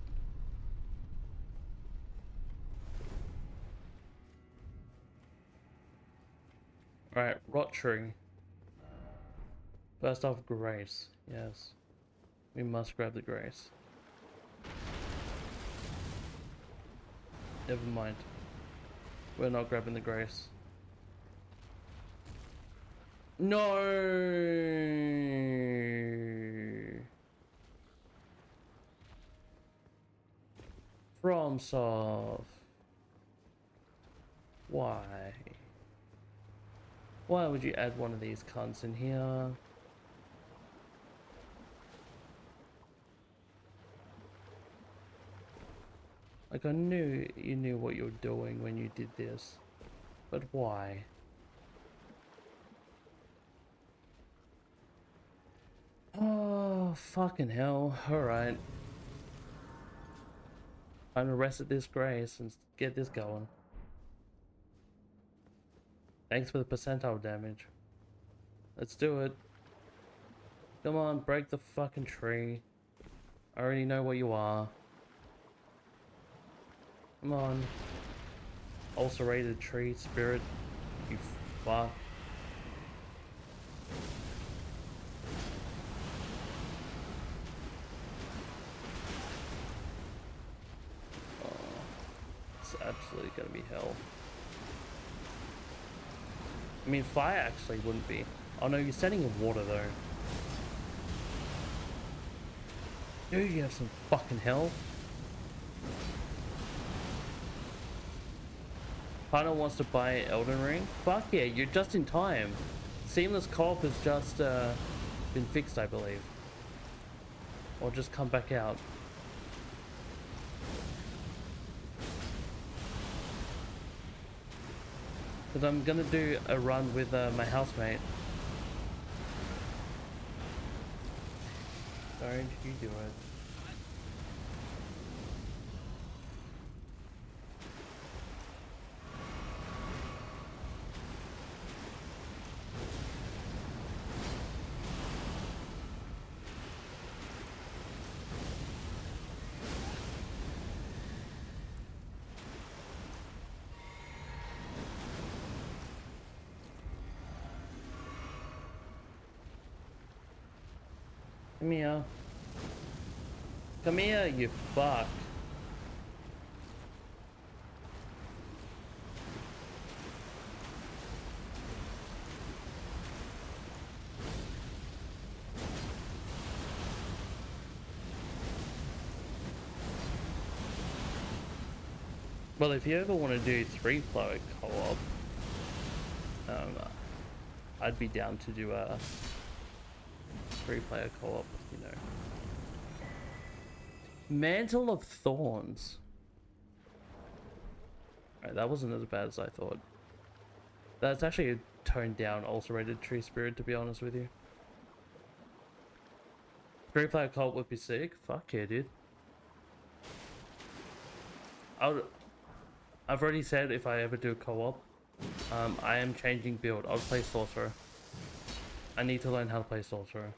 S1: Alright, Erdtree. First off, Grace. Yes. We must grab the Grace. Never mind. We're not grabbing the Grace. No! FromSoft. Why? Why would you add one of these cunts in here? Like, I knew you knew what you were doing when you did this. But why? Oh, fucking hell. Alright. Time to rest at this Grace and get this going. Thanks for the percentile damage. Let's do it. Come on, break the fucking tree. I already know what you are. Come on. Ulcerated tree spirit. You fuck. Oh, it's absolutely gonna be hell. I mean, fire actually wouldn't be. Oh no, you're setting in water though. Dude, you have some fucking hell. Partner wants to buy Elden Ring? Fuck yeah, you're just in time. Seamless co-op has just been fixed, I believe. Or just come back out. Because I'm gonna do a run with my housemate. Don't you do it. Come here. Come here, you fuck. Well, if you ever want to do 3-player co-op, I'd be down to do a 3-player co-op, you know. Mantle of Thorns. Alright, that wasn't as bad as I thought. That's actually a toned down ulcerated tree spirit, to be honest with you. 3-player co-op would be sick. Fuck yeah, dude. I've already said if I ever do co-op, I am changing build. I'll play Sorcerer. I need to learn how to play Sorcerer.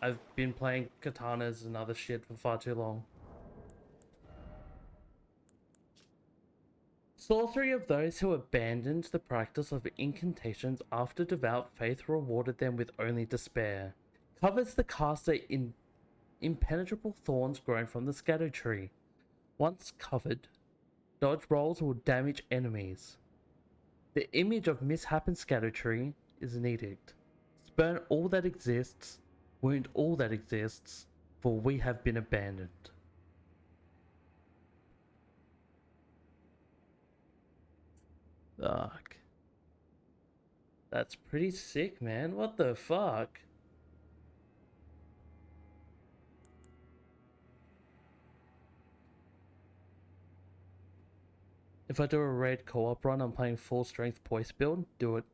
S1: I've been playing katanas and other shit for far too long. Sorcery of those who abandoned the practice of incantations after devout faith rewarded them with only despair. Covers the caster in impenetrable thorns grown from the scatter tree. Once covered, dodge rolls will damage enemies. The image of misshapen scatter tree is an edict. Spurn all that exists, wound all that exists, for we have been abandoned. Fuck. That's pretty sick, man. What the fuck? If I do a raid co-op run, I'm playing full strength poise build, do it.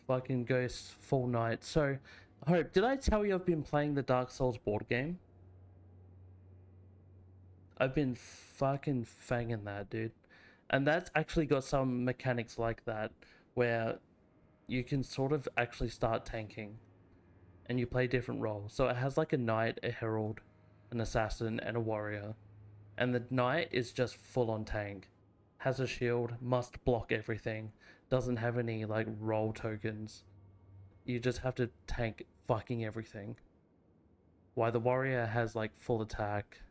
S1: Fucking go full night. So, Hope, did I tell you I've been playing the Dark Souls board game? I've been fucking fanging that, dude. And that's actually got some mechanics like that, where you can sort of actually start tanking. And you play different roles. So it has like a knight, a herald, an assassin, and a warrior. And the knight is just full on tank. Has a shield, must block everything, doesn't have any like roll tokens. You just have to tank fucking everything. While the warrior has like full attack.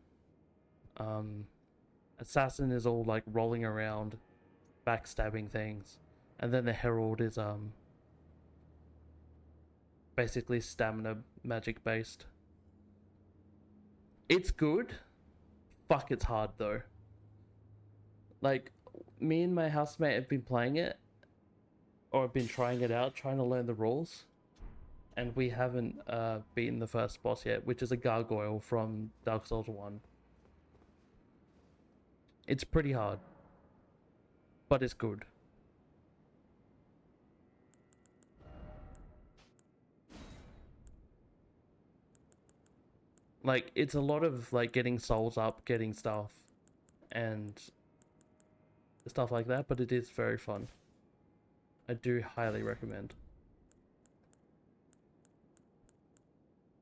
S1: Assassin is all like rolling around, backstabbing things. And then the herald is basically stamina magic based. It's good. Fuck, it's hard though. Like, me and my housemate have been playing it, or have been trying it out, trying to learn the rules, and we haven't beaten the first boss yet, which is a gargoyle from Dark Souls 1. It's pretty hard, but it's good. Like, it's a lot of like getting souls up, getting stuff, and stuff like that, but it is very fun. I do highly recommend.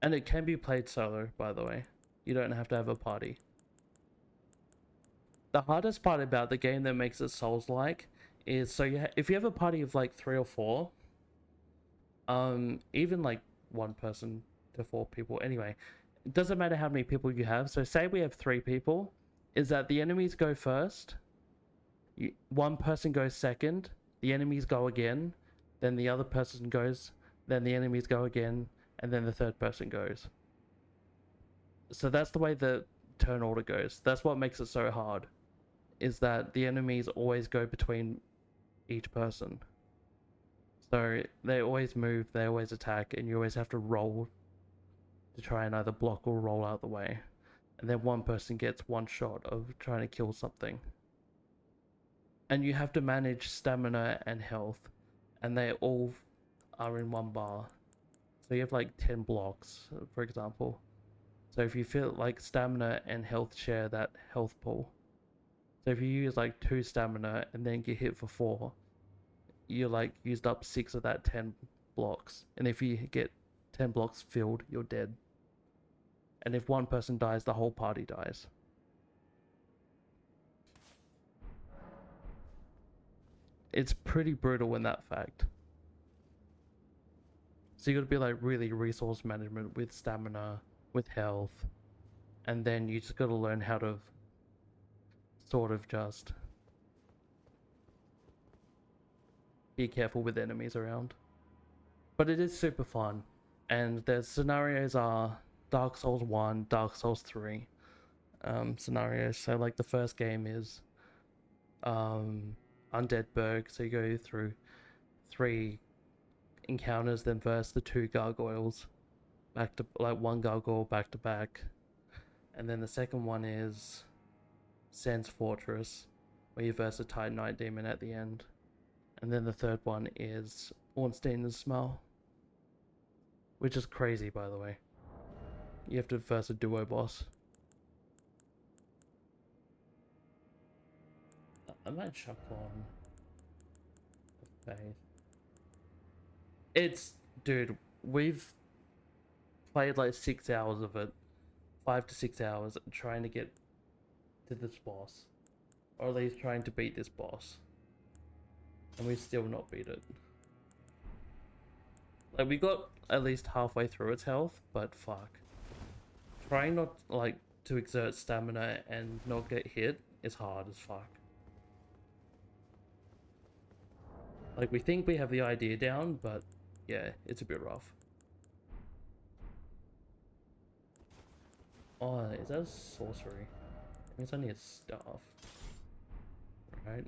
S1: And it can be played solo, by the way. You don't have to have a party. The hardest part about the game that makes it Souls-like is, so if you have a party of like 3 or 4, even like 1 person to 4 people, anyway, it doesn't matter how many people you have. So say we have 3 people, is that the enemies go first, 1 person goes second, the enemies go again, then the other person goes, then the enemies go again, and then the 3rd person goes. So that's the way the turn order goes. That's what makes it so hard, is that the enemies always go between each person. So they always move, they always attack, and you always have to roll to try and either block or roll out the way. And then 1 person gets 1 shot of trying to kill something. And you have to manage stamina and health, and they all are in 1 bar. So you have like 10 blocks, for example. So if you feel like stamina and health share that health pool. So if you use like 2 stamina and then get hit for 4, you like used up 6 of that 10 blocks. And if you get 10 blocks filled, you're dead. And if 1 person dies, the whole party dies. It's pretty brutal in that fact. So you gotta be like really resource management with stamina, with health, and then you just gotta learn how to sort of just be careful with enemies around. But it is super fun, and the scenarios are Dark Souls 1, Dark Souls 3 scenarios. So like the first game is Undead Burg, so you go through 3 encounters, then verse the 2 gargoyles back to like 1 gargoyle back to back. And then the second one is Sans Fortress, where you verse a Titanite demon at the end. And then the third one is Ornstein's Smell, which is crazy, by the way. You have to first a duo boss. I might chuck on the faith. It's, dude, we've played like 6 hours of it, 5 to 6 hours, trying to get to this boss, or at least trying to beat this boss, and we still not beat it. Like, we got at least halfway through its health, but fuck. Trying not, like, to exert stamina and not get hit is hard as fuck. Like, we think we have the idea down, but yeah, it's a bit rough. Oh, is that a sorcery? I mean, it's only a staff. Right?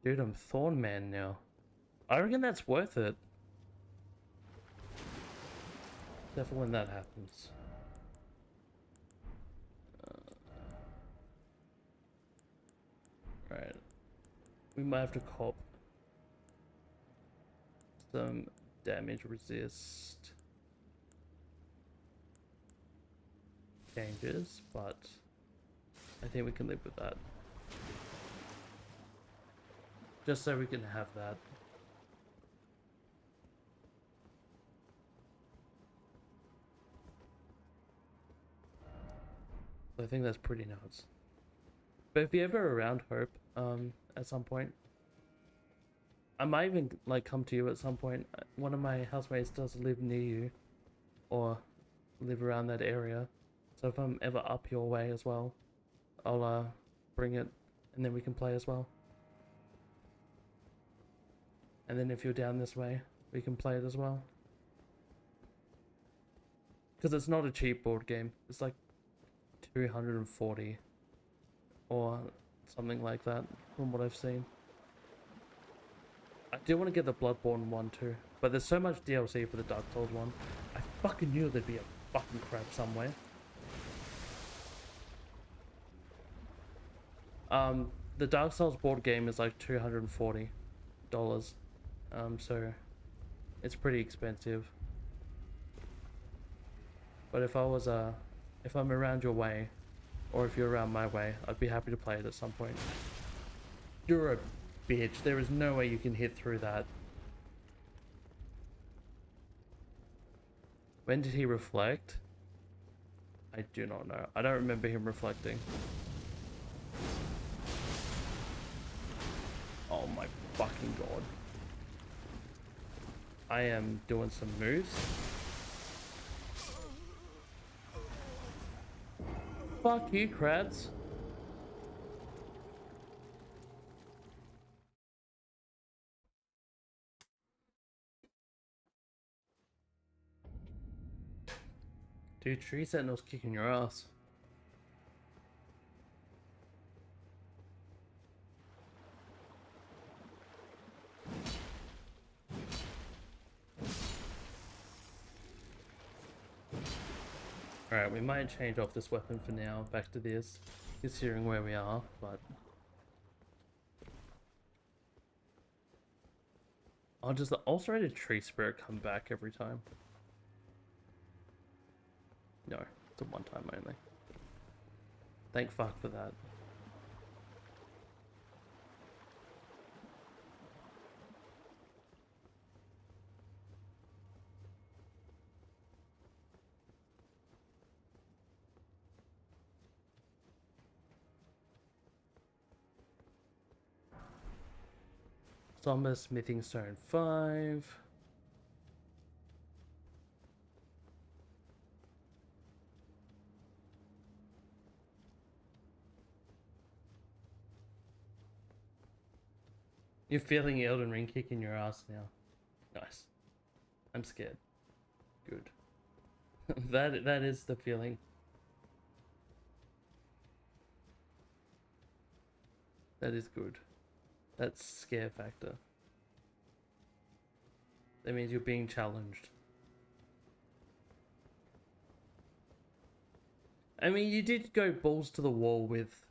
S1: Dude, I'm Thorn Man now. I reckon that's worth it. Except for when that happens. Right. We might have to cop some damage resist changes, but I think we can live with that. Just so we can have that. I think that's pretty nuts. But if you're ever around Hope, at some point, I might even like come to you at some point. One of my housemates does live near you, or live around that area. So if I'm ever up your way as well, I'll bring it, and then we can play as well. And then if you're down this way, we can play it as well. Because it's not a cheap board game. It's like 240 or something like that from what I've seen. I do want to get the Bloodborne one too, but there's so much DLC for the Dark Souls one. I fucking knew there'd be a fucking crab somewhere. The Dark Souls board game is like $240. So it's pretty expensive. But if I was if I'm around your way, or if you're around my way, I'd be happy to play it at some point. You're a bitch. There is no way you can hit through that. When did he reflect? I do not know. I don't remember him reflecting. Oh my fucking god. I am doing some moves. Fuck you, crabs. Dude, Tree Sentinel's kicking your ass. Alright, we might change off this weapon for now, back to this, considering where we are, but... I'll just ulcerated tree spirit come back every time. No, it's a one time only. Thank fuck for that. Somber Smithing Stone 5. You're feeling Elden Ring kicking your ass now. Nice. I'm scared. Good. that is the feeling. That is good. That's scare factor. That means you're being challenged. I mean, you did go balls to the wall with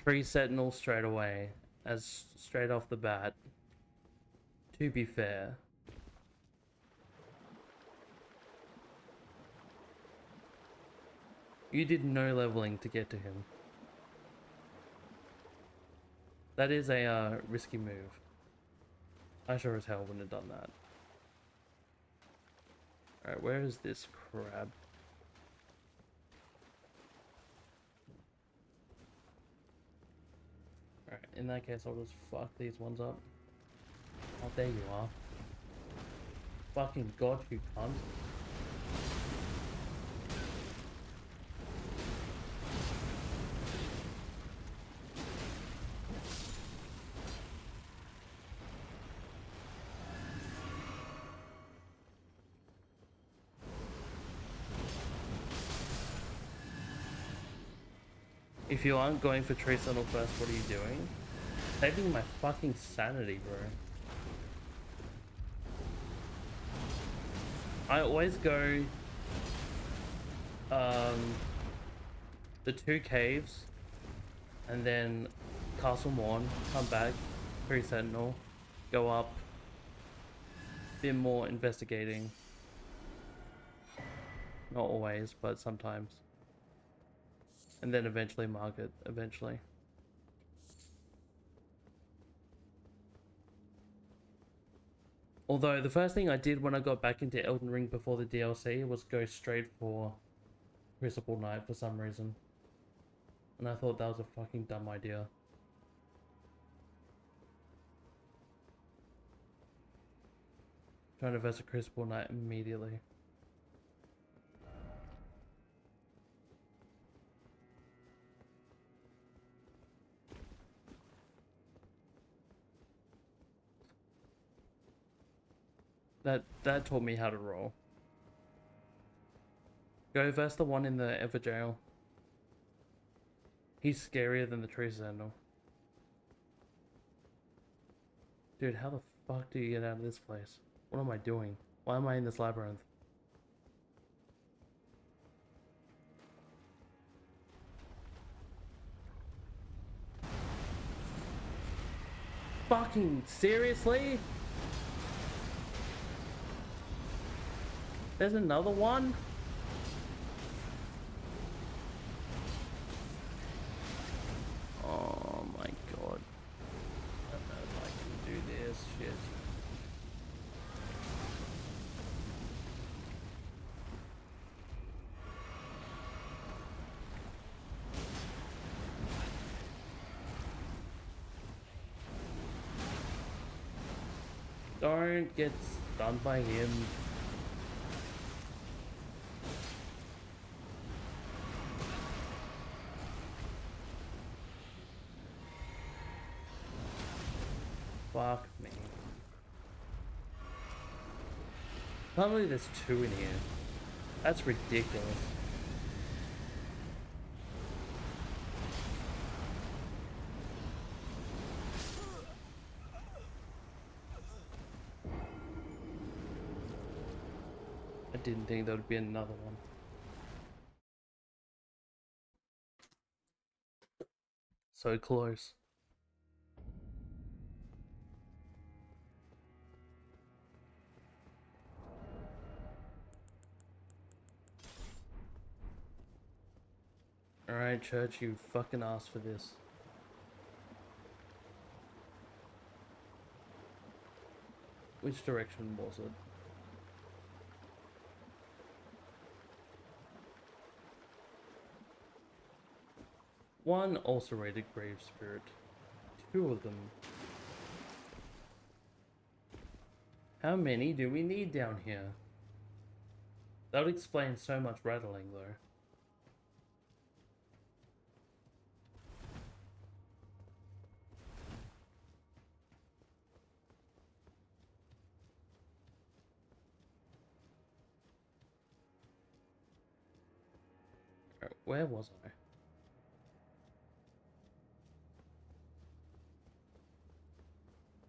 S1: Tree Sentinel straight away, as straight off the bat. To be fair. You did no leveling to get to him. That is a risky move. I sure as hell wouldn't have done that. Alright, where is this crab? Alright, in that case I'll just fuck these ones up. Oh, there you are. Fucking god, you cunt. If you aren't going for Tree Sentinel first, what are you doing? Saving my fucking sanity, bro. I always go the 2 caves and then Castle Morn, come back, Tree Sentinel, go up, bit more investigating. Not always, but sometimes. And then eventually market, eventually. Although the first thing I did when I got back into Elden Ring before the DLC was go straight for Crucible Knight for some reason. And I thought that was a fucking dumb idea. Trying to verse a Crucible Knight immediately. That taught me how to roll. Go verse the one in the Ever Jail. He's scarier than the Tree Sentinel. Dude, how the fuck do you get out of this place? What am I doing? Why am I in this labyrinth? Fucking seriously? There's another one? Oh my god. I don't know if I can do this shit. Don't get stunned by him. Fuck me. Can't believe there's 2 in here. That's ridiculous. I didn't think there would be another one. So close. Alright, Church, you fucking asked for this. Which direction was it? One ulcerated grave spirit. 2 of them. How many do we need down here? That would explain so much rattling, though. Where was I?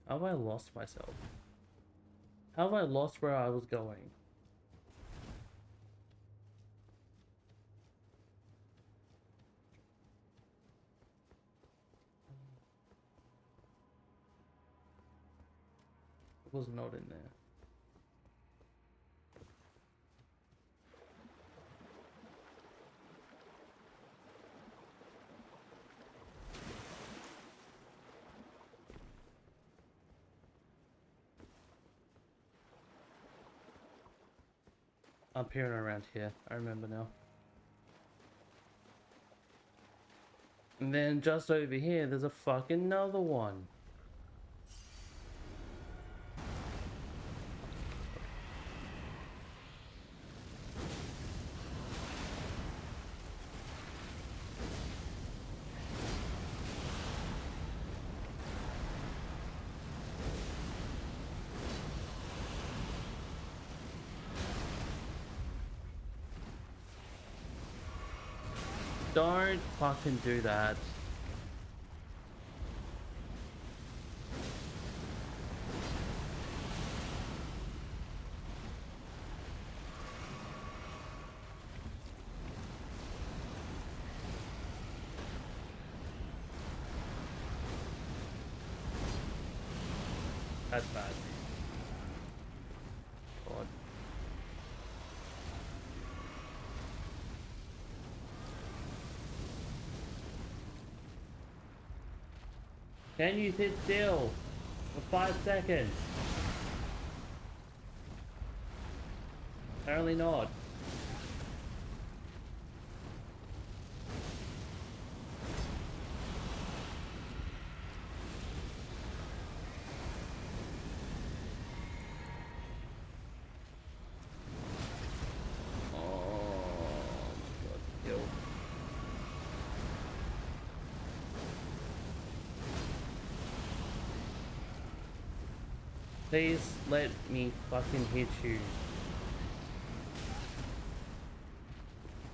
S1: How have I lost myself? How have I lost where I was going? was not in there. I'm peering around here. I remember now. And then just over here, there's a fucking another one. Don't fucking do that. That's bad. God. Can you sit still for 5 seconds? Apparently not. Please let me fucking hit you.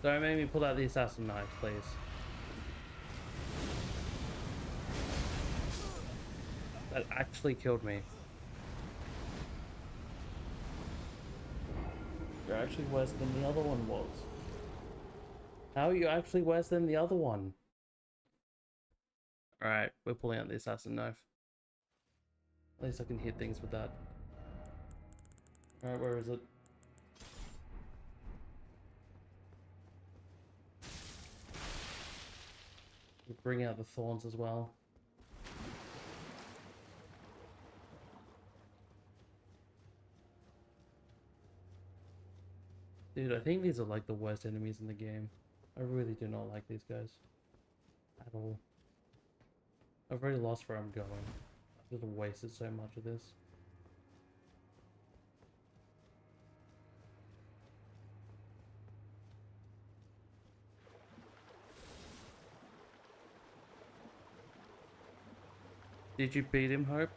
S1: Don't make me pull out the assassin knife, please. That actually killed me. You're actually worse than the other one was. How are you actually worse than the other one? Alright, we're pulling out the assassin knife. At least I can hit things with that. Alright, where is it? We'll bring out the thorns as well. Dude, I think these are like the worst enemies in the game. I really do not like these guys. At all. I've already lost where I'm going. I've just wasted so much of this. Did you beat him, Hope?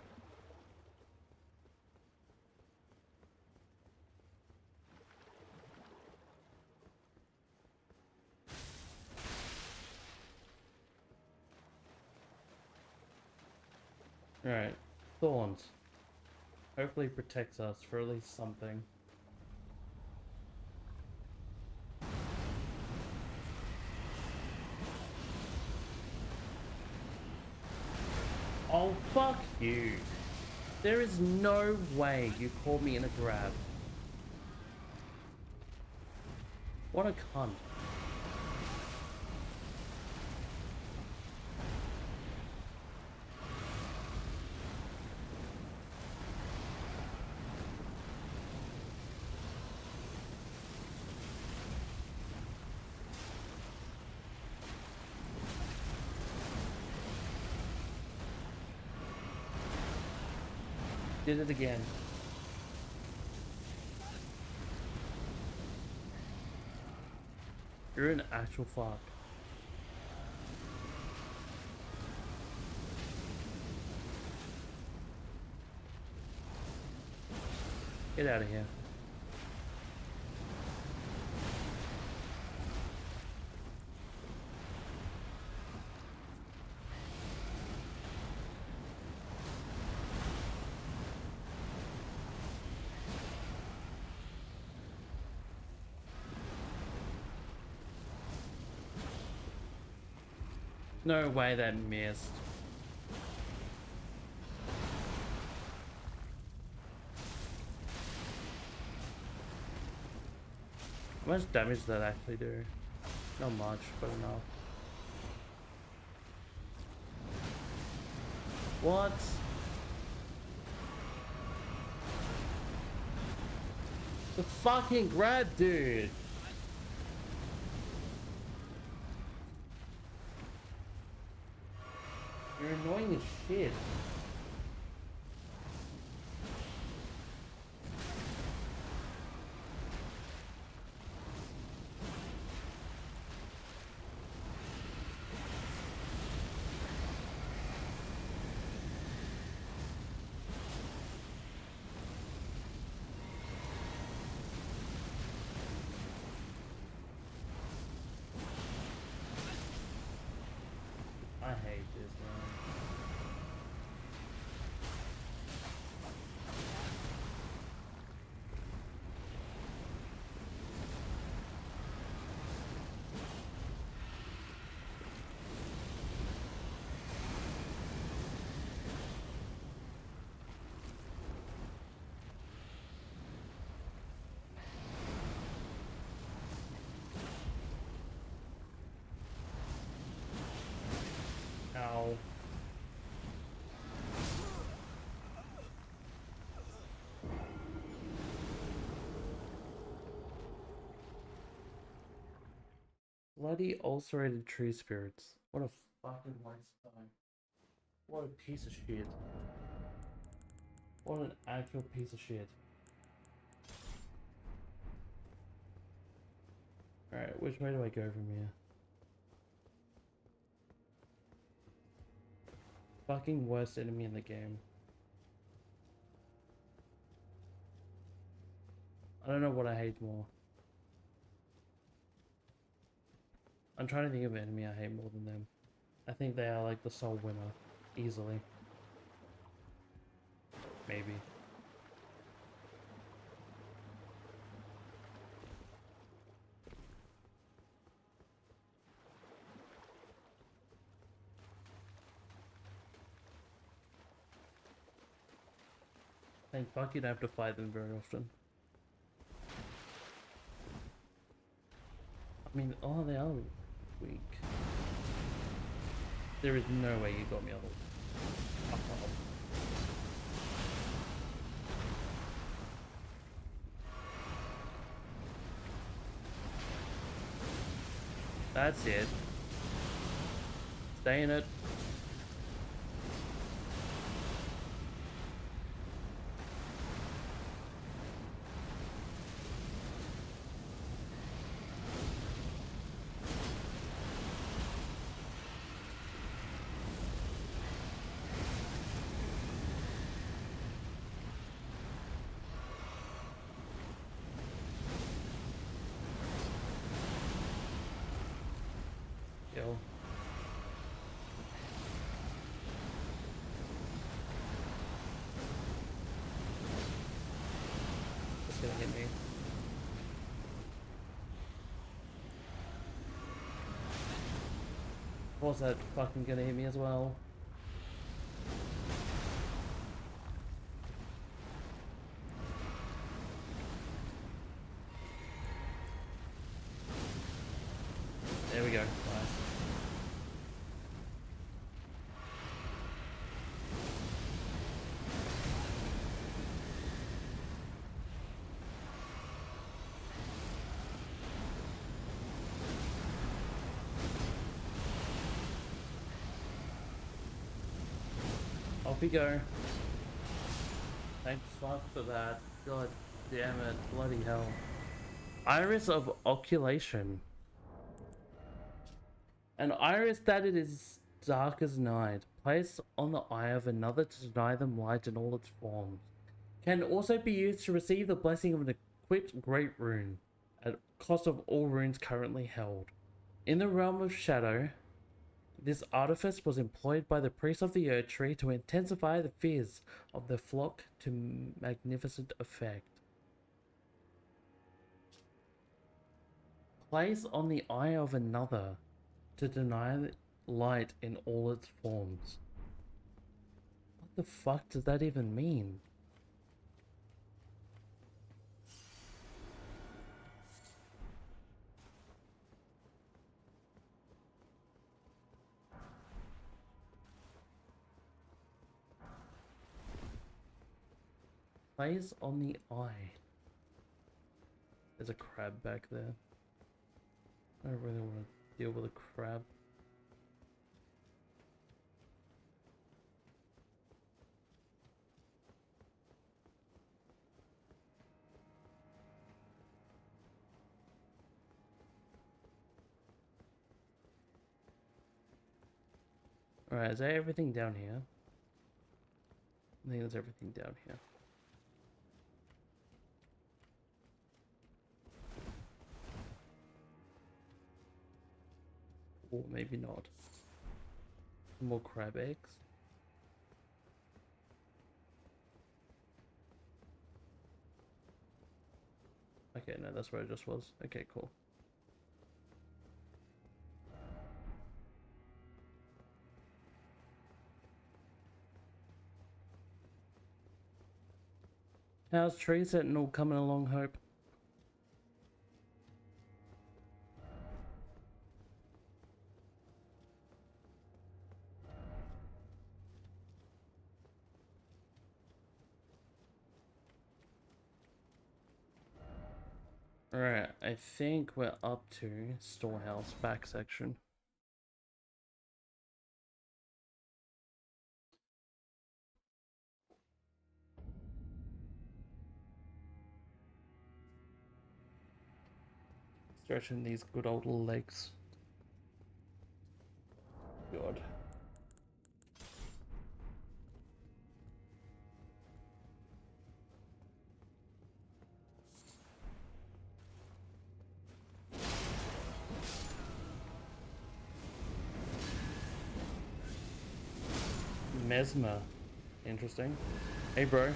S1: Alright, thorns. Hopefully protects us for at least something. Oh, fuck you. There is no way you called me in a grab. What a cunt. Did it again. You're an actual fuck. Get out of here. No way that missed. How much damage does that actually do? Not much, but enough. What? The fucking grab, dude! You're annoying as shit. I hate this, man. Ow. Bloody ulcerated tree spirits. What a fucking waste of time. What a piece of shit. What an actual piece of shit. Alright, which way do I go from here? Fucking worst enemy in the game. I don't know what I hate more. I'm trying to think of an enemy I hate more than them. I think they are like the sole winner. Easily. Maybe. Thank fuck you don't have to fight them very often. I mean, oh, they are weak. There is no way you got me on the... Fuck off. That's it. Stay in it. Kill. It's gonna hit me. Was that fucking gonna hit me as well? There we go. Nice. Off we go. Thank fuck for that. God damn it. Bloody hell. Iris of Oculation. An iris that it is dark as night, placed on the eye of another to deny them light in all its forms, can also be used to receive the blessing of an equipped great rune, at cost of all runes currently held. In the realm of shadow, this artifice was employed by the priests of the Erdtree to intensify the fears of the flock to magnificent effect. Place on the eye of another to deny light in all its forms. What the fuck does that even mean? Plays on the eye. There's a crab back there. I don't really want to deal with a crab. Alright, is that everything down here? I think that's everything down here. Or maybe not. More crab eggs. Okay, no, that's where it just was. Okay, cool. How's Tree Sentinel coming along, Hope? Alright, I think we're up to storehouse back section. Stretching these good old legs. God. Mesmer. Interesting. Hey, bro.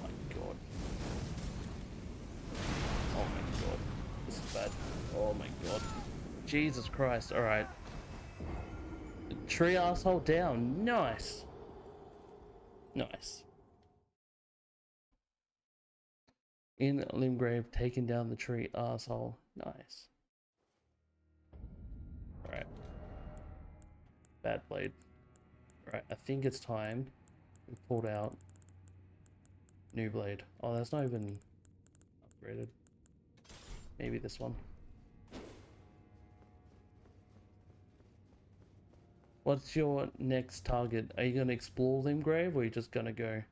S1: My God. Oh my God. This is bad. Oh my God. Jesus Christ. Alright. Tree asshole down. Nice. Nice. In Limgrave, taking down the tree asshole. Nice. Alright. Bad blade. Alright, I think it's time. We pulled out new blade. Oh, that's not even upgraded. Maybe this one. What's your next target? Are you going to explore Limgrave or are you just going to go?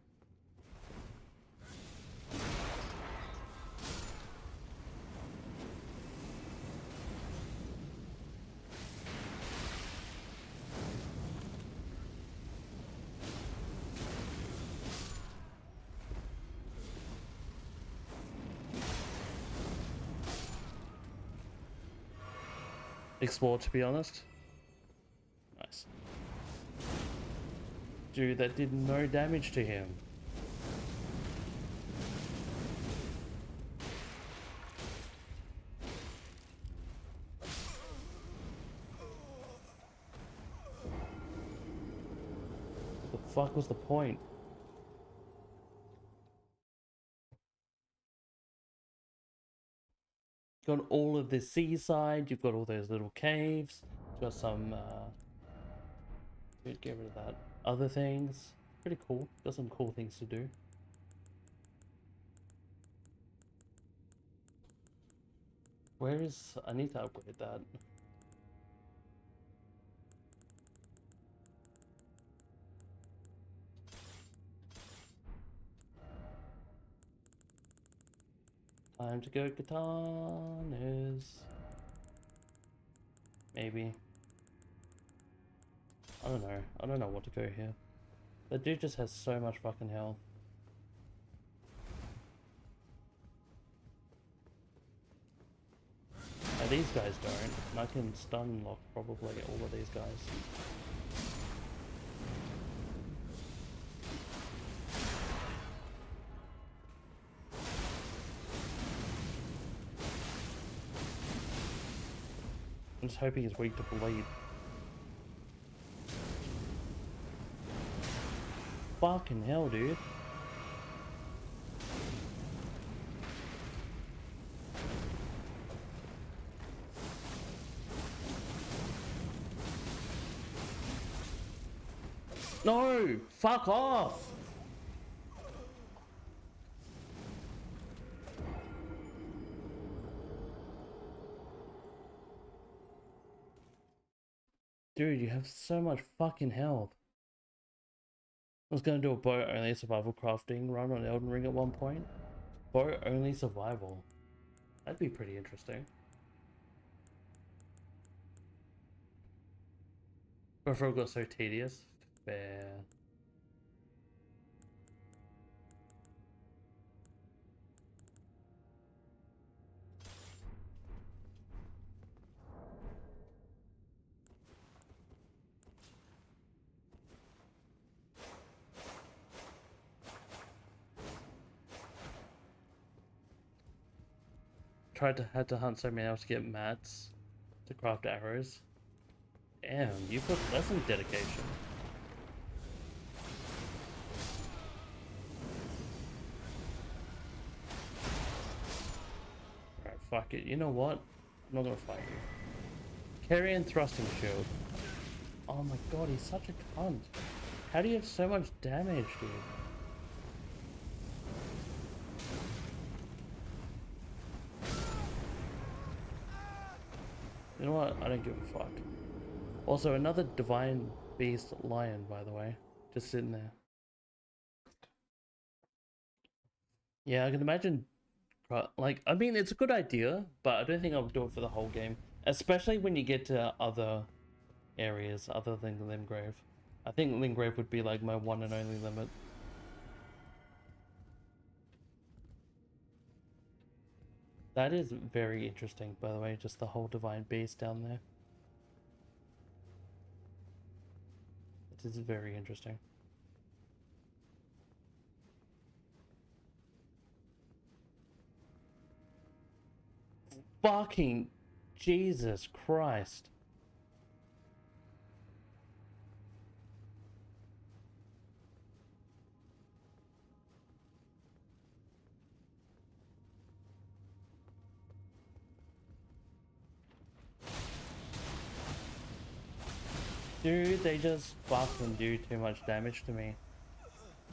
S1: Explore, to be honest. Nice. Dude, that did no damage to him. What the fuck was the point? Got all of the seaside, you've got all those little caves, you've got some, get rid of that. Other things, pretty cool, got some cool things to do. Where is, I need to upgrade that. Time to go katanas. Maybe. I don't know. I don't know what to go here. That dude just has so much fucking health. Now these guys don't. And I can stun lock probably all of these guys. I'm just hoping he's weak to bleed. Fucking hell, dude. No! Fuck off! Dude, you have so much fucking health. I was gonna do a bow only survival crafting run on Elden Ring at one point. Bow only survival. That'd be pretty interesting. Before it got so tedious. Fair. Had to hunt so many else to get mats to craft arrows. Damn, you put that's some dedication. Alright, fuck it. You know what? I'm not gonna fight you. Carry and thrusting shield. Oh my god, he's such a cunt. How do you have so much damage, dude? You know what? I don't give a fuck. Also, another divine beast lion, by the way. Just sitting there. Yeah, I can imagine. Like, I mean, it's a good idea, but I don't think I would do it for the whole game. Especially when you get to other areas other than Limgrave. I think Limgrave would be like my one and only limit. That is very interesting, by the way, just the whole divine beast down there. It is very interesting. Fucking Jesus Christ. Dude, they just fucking do too much damage to me.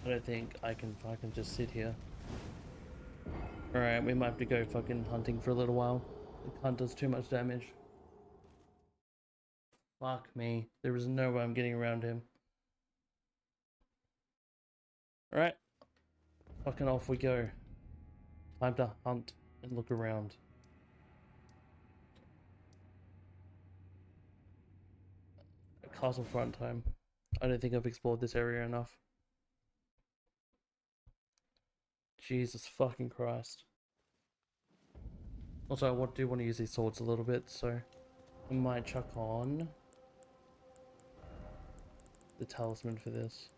S1: I don't think I can fucking just sit here. Alright, we might have to go fucking hunting for a little while. The cunt does too much damage. Fuck me. There is no way I'm getting around him. Alright. Fucking off we go. Time to hunt and look around. Castle front time. I don't think I've explored this area enough. Jesus fucking Christ. Also, I do want to use these swords a little bit, so I might chuck on the talisman for this.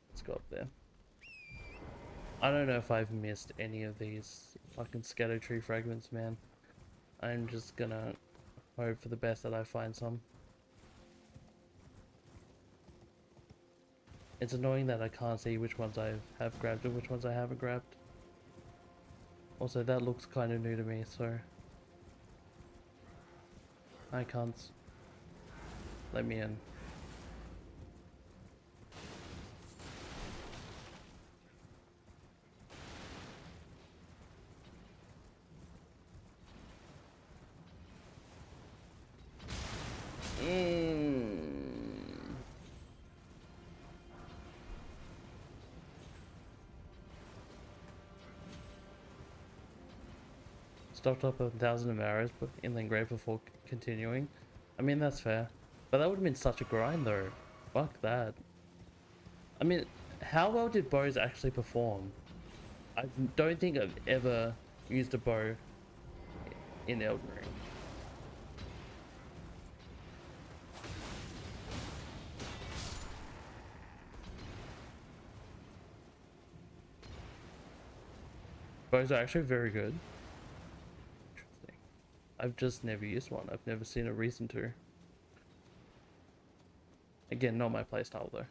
S1: Let's go up there. I don't know if I've missed any of these fucking scatter tree fragments, man. I'm just gonna hope for the best that I find some. It's annoying that I can't see which ones I have grabbed and which ones I haven't grabbed. Also, that looks kind of new to me, so I can't. Let me in. Stocked up 1,000 of arrows but inland grave before continuing. I mean, that's fair. But that would have been such a grind though. Fuck that. I mean, how well did bows actually perform? I don't think I've ever used a bow in Elden Ring. Bows are actually very good. Interesting. I've just never used one. I've never seen a reason to. Again, not my playstyle though.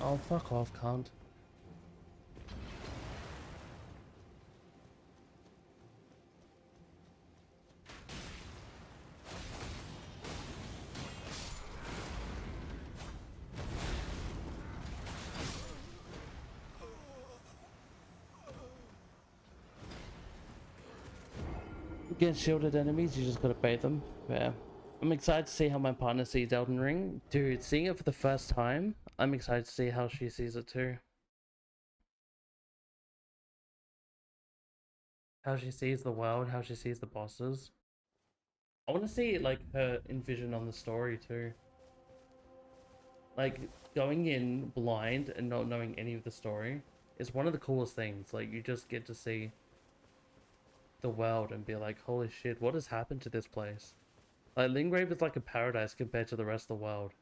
S1: Oh, fuck off, cunt. Against shielded enemies, you just gotta bait them. Yeah. I'm excited to see how my partner sees Elden Ring. Dude, seeing it for the first time, I'm excited to see how she sees it too. How she sees the world, how she sees the bosses. I want to see like her envision on the story too. Like going in blind and not knowing any of the story is one of the coolest things. Like you just get to see the world and be like, holy shit, what has happened to this place? Like Lingrave is like a paradise compared to the rest of the world.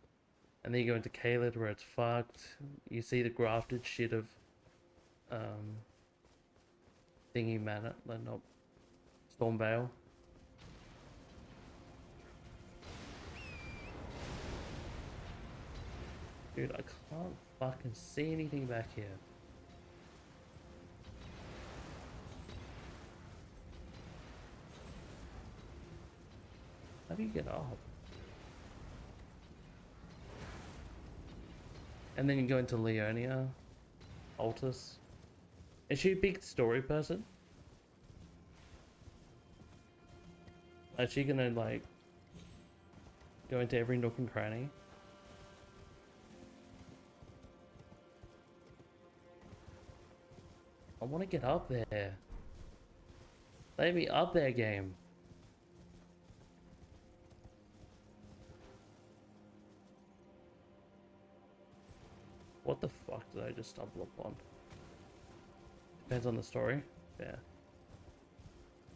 S1: And then you go into Caelid where it's fucked. You see the grafted shit of thingy manor, like not Stormvale. Dude, I can't fucking see anything back here. How do you get up? And then you go into Leonia, Altus. Is she a big story person? Is she gonna like go into every nook and cranny? I want to get up there. Let me up there, game. What the fuck did I just stumble upon? Depends on the story. Yeah.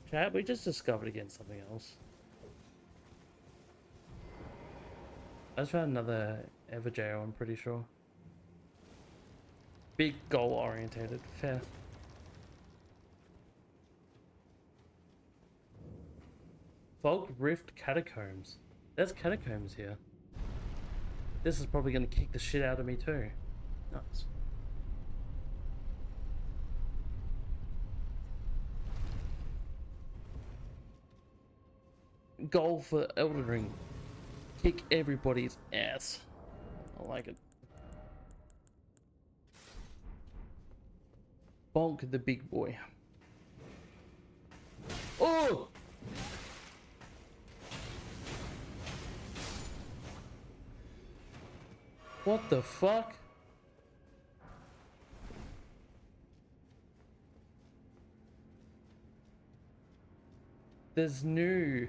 S1: Chat, we just discovered again something else. I just found another Everjail, I'm pretty sure. Big goal orientated. Fair. Fog Rift Catacombs. There's catacombs here. This is probably gonna kick the shit out of me too. Nice. Goal for Elden Ring. Kick everybody's ass. I like it. Bonk the big boy. Oh! What the fuck? There's new.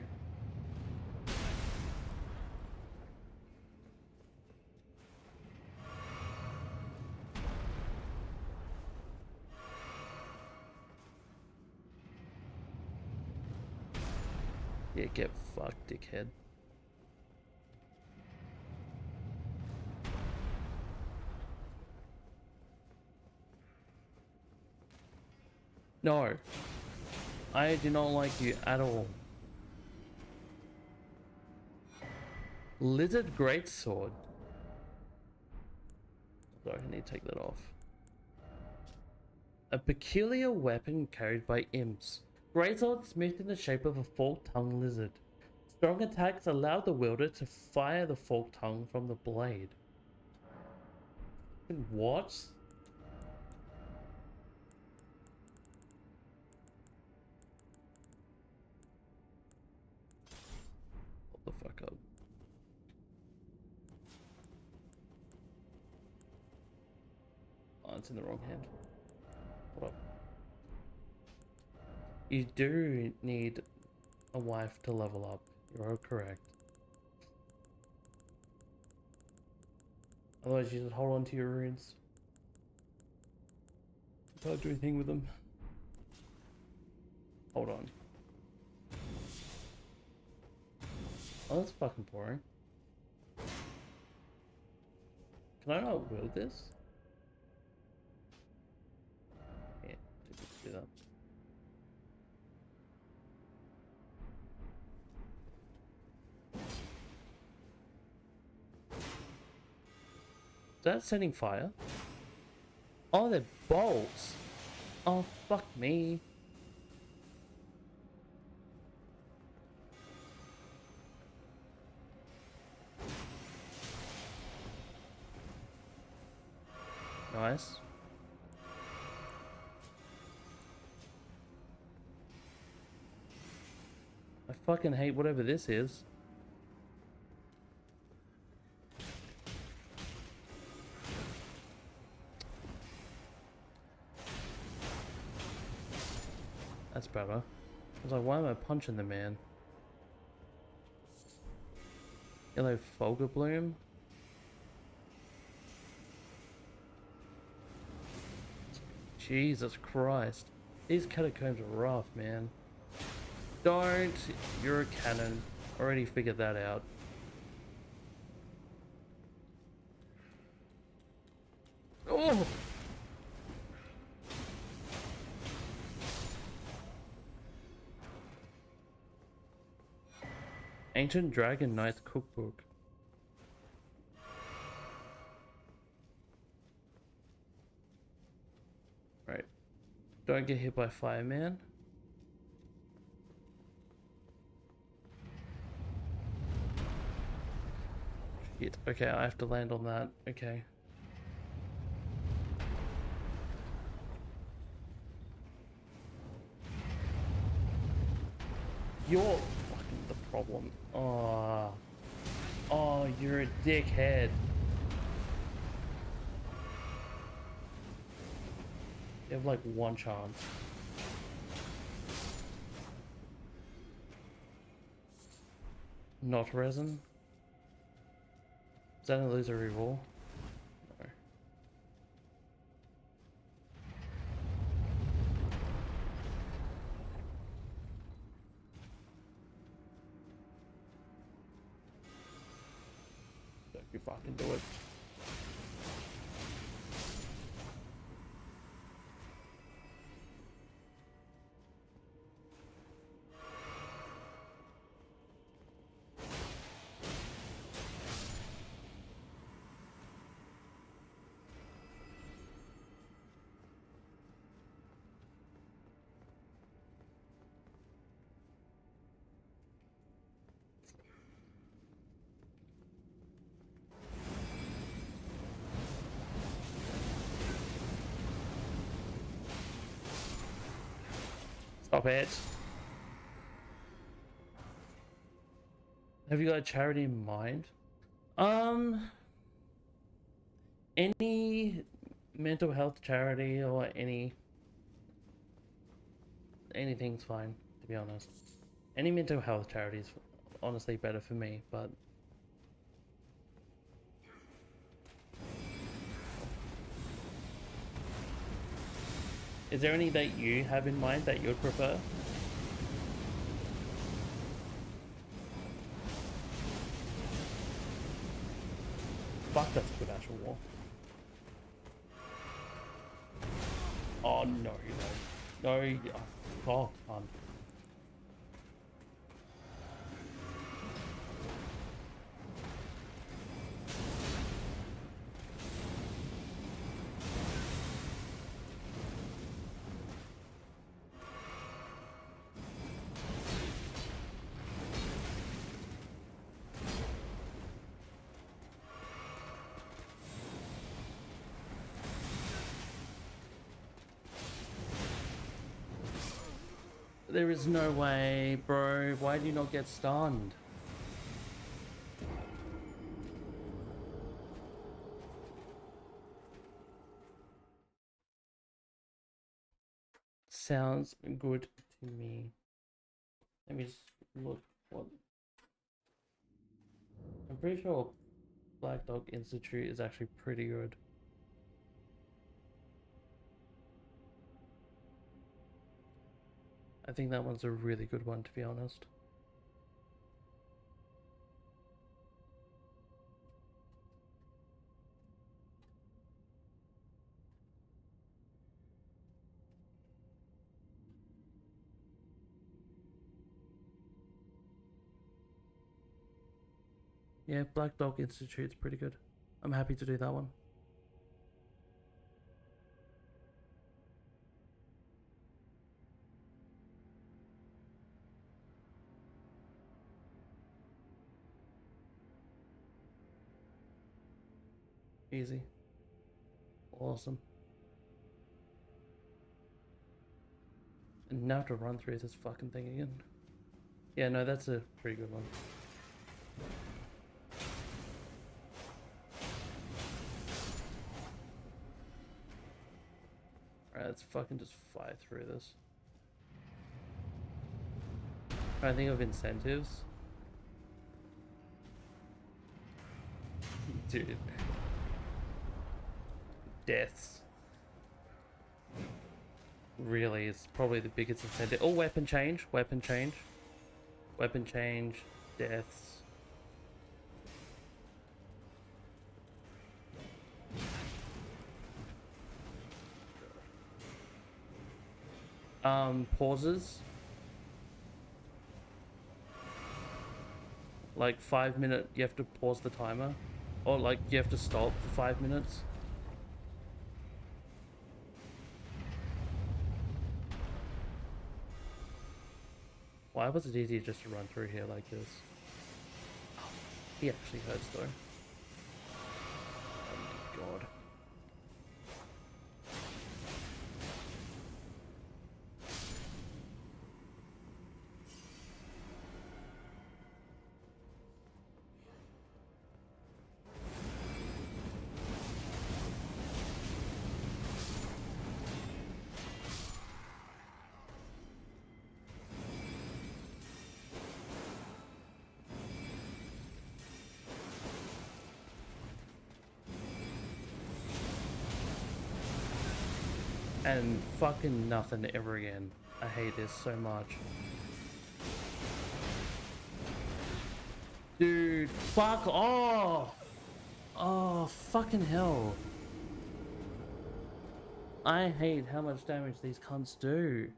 S1: Yeah, get fucked, dickhead. No. I do not like you at all. Lizard Greatsword. Sorry, I need to take that off. A peculiar weapon carried by imps. Greatsword smooth in the shape of a forked-tongued lizard. Strong attacks allow the wielder to fire the forked tongue from the blade. What? Hold the fuck up. Oh, it's in the wrong hand. Hold up. You do need a wife to level up. You're correct. Otherwise, you just hold on to your runes. You can't do anything with them. Hold on. Oh, that's fucking boring. Can I not wield this? Yeah, let's do that. that setting fire? Oh, they're bolts. Oh, fuck me. Nice. I fucking hate whatever this is. That's better. I was like, why am I punching the man? Yellow Folger Bloom? Jesus Christ. These catacombs are rough, man. Don't! You're a cannon. Already figured that out. Oh! Ancient Dragon Knight Cookbook. Right. Don't get hit by fire, man. Shit. Okay, I have to land on that. Okay. You're fucking the problem. Oh. Oh, you're a dickhead. You have like one chance. Not resin? Is that an illusory wall? No. Don't you fucking do it. Stop it. Have you got a charity in mind? Any mental health charity or anything's fine, to be honest. Any mental health charity is honestly better for me, but is there any that you have in mind that you'd prefer? Fuck, that's a good actual war. Oh no, no. No, oh, fun. There is no way, bro. Why do you not get stunned? Sounds good to me. Let me just look what. I'm pretty sure Black Dog Institute is actually pretty good. I think that one's a really good one, to be honest. Yeah, Black Dog Institute's pretty good. I'm happy to do that one. Easy. Awesome. And now I have to run through this fucking thing again. Yeah, no, that's a pretty good one. Alright, let's fucking just fly through this. I think of incentives. Dude. Deaths. Really is probably the biggest incentive. Oh, weapon change, weapon change. Weapon change, deaths. Pauses. Like 5 minute, you have to pause the timer. Or like you have to stop for 5 minutes. Why was it easier just to run through here like this? Oh, he actually hurts though. Oh my god. And fucking nothing ever again. I hate this so much. Dude, fuck off! Oh, fucking hell. I hate how much damage these cunts do.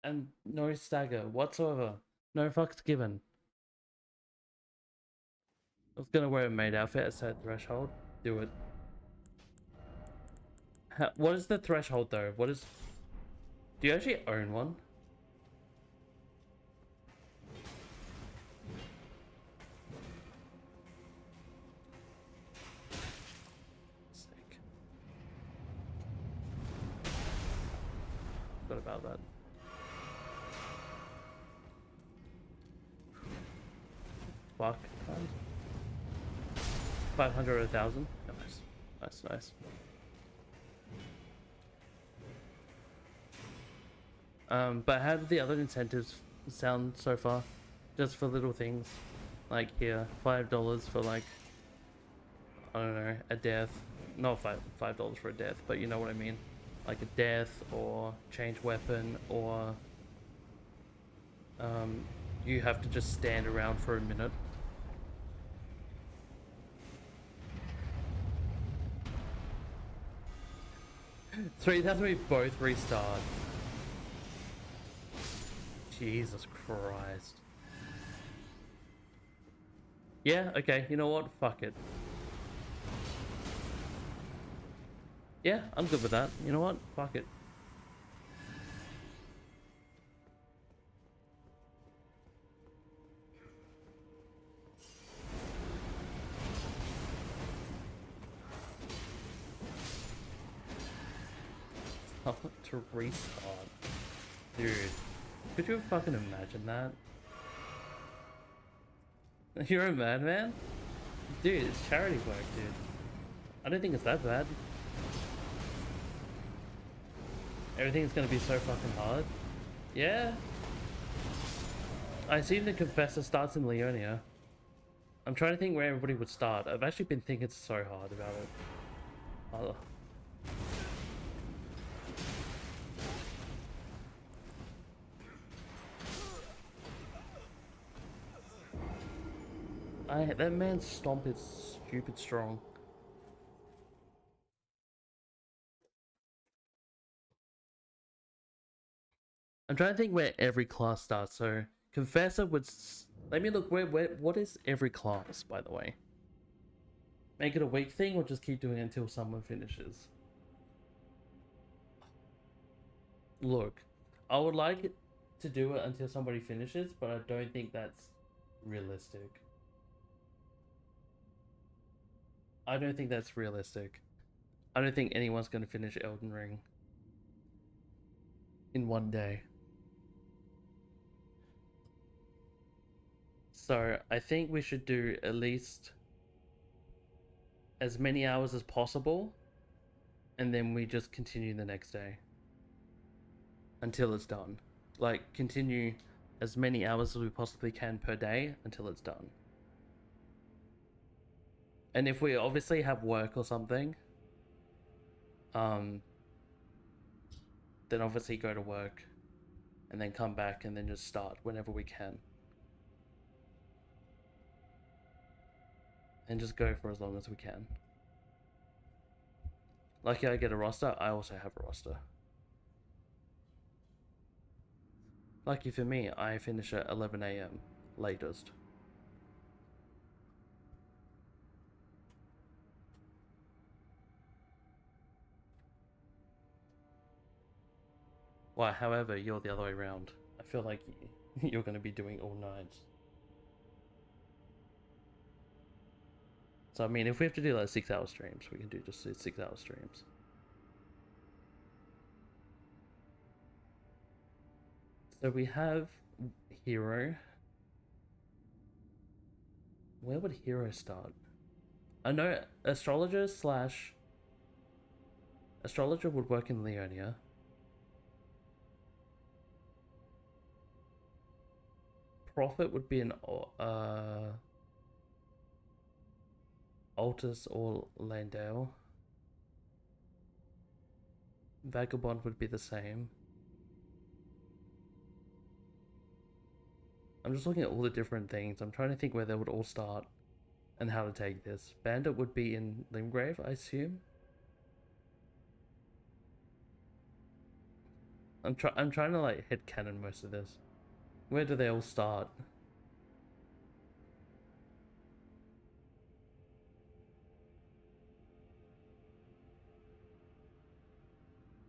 S1: And no stagger whatsoever. No fucks given. I was gonna wear a maid outfit at set threshold. Do it. What is the threshold though? What is... Do you actually own one? Sick. Forgot about that. Fuck. 500 or 1,000? Nice. Nice, nice. But how do the other incentives sound so far? Just for little things. Like here, $5 for like, I don't know, a death. Not $5 for a death, but you know what I mean. Like a death, or change weapon, or you have to just stand around for a minute. Three, that's when we both restart. Jesus Christ. Yeah, okay, you know what? Fuck it. Yeah, I'm good with that. You know what? Fuck it. To restart. Dude, could you fucking imagine that? You're a madman? Dude, it's charity work, dude. I don't think it's that bad. Everything's gonna be so fucking hard. Yeah. I assume the Confessor starts in Leonia. I'm trying to think where everybody would start. I've actually been thinking so hard about it. Oh. That man's stomp is stupid strong. I'm trying to think where every class starts. So Confessor would... Let me look where what is every class, by the way? Make it a week thing, or just keep doing it until someone finishes? Look, I would like to do it until somebody finishes, but I don't think that's realistic. I don't think that's realistic. I don't think anyone's going to finish Elden Ring in one day. So I think we should do at least as many hours as possible, and then we just continue the next day until it's done. Like, continue as many hours as we possibly can per day until it's done. And if we obviously have work or something, then obviously go to work and then come back and then just start whenever we can. And just go for as long as we can. Like I get a roster, I also have a roster. Lucky for me, I finish at 11 AM latest. Well, however, you're the other way around. I feel like you're going to be doing all nights. So I mean, if we have to do like 6-hour streams, we can do just 6-hour streams. So we have Hero. Where would Hero start? I know Astrologer would work in Leonia. Prophet would be an Altus or Landale. Vagabond would be the same. I'm just looking at all the different things. I'm trying to think where they would all start and how to take this. Bandit would be in Limgrave, I assume. I'm trying to like headcanon most of this. Where do they all start?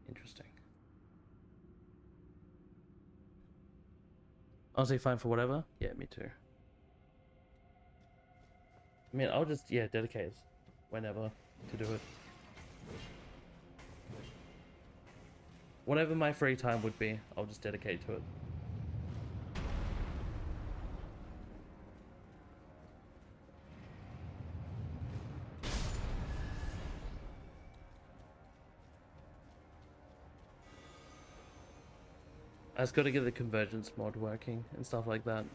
S1: Interesting. Honestly, fine for whatever? Yeah, me too. I mean, I'll just, yeah, dedicate whenever to do it. Whatever my free time would be, I'll just dedicate to it. I just gotta get the convergence mod working and stuff like that.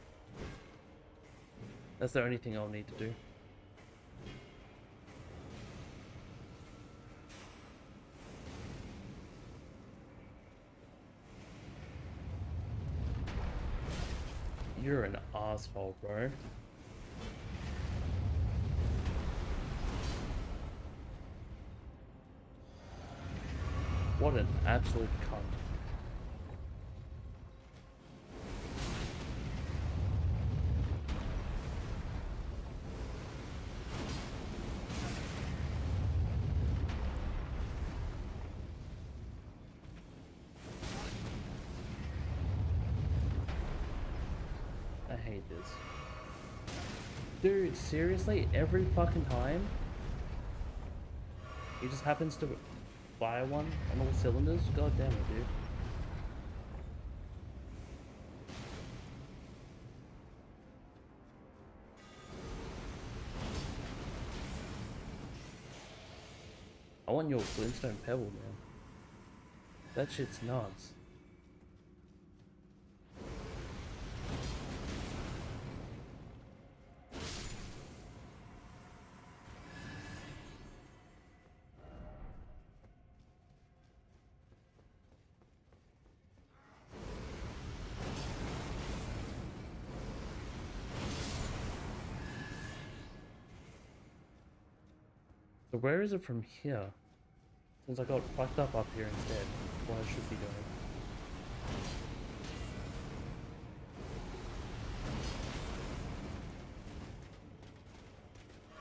S1: That's the only thing I'll need to do. You're an asshole, bro. What an absolute cunt. I hate this. Dude, seriously? Every fucking time? He just happens to fire one on all cylinders? God damn it, dude. I want your Flintstone Pebble, man. That shit's nuts. So where is it from here? Since I got fucked up here instead, what I should be doing.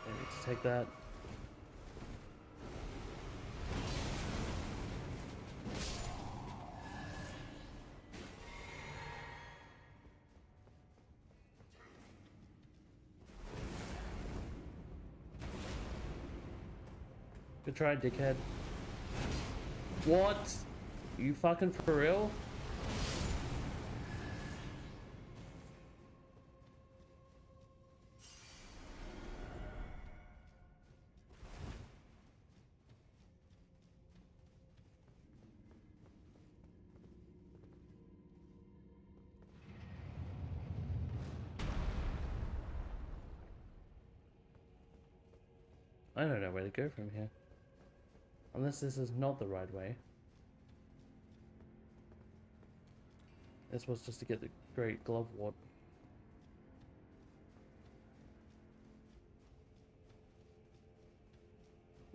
S1: I need to take that. Good try, dickhead. What? You fucking for real? I don't know where to go from here. Unless this is not the right way. This was just to get the great glovewort.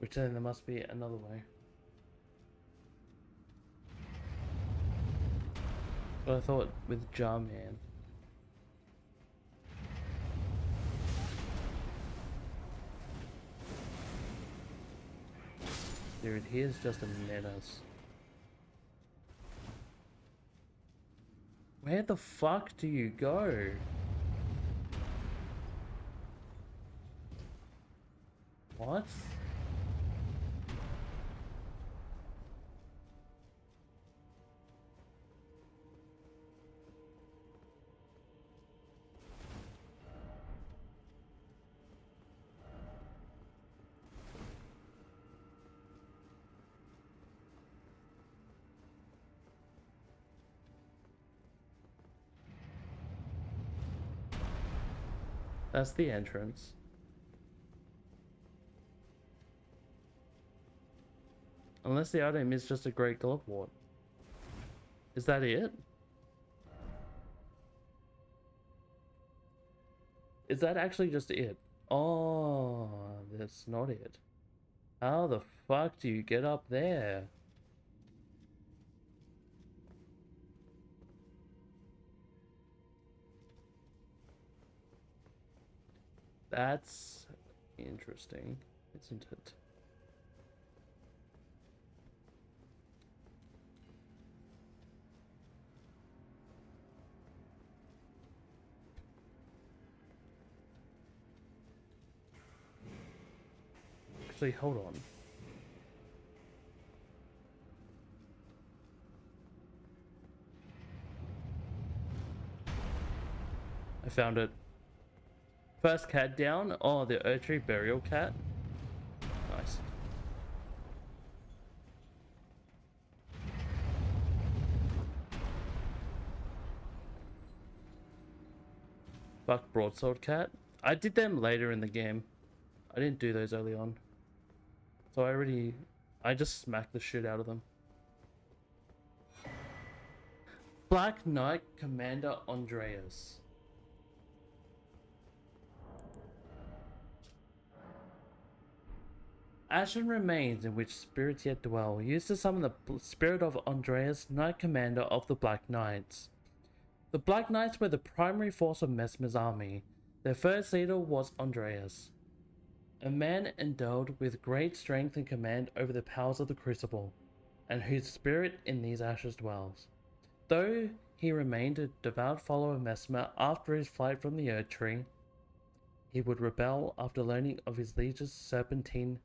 S1: Which then there must be another way. But I thought with Jarman. Dude, here's just a menace. Where the fuck do you go? What? That's the entrance. Unless the item is just a great glovewort. Is that it? Is that actually just it? Oh, that's not it. How the fuck do you get up there? That's interesting, isn't it? Actually, hold on. I found it. First cat down. Oh, the Erdtree burial cat. Nice. Fuck broadsword cat. I did them later in the game. I didn't do those early on. So I just smacked the shit out of them. Black Knight Commander Andreas. Ashen remains in which spirits yet dwell, used to summon the spirit of Andreas, Knight Commander of the Black Knights. The Black Knights were the primary force of Mesmer's army. Their first leader was Andreas, a man endowed with great strength and command over the powers of the Crucible, and whose spirit in these ashes dwells. Though he remained a devout follower of Mesmer after his flight from the Erdtree, he would rebel after learning of his liege's serpentine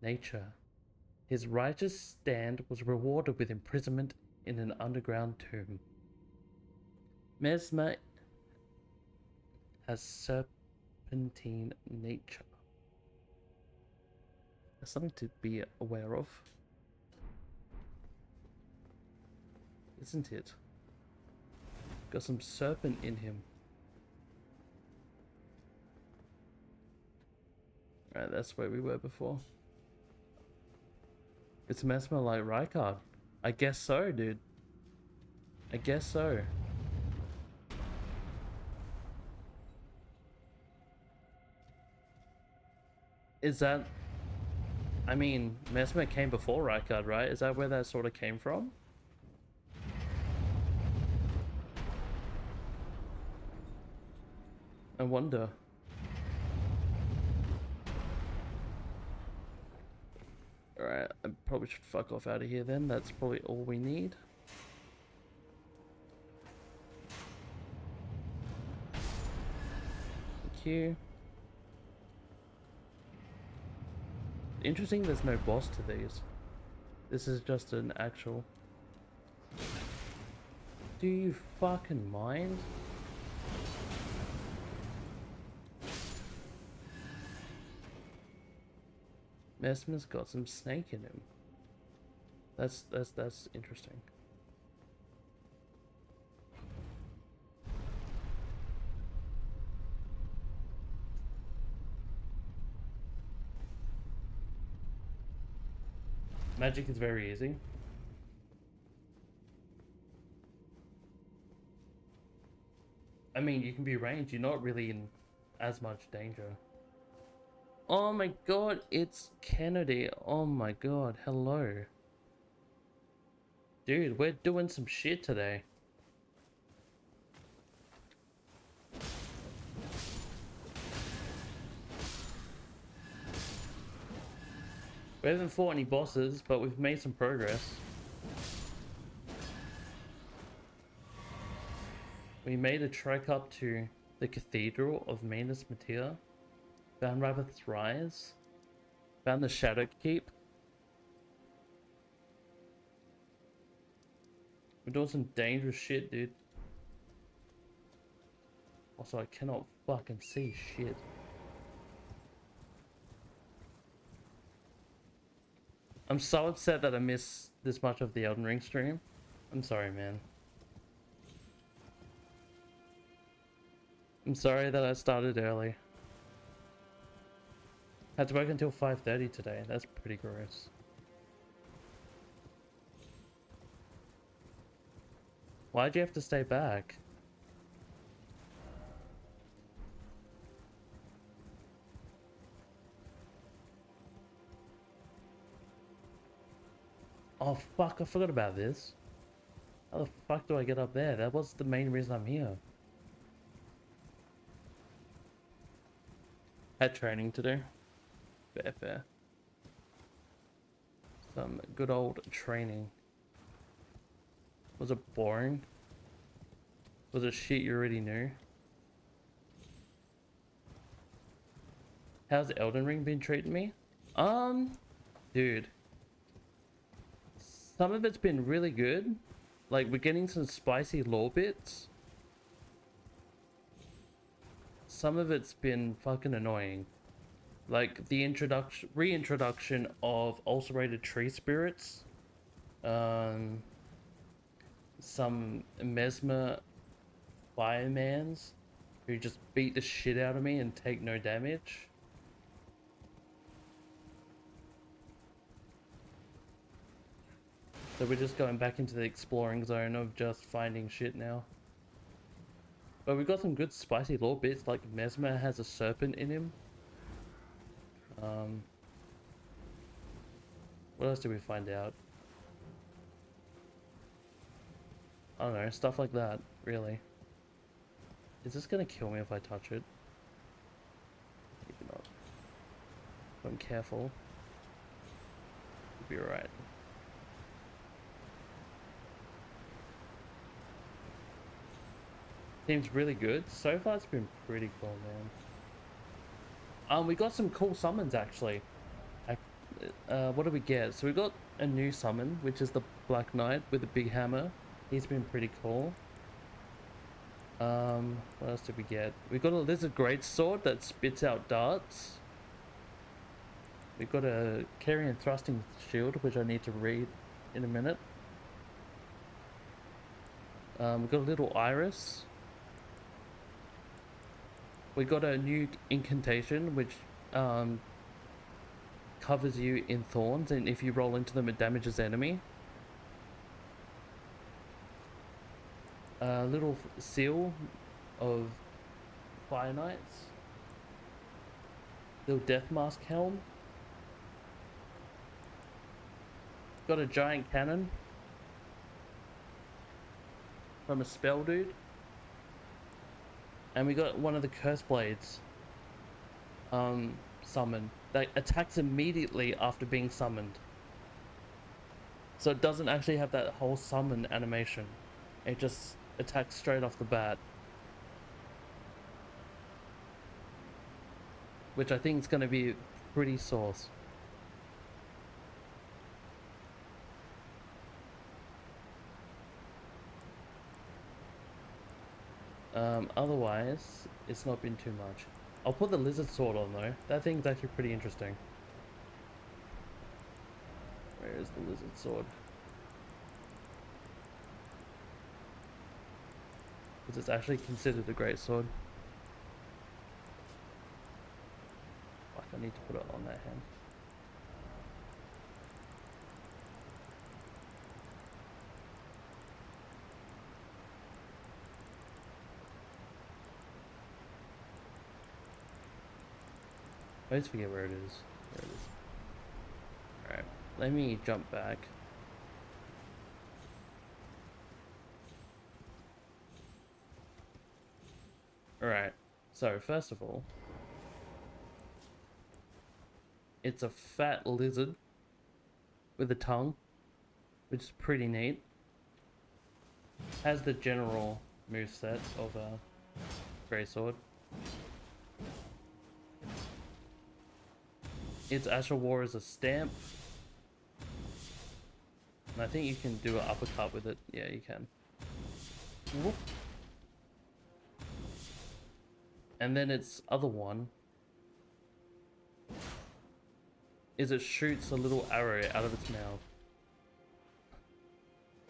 S1: nature. His righteous stand was rewarded with imprisonment in an underground tomb. Mesmer has serpentine nature. That's something to be aware of, isn't it? Got some serpent in him. Alright, that's where we were before. It's Mesmer like Rykard. I guess so, dude. I guess so. Is that... I mean, Mesmer came before Rykard, right? Is that where that sort of came from? I wonder. Alright, I probably should fuck off out of here then. That's probably all we need. Thank you. Interesting there's no boss to these. This is just an actual... Do you fucking mind? Mesmer's got some snake in him. That's interesting. Magic is very easy. I mean, you can be ranged, you're not really in as much danger. Oh my god, it's Kennedy. Oh my god, hello. Dude, we're doing some shit today. We haven't fought any bosses, but we've made some progress. We made a trek up to the Cathedral of Minas Matia, found Rabbit's Rise, found the Shadow Keep. We're doing some dangerous shit, dude. Also, I cannot fucking see shit. I'm so upset that I missed this much of the Elden Ring stream. I'm sorry, man. I'm sorry that I started early. Had to work until 5:30 today. That's pretty gross. Why'd you have to stay back? Oh fuck, I forgot about this. How the fuck do I get up there? That was the main reason I'm here. Had training to do. Fair. Some good old training. Was it boring? Was it shit you already knew? How's Elden Ring been treating me? Dude. Some of it's been really good. Like, we're getting some spicy lore bits. Some of it's been fucking annoying. Like, the reintroduction of ulcerated tree spirits. Some Mesmer firemans who just beat the shit out of me and take no damage. So we're just going back into the exploring zone of just finding shit now. But we've got some good spicy lore bits, like Mesmer has a serpent in him. What else did we find out? I don't know, stuff like that, really. Is this gonna kill me if I touch it? Maybe not. If I'm careful, we'll be alright. Seems really good. So far it's been pretty cool, man. We got some cool summons actually. What did we get? So we got a new summon, which is the Black Knight with a big hammer. He's been pretty cool. What else did we get? We got a Lizard Greatsword that spits out darts. We got a Carrion Thrusting Shield, which I need to read in a minute. We got a little Iris. We got a new incantation which covers you in thorns, and if you roll into them it damages enemy. A little seal of Fire Knights. Little Death Mask helm. Got a giant cannon from a spell dude. And we got one of the Curse Blades summoned that attacks immediately after being summoned. So it doesn't actually have that whole summon animation. It just attacks straight off the bat. Which I think is going to be pretty sauce. Otherwise, it's not been too much. I'll put the lizard sword on though. That thing's actually pretty interesting. Where is the lizard sword? Because it's actually considered a great sword. Fuck, I need to put it on that hand. I always forget where it is. There it is. Alright, let me jump back. Alright, so first of all, it's a fat lizard with a tongue, which is pretty neat. Has the general moveset of a greatsword. Its Astral War is a stamp. And I think you can do an uppercut with it. Yeah, you can. Whoop. And then its other one is it shoots a little arrow out of its mouth.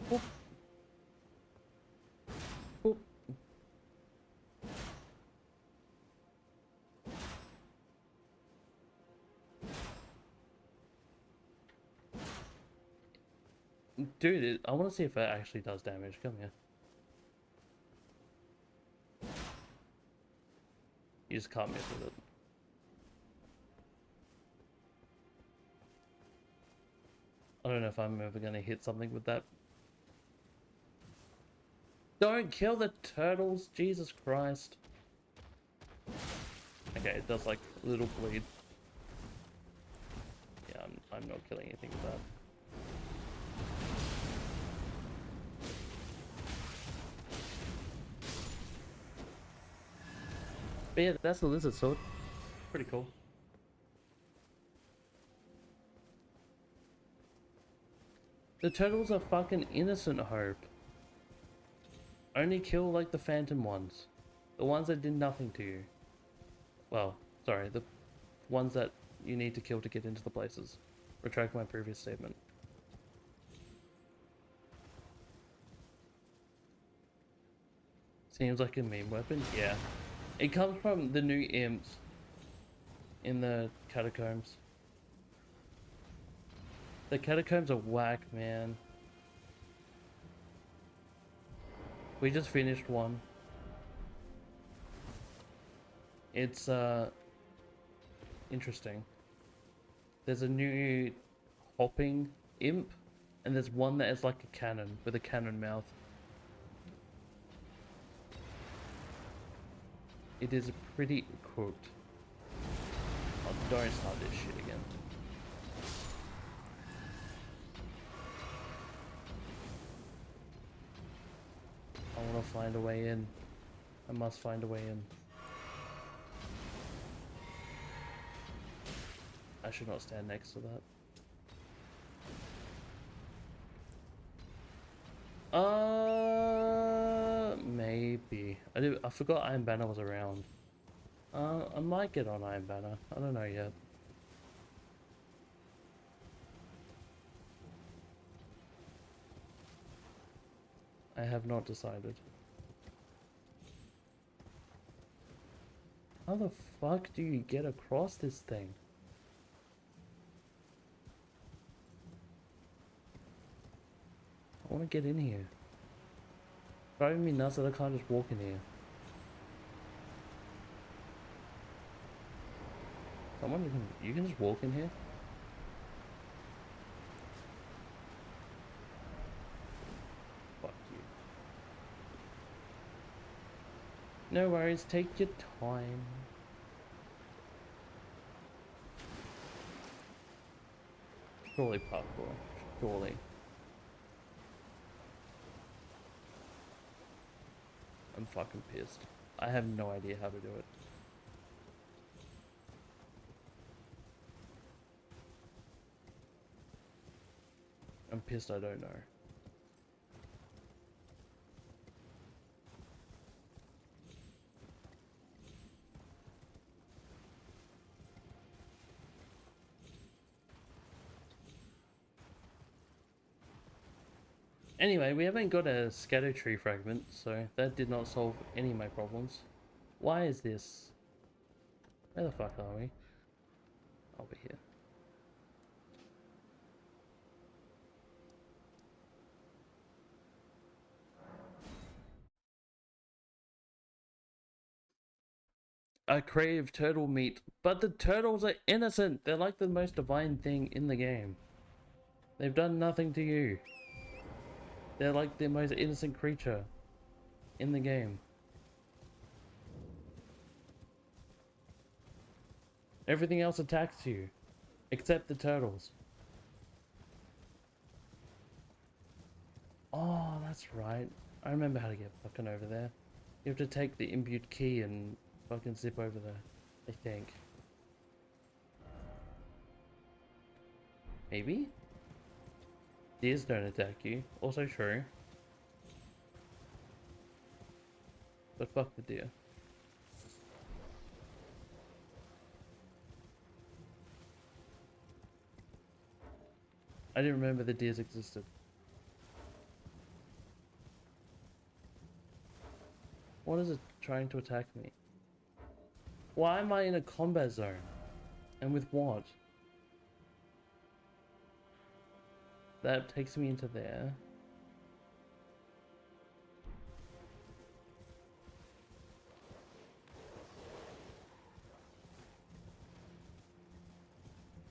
S1: Whoop. Whoop. Dude, I want to see if it actually does damage. Come here. You just can't miss with it. I don't know if I'm ever going to hit something with that. Don't kill the turtles! Jesus Christ. Okay, it does like a little bleed. Yeah, I'm not killing anything with that. But yeah, that's the lizard sword. Pretty cool. The turtles are fucking innocent, Hope. Only kill like the phantom ones. The ones that did nothing to you. Well, sorry, the ones that you need to kill to get into the places. Retract my previous statement. Seems like a meme weapon? Yeah. It comes from the new imps in the catacombs. The catacombs are whack, man. We just finished one. It's interesting. There's a new hopping imp, and there's one that is like a cannon with a cannon mouth. It is pretty cooked. Oh, don't start this shit again. I want to find a way in. I must find a way in. I should not stand next to that. Maybe. I forgot Iron Banner was around. I might get on Iron Banner. I don't know yet. I have not decided. How the fuck do you get across this thing? I want to get in here. Driving me nuts that I can't just walk in here. Someone you can just walk in here? Fuck you. No worries, take your time. Surely parkour. Surely. I'm fucking pissed. I have no idea how to do it. I'm pissed I don't know. Anyway, we haven't got a scatter tree fragment, so that did not solve any of my problems. Why is this? Where the fuck are we? Over here. I crave turtle meat, but the turtles are innocent. They're like the most divine thing in the game. They've done nothing to you. They're like the most innocent creature in the game. Everything else attacks you, except the turtles. Oh, that's right. I remember how to get fucking over there. You have to take the imbued key and fucking zip over there, I think. Maybe? Deers don't attack you. Also true. But fuck the deer. I didn't remember the deers existed. What is it trying to attack me? Why am I in a combat zone? And with what? That takes me into there.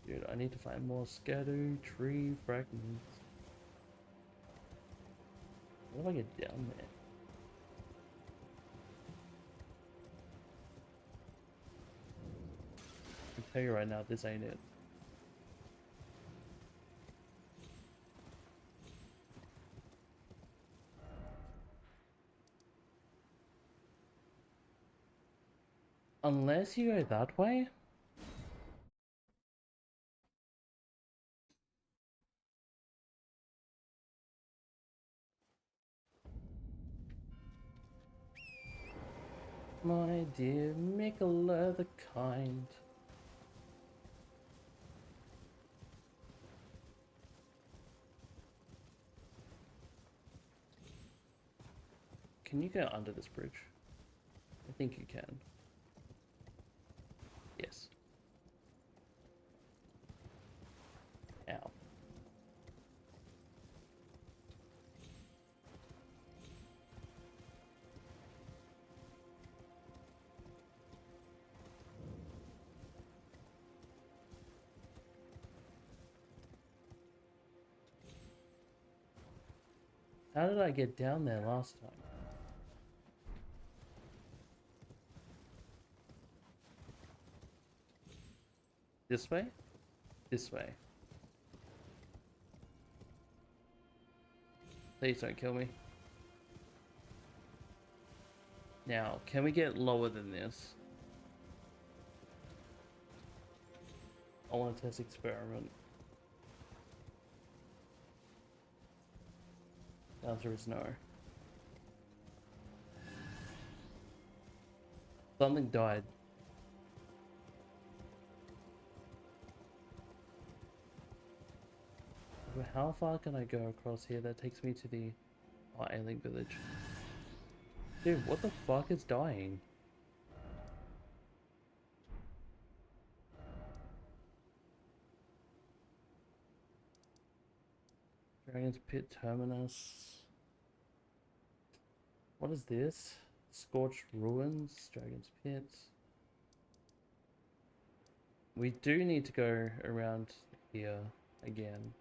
S1: Dude, I need to find more scatter tree fragments. How do I get down there? I can tell you right now, this ain't it. Unless you go that way? My dear Mikola the Kind. Can you go under this bridge? I think you can. Yes. Ow. How did I get down there last time? This way? This way. Please don't kill me. Now, can we get lower than this? I want to test experiment. The answer is no. Something died. How far can I go across here? That takes me to the alien village. Dude, what the fuck is dying? Dragon's Pit Terminus. What is this? Scorched Ruins, Dragon's Pit. We do need to go around here again.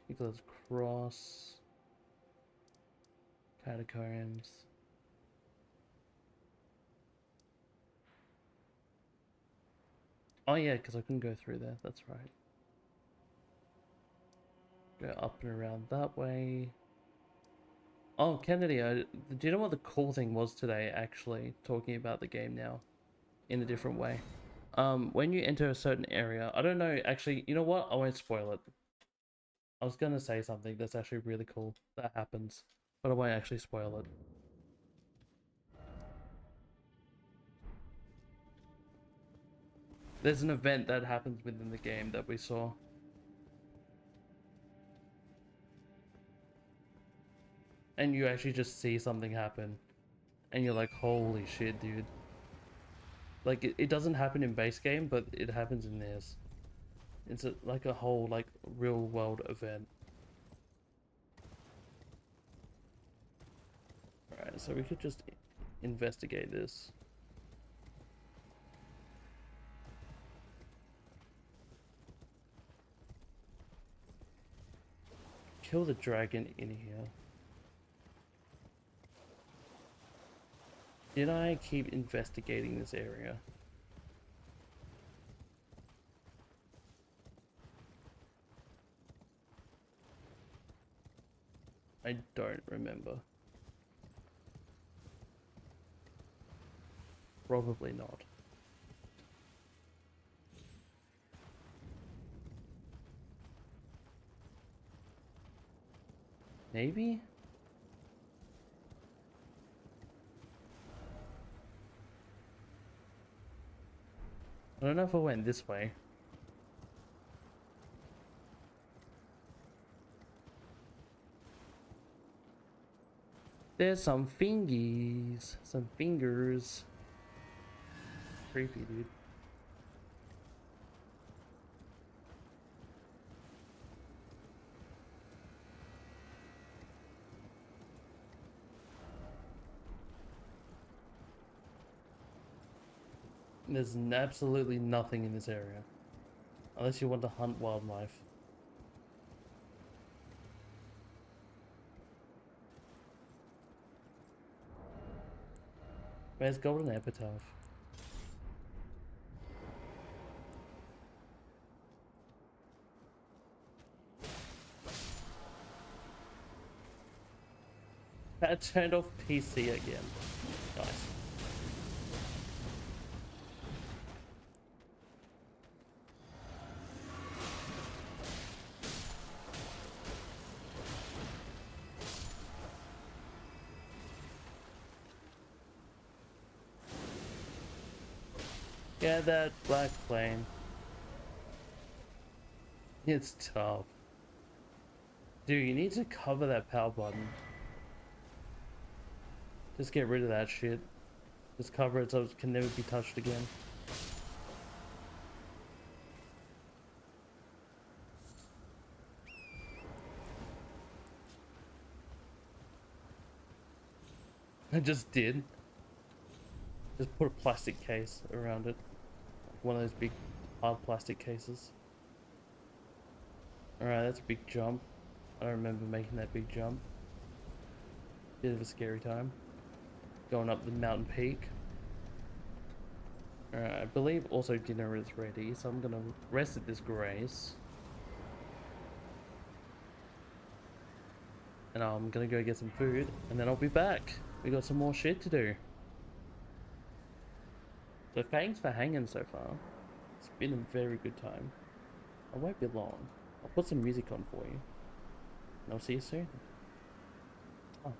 S1: Nicholas Cross. Catacombs. Oh yeah, because I couldn't go through there, that's right. Go up and around that way. Oh, Kennedy, do you know what the cool thing was today, actually, talking about the game now, in a different way? When you enter a certain area, I don't know, actually, you know what? I won't spoil it. I was gonna say something that's actually really cool that happens, but I won't actually spoil it. There's an event that happens within the game that we saw. And you actually just see something happen. And you're like, holy shit, dude. Like, it doesn't happen in base game, but it happens in this. It's like a whole, like, real world event. Alright, so we could just investigate this. Kill the dragon in here. Did I keep investigating this area? I don't remember. Probably not. Maybe? I don't know if I went this way. There's some fingies. Some fingers. Creepy, dude. There's absolutely nothing in this area. Unless you want to hunt wildlife. Where's Golden Epitaph? I turned off PC again. Nice. Yeah, that black flame. It's tough. Dude, you need to cover that power button. Just get rid of that shit. Just cover it so it can never be touched again. I just did. Just put a plastic case around it. One of those big hard plastic cases. Alright, that's a big jump. I don't remember making that big jump. Bit of a scary time. Going up the mountain peak. Alright, I believe also dinner is ready, so I'm gonna rest at this grace. And I'm gonna go get some food, and then I'll be back. We got some more shit to do. So thanks for hanging so far. It's been a very good time. I won't be long. I'll put some music on for you. And I'll see you soon. Oh.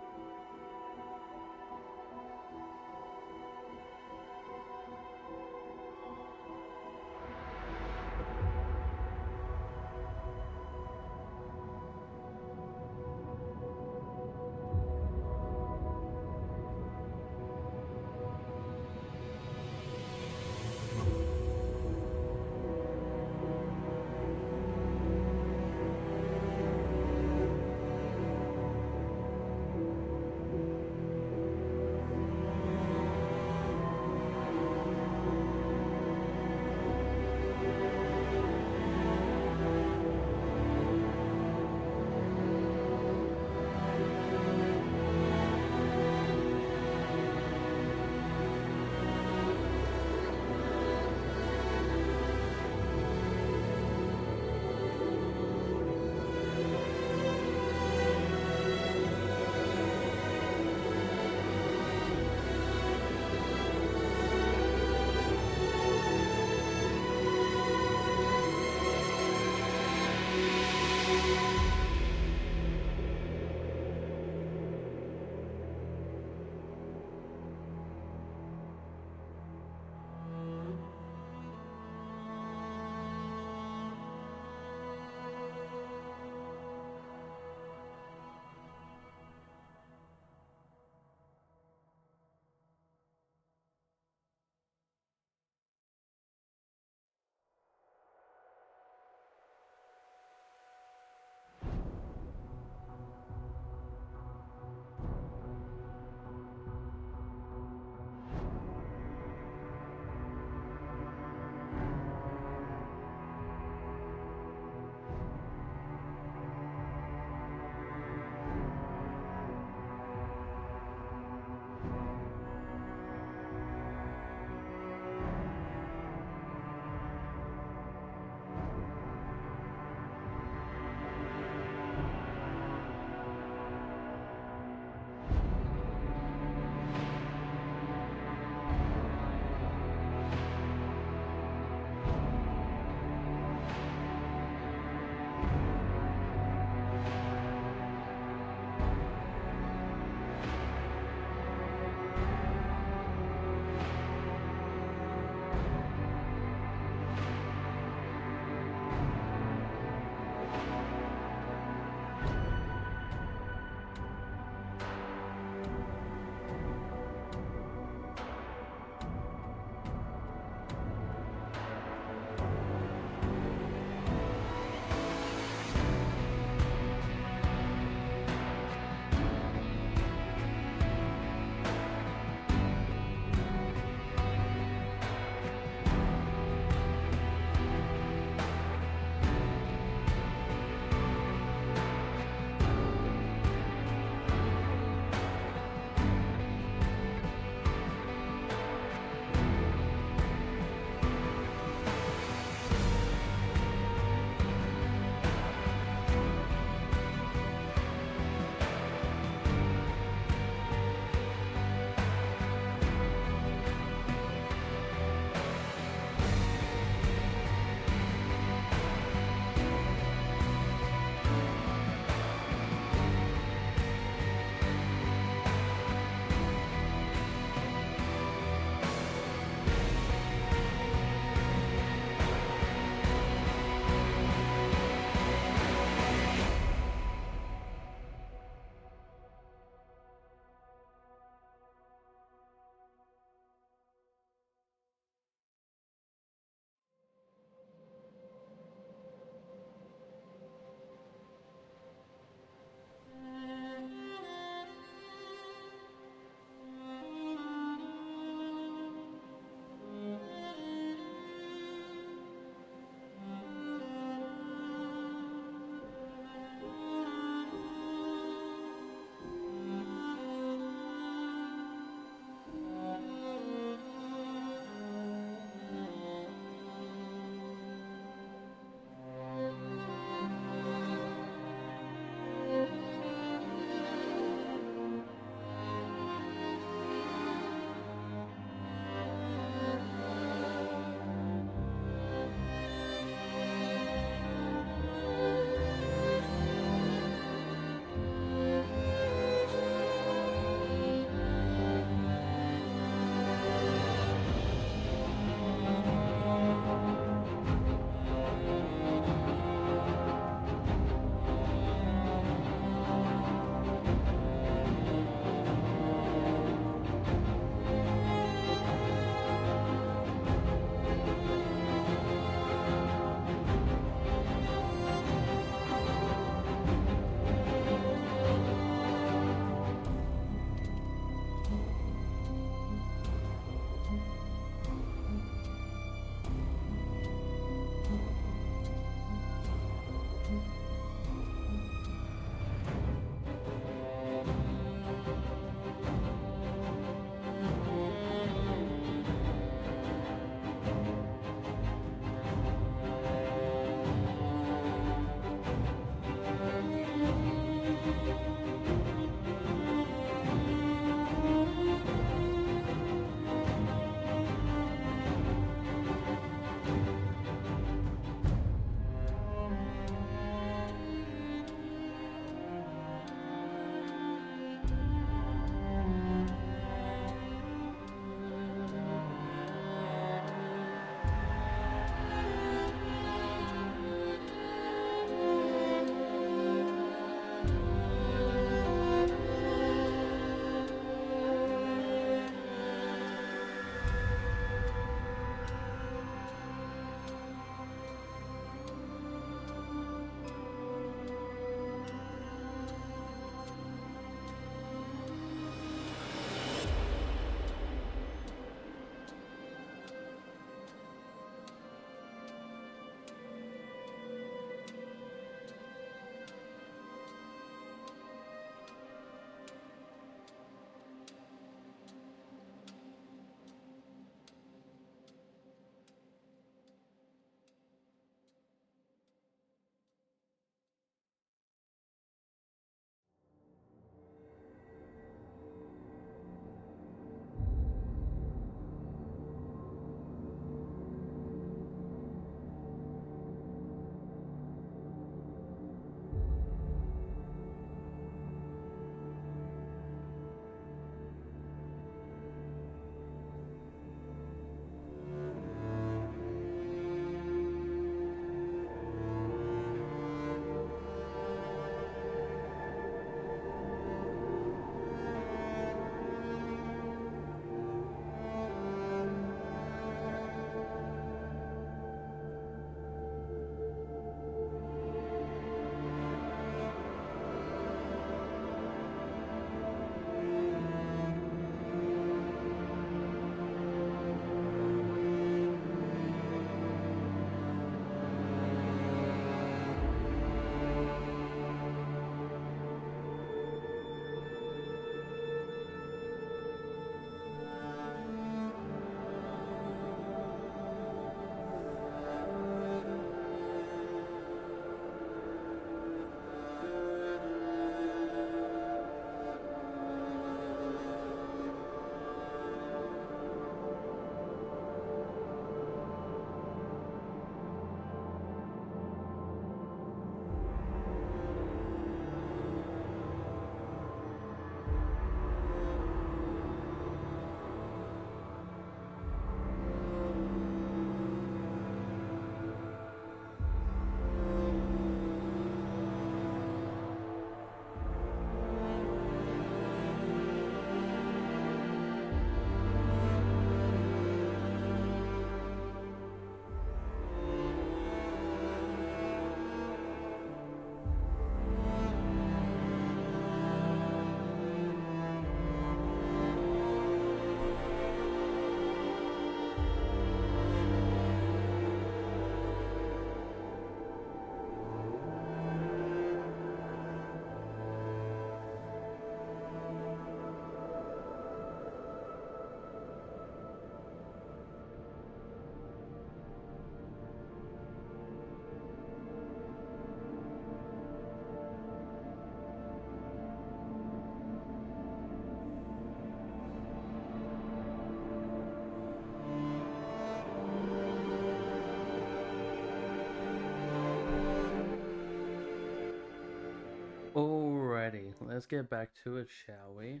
S1: let's get back to it, shall we?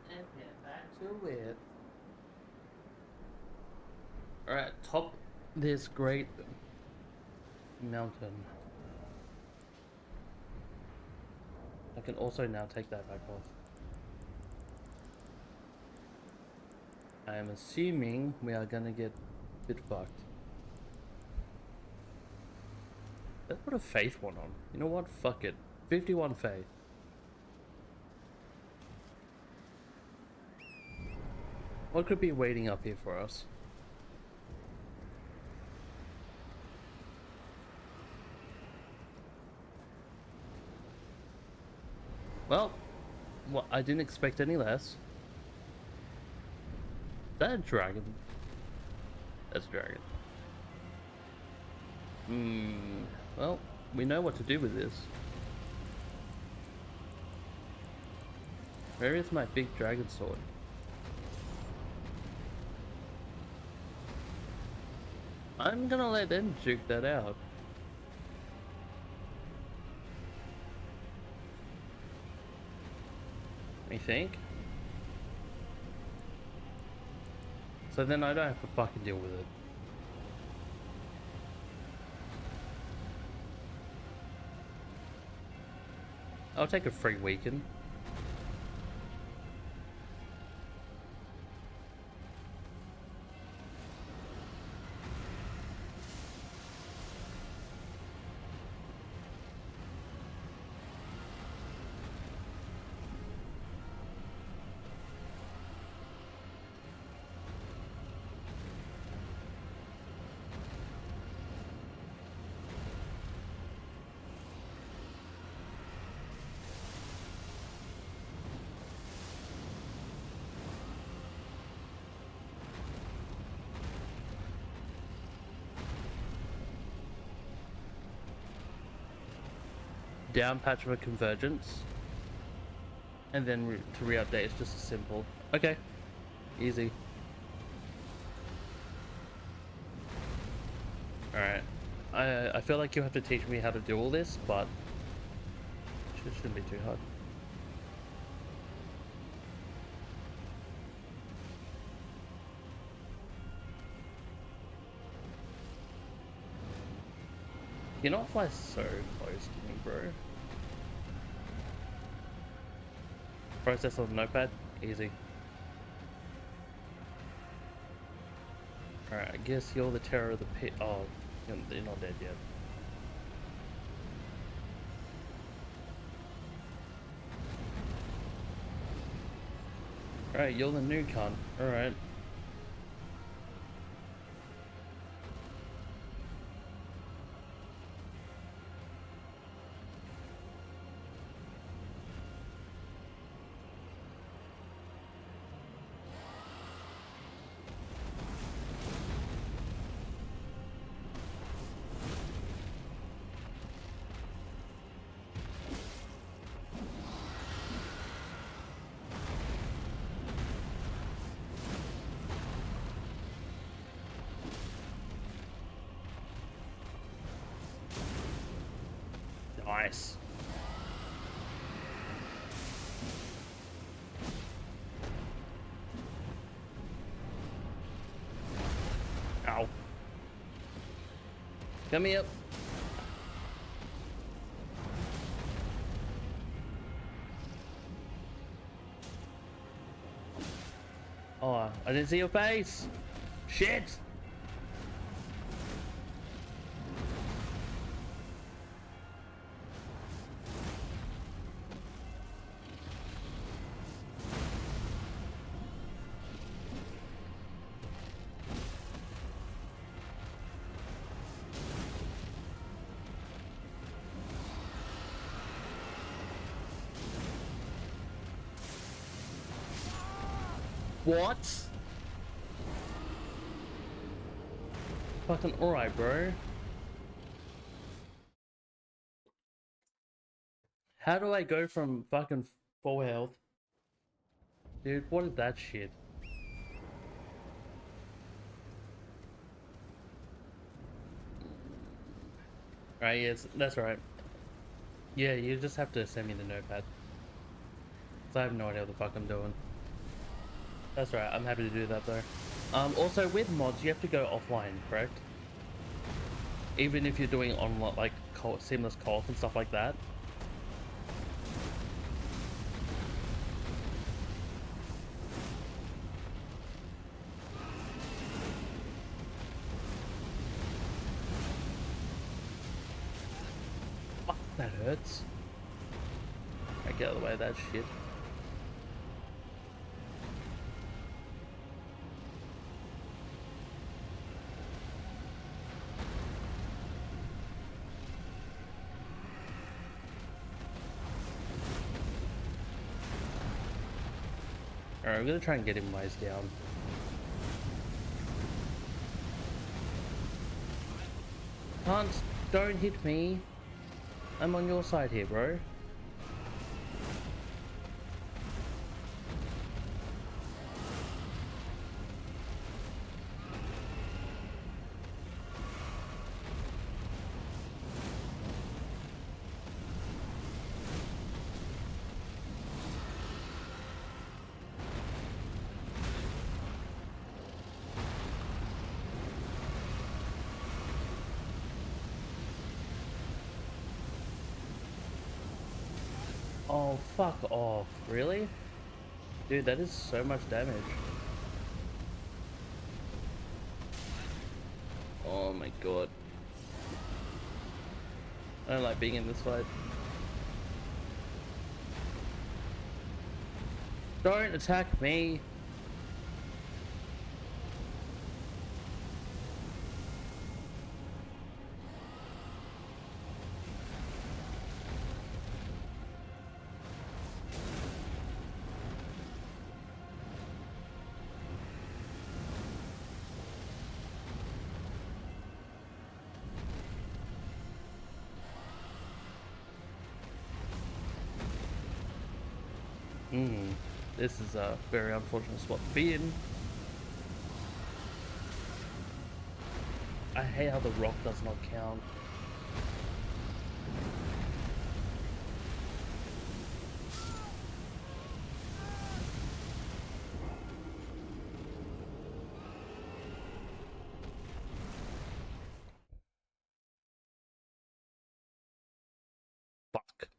S1: And get back to it. Alright, top this great mountain. I can also now take that back off. I am assuming we are gonna get a bit fucked. Let's put a faith one on. You know what? Fuck it. 51 faith. What could be waiting up here for us? Well, I didn't expect any less. Is that a dragon? That's a dragon. Well, we know what to do with this. Where is my big dragon sword? I'm gonna let them juke that out. I think. So then I don't have to fucking deal with it. I'll take a free weekend. Down patch for convergence, and then to re-update it's just a simple. Okay, easy. All right, I feel like you have to teach me how to do all this, but it shouldn't be too hard. You're not fly so close to me, bro. Process on notepad, easy. Alright, I guess you're the terror of the pit. Oh, you're not dead yet. Alright, you're the new cunt. Alright. Nice. Ow. Come here. Oh, I didn't see your face. Shit. What? Fucking alright, bro. How do I go from fucking full health? Dude, what is that shit? Right, yes, that's right. Yeah, you just have to send me the notepad. So I have no idea what the fuck I'm doing. That's right, I'm happy to do that though. Also with mods, you have to go offline, correct? Even if you're doing online, like seamless co-op and stuff like that. Fuck, that hurts. I get out of the way of that shit. Alright, I'm gonna try and get him whiz down. Hans, don't hit me. I'm on your side here, bro. Oh, fuck off. Really? Dude, that is so much damage. Oh my god. I don't like being in this fight. Don't attack me. This is a very unfortunate spot to be in. I hate how the rock does not count. Fuck.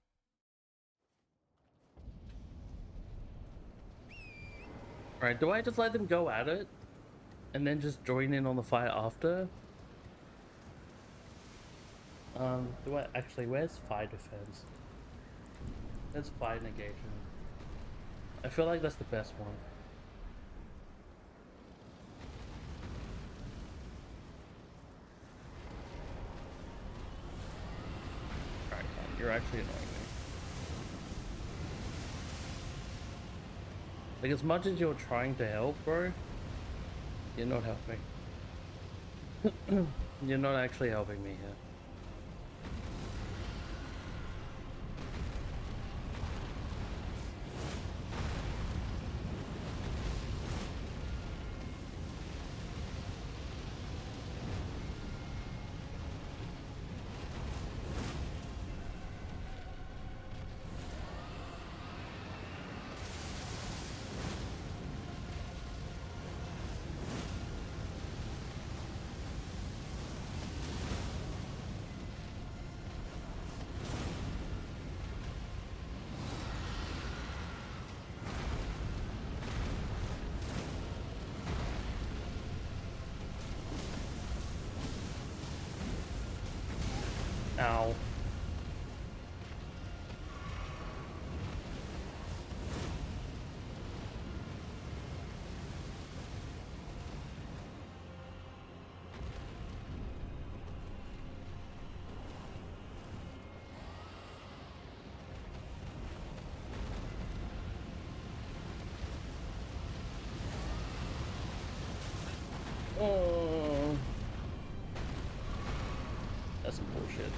S1: Alright, do I just let them go at it? And then just join in on the fight after? Do I actually, where's fire defense? There's fire negation. I feel like that's the best one. Alright, you're actually annoying me. Like, as much as you're trying to help, bro, you're not helping. You're not actually helping me here. Ow. Oh. That's some bullshit.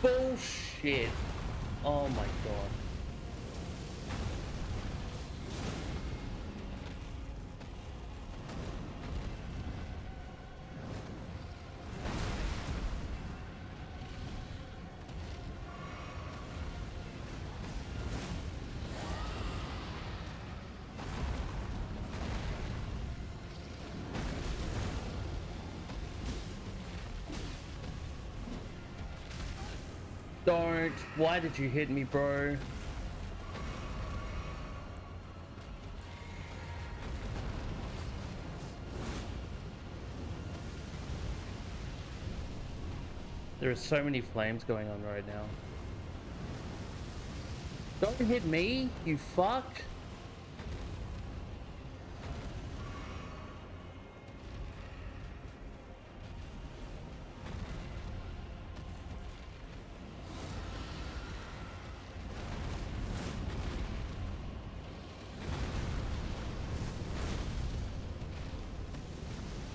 S1: Bullshit. Oh my god. Don't. Why did you hit me, bro? There are so many flames going on right now. Don't hit me, you fuck.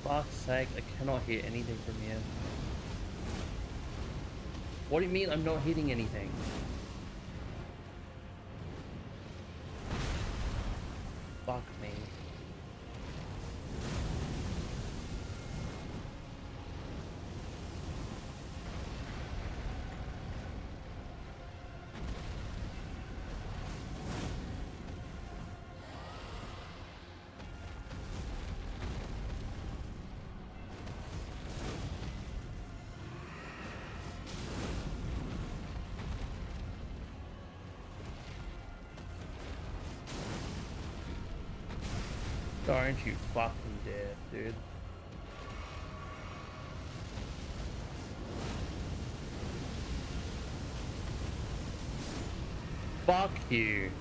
S1: Fuck's sake, I cannot hear anything from here. What do you mean I'm not hitting anything? Fuck me. Don't you fucking dare, dude. Fuck you.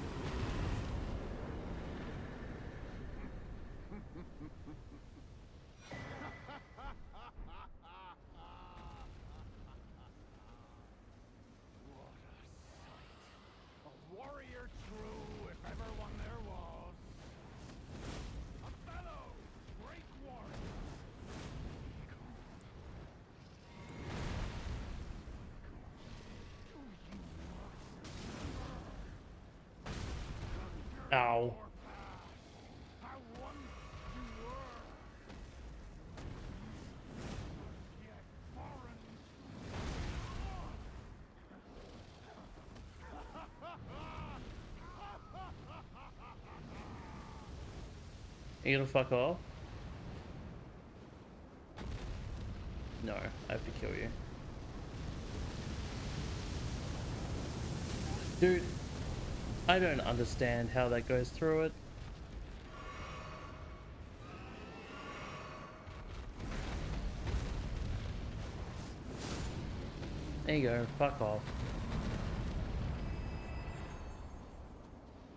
S3: A warrior true, if ever one there was. A fellow great warrior.
S1: Ow.
S3: How once you were. Yet foreign.
S1: Are you gonna fuck off? No, I have to kill you. Dude, I don't understand how that goes through it. There you go, fuck off.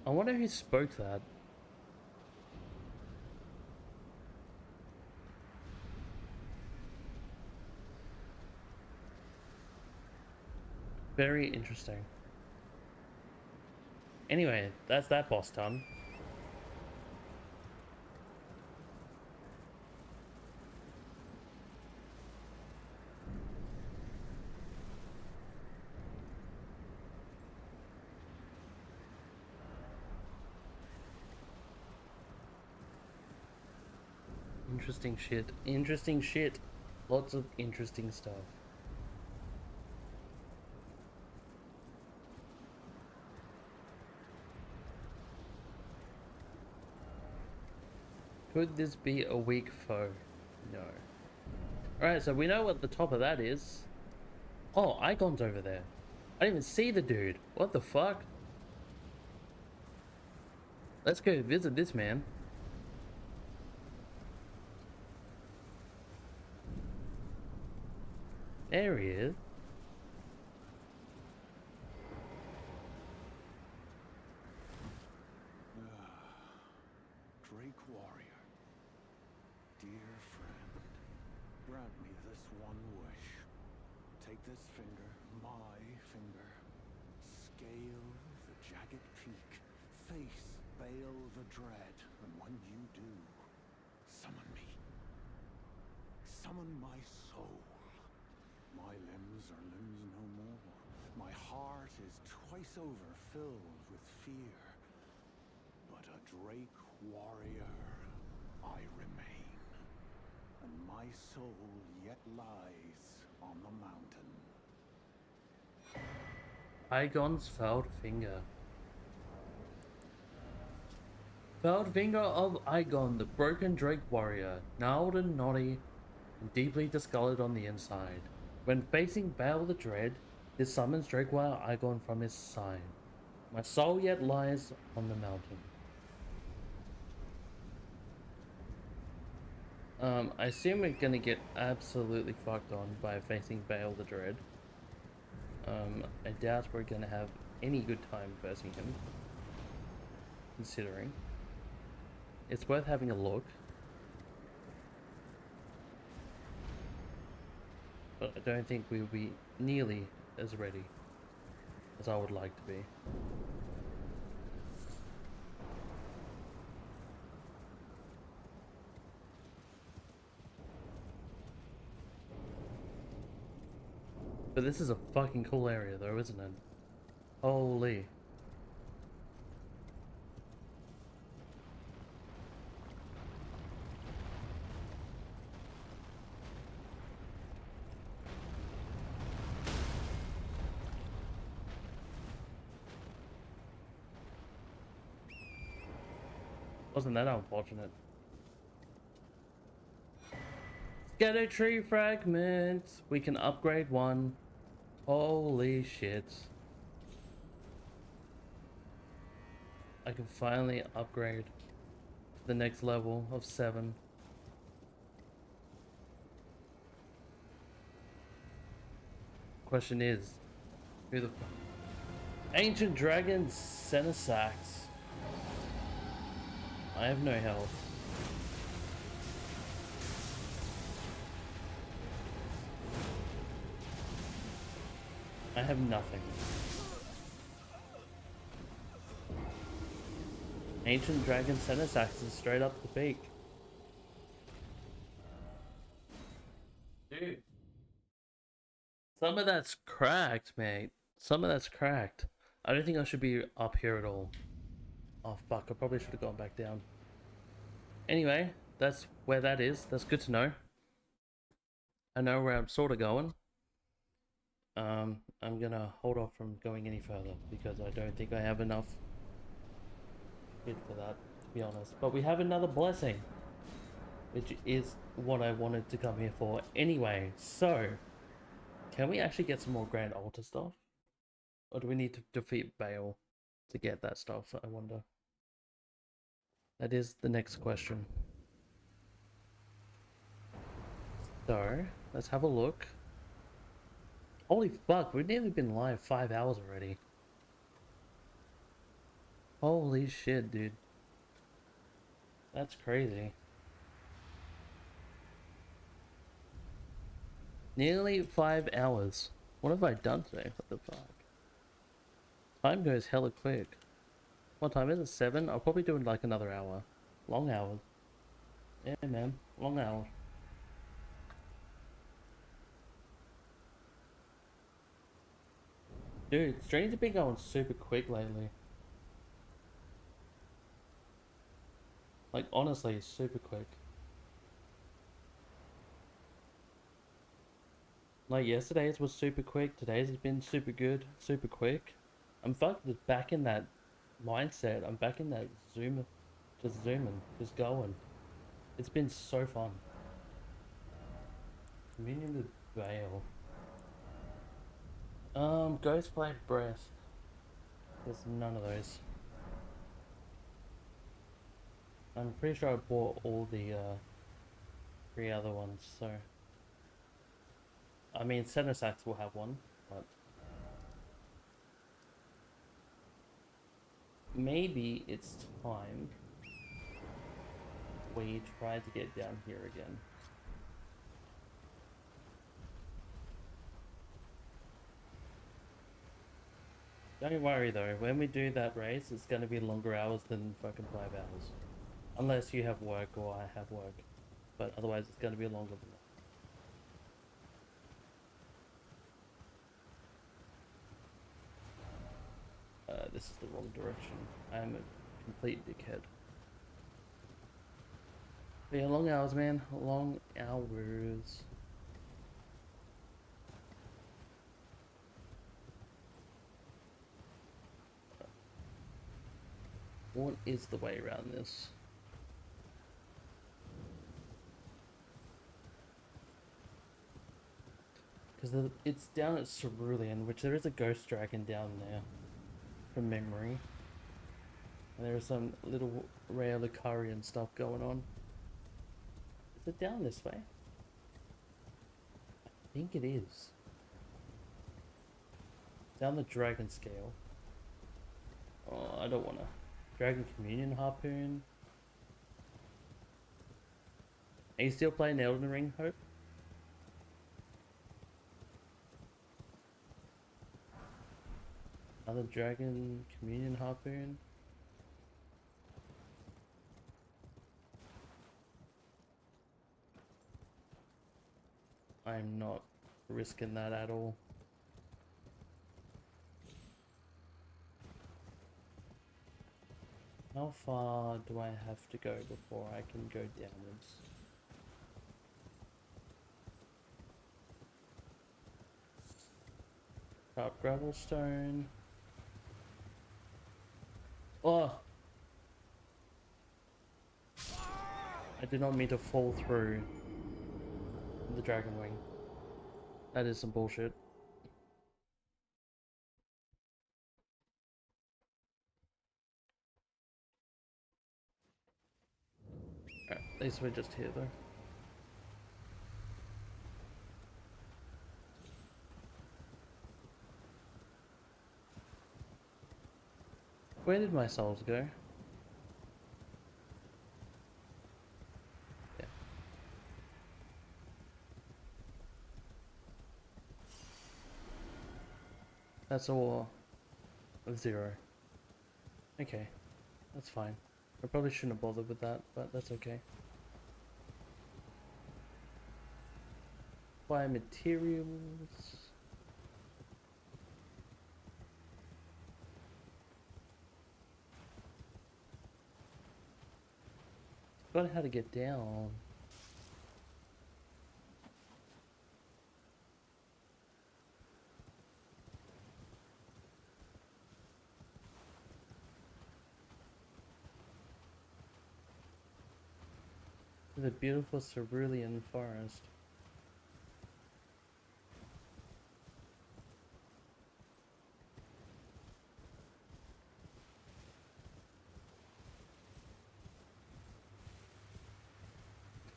S1: I wonder who spoke that. Very interesting. Anyway, that's that boss done. Interesting shit. Interesting shit. Lots of interesting stuff. Could this be a weak foe? No. Alright, so we know what the top of that is. Oh, Icon's over there. I didn't even see the dude. What the fuck? Let's go visit this man. There he is.
S2: Drake warrior, dear friend, grant me this one wish. Take this finger, my finger, scale the jagged peak, face veil the dread, and when you do, summon me. Summon my soul. My limbs are limbs no more. My heart is twice over filled with fear. But a Drake warrior I remain, and my soul yet lies on the mountain.
S1: Igon's fouled finger. Fouled finger of Igon, the broken Drake warrior, gnarled and knotty, and deeply discolored on the inside. When facing Bale the Dread, This summons Drakewire Igon from his side. My soul yet lies on the mountain. I assume we're gonna get absolutely fucked on by facing Bale the Dread. I doubt we're gonna have any good time versing him. Considering. It's worth having a look. But I don't think we'll be nearly as ready as I would like to be. But this is a fucking cool area though, isn't it? Holy. Wasn't that unfortunate? Erdtree fragments. We can upgrade one. Holy shit. I can finally upgrade to the next level of 7. Question is, who the fuck? Ancient Dragon Senesax. I have no health. I have nothing. Ancient Dragon Senesax is straight up the peak. Dude. Some of that's cracked, mate. Some of that's cracked. I don't think I should be up here at all. Oh fuck, I probably should have gone back down. Anyway, that's where that is. That's good to know. I know where I'm sort of going. I'm gonna hold off from going any further because I don't think I have enough shit for that, to be honest. But we have another blessing, which is what I wanted to come here for anyway. So, can we actually get some more Grand Altar stuff? Or do we need to defeat Bale to get that stuff, I wonder? That is the next question. So, let's have a look. Holy fuck, we've nearly been live 5 hours already. Holy shit, dude. That's crazy. Nearly 5 hours. What have I done today? What the fuck? Time goes hella quick. What time is it? 7? I'll probably do like another hour. Long hours. Yeah, man. Long hours. Dude, streams have been going super quick lately. Like, honestly, super quick. Like, yesterday's was super quick. Today's has been super good. Super quick. I'm fucked back in that mindset. I'm back in that zooming. Just going. It's been so fun. Communion with Vale. Ghostblade Breath. There's none of those. I'm pretty sure I bought all the 3 other ones, so I mean Senesax will have one, but maybe it's time we try to get down here again. Don't worry though, when we do that race, it's gonna be longer hours than fucking 5 hours. Unless you have work or I have work. But otherwise it's gonna be longer than that. This is the wrong direction. I am a complete dickhead. But yeah, long hours, man. Long hours. What is the way around this? Because it's down at Cerulean, which there is a ghost dragon down there, from memory. And there's some little rare Lucarian stuff going on. Is it down this way? I think it is. Down the dragon scale. Oh, I don't wanna. Dragon Communion Harpoon. Are you still playing Elden Ring, Hope? Another Dragon Communion Harpoon. I'm not risking that at all. How far do I have to go before I can go downwards? Sharp gravel stone. Oh! I did not mean to fall through the dragon wing. That is some bullshit. Alright, at least we're just here though. Where did my souls go? Yeah. That's all of 0. Okay, that's fine. I probably shouldn't have bothered with that, but that's okay. Buy materials. Forgot how to get down. The beautiful Cerulean forest.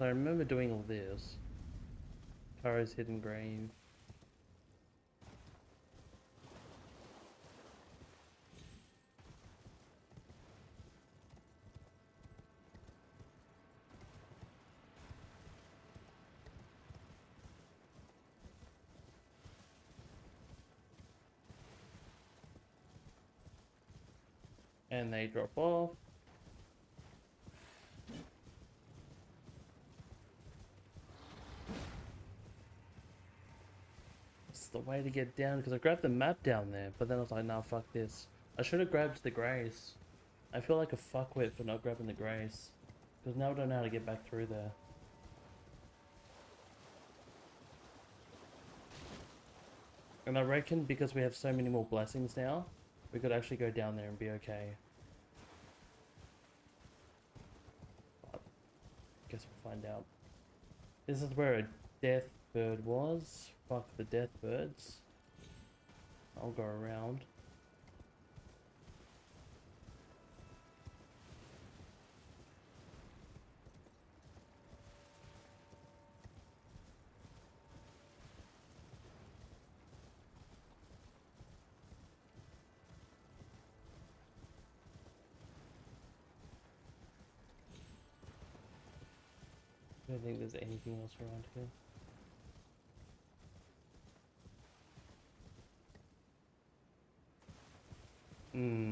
S1: I remember doing all this. Kara's hidden grave. And they drop off. It's the way to get down, because I grabbed the map down there, but then I was like, nah, fuck this. I should have grabbed the grace. I feel like a fuckwit for not grabbing the grace, because now I don't know how to get back through there. And I reckon because we have so many more blessings now, we could actually go down there and be okay. But I guess we'll find out. This is where a death bird was. Fuck the death birds. I'll go around. I don't think there's anything else around here.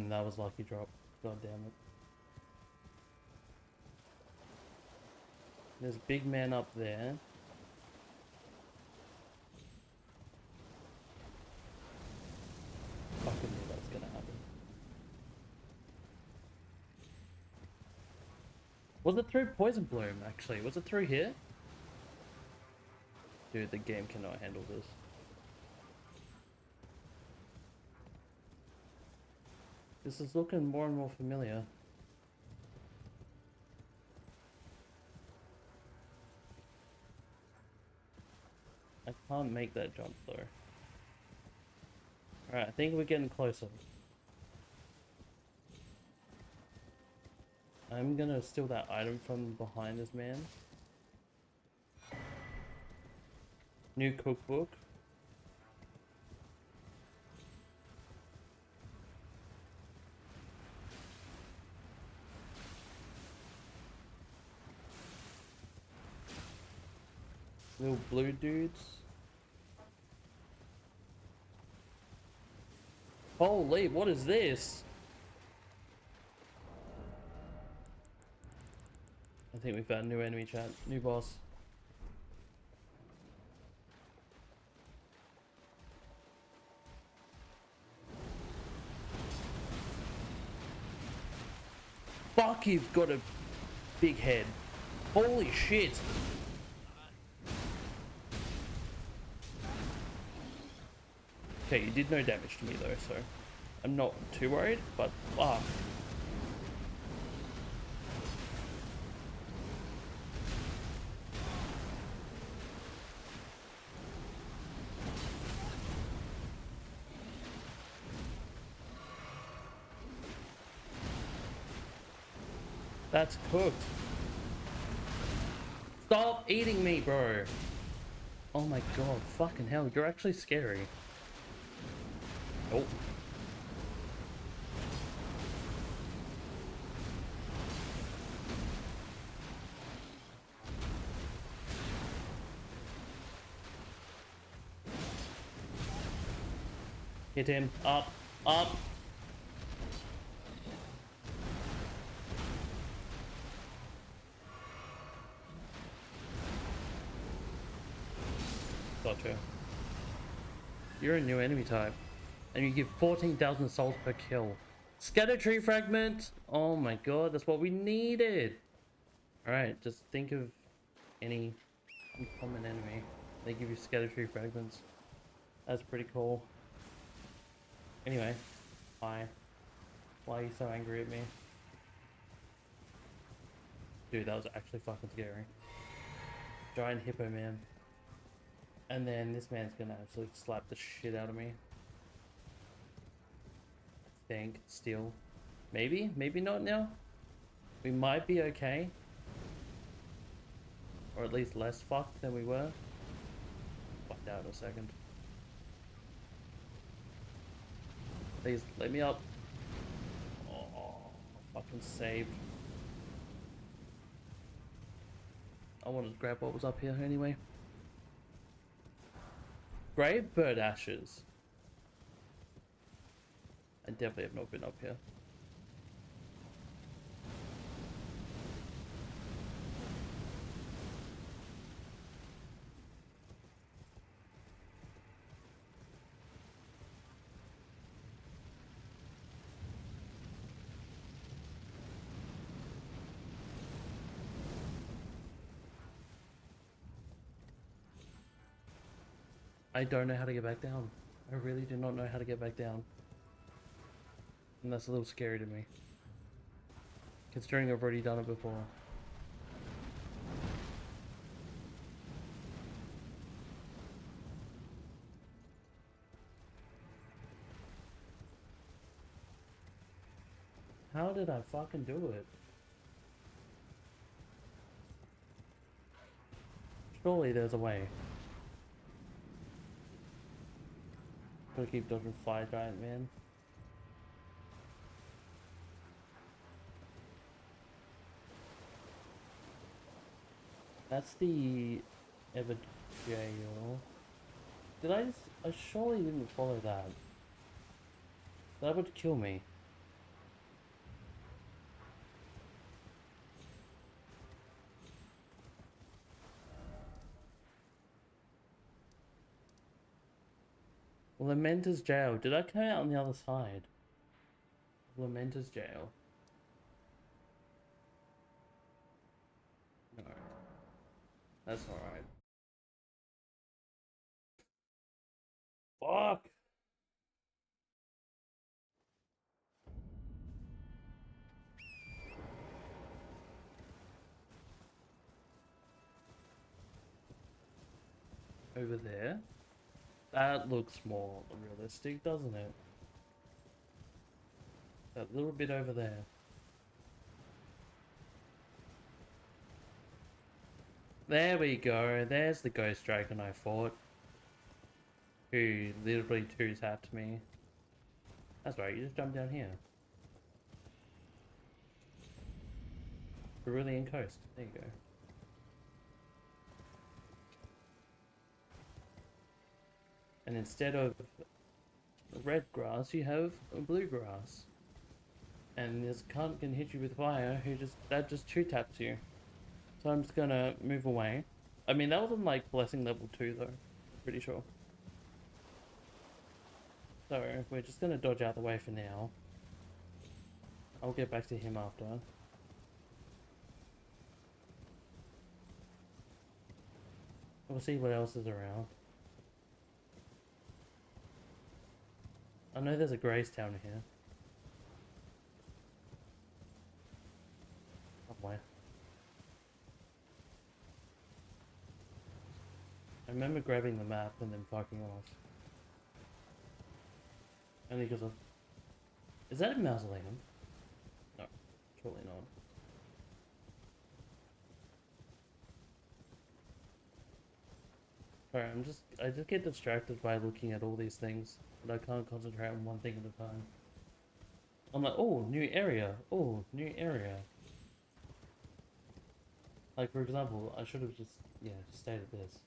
S1: That was lucky drop. God damn it. There's a big man up there. Fucking knew that was gonna happen. Was it through Poison Bloom, actually? Was it through here? Dude, the game cannot handle this. This is looking more and more familiar. I can't make that jump though. Alright, I think we're getting closer. I'm gonna steal that item from behind this man. New cookbook. Little blue dudes. Holy, what is this? I think we found a new enemy, chat. New boss. Fuck, you've got a big head. Holy shit. Okay, you did no damage to me though, so I'm not too worried, but fuck. That's cooked. Stop eating me, bro. Oh my god, fucking hell, you're actually scary. Oh. Hit him. Up. Up. Gotcha. You're a new enemy type. And you give 14,000 souls per kill. Scatter tree fragment! Oh my god, that's what we needed! Alright, just think of any uncommon enemy. They give you scatter tree fragments. That's pretty cool. Anyway, hi. Why are you so angry at me? Dude, that was actually fucking scary. Giant hippo man. And then this man's gonna absolutely slap the shit out of me. I think, still. Maybe? Maybe not now? We might be okay. Or at least less fucked than we were. Find out in a second. Please, let me up. Oh, fucking saved. I wanted to grab what was up here anyway. Grave bird ashes. I definitely have not been up here. I don't know how to get back down. I really do not know how to get back down. And that's a little scary to me. Considering I've already done it before. How did I fucking do it? Surely there's a way. Gotta keep dodging fire giant man. That's the Ever jail. Did I surely didn't follow that. That would kill me. Lamenter's jail. Did I come out on the other side? Lamenter's jail. No. That's alright. Fuck! over there. That looks more realistic, doesn't it? That little bit over there. There we go. There's the ghost dragon I fought. Who literally two-tapped me. That's right, you just jump down here. Cerulean Coast. There you go. And instead of red grass, you have blue grass. And this cunt can hit you with fire that just two-taps you. So I'm just gonna move away. I mean, that wasn't like blessing level 2 though. Pretty sure. So we're just gonna dodge out the way for now. I'll get back to him after. We'll see what else is around. I know there's a Graystown here. Somewhere. I remember grabbing the map and then fucking off. Only because of... Is that a mausoleum? No, surely not. Sorry, I just get distracted by looking at all these things, but I can't concentrate on one thing at a time. I'm like, oh, new area. Oh, new area. Like, for example, I should have just, yeah, just stayed at this.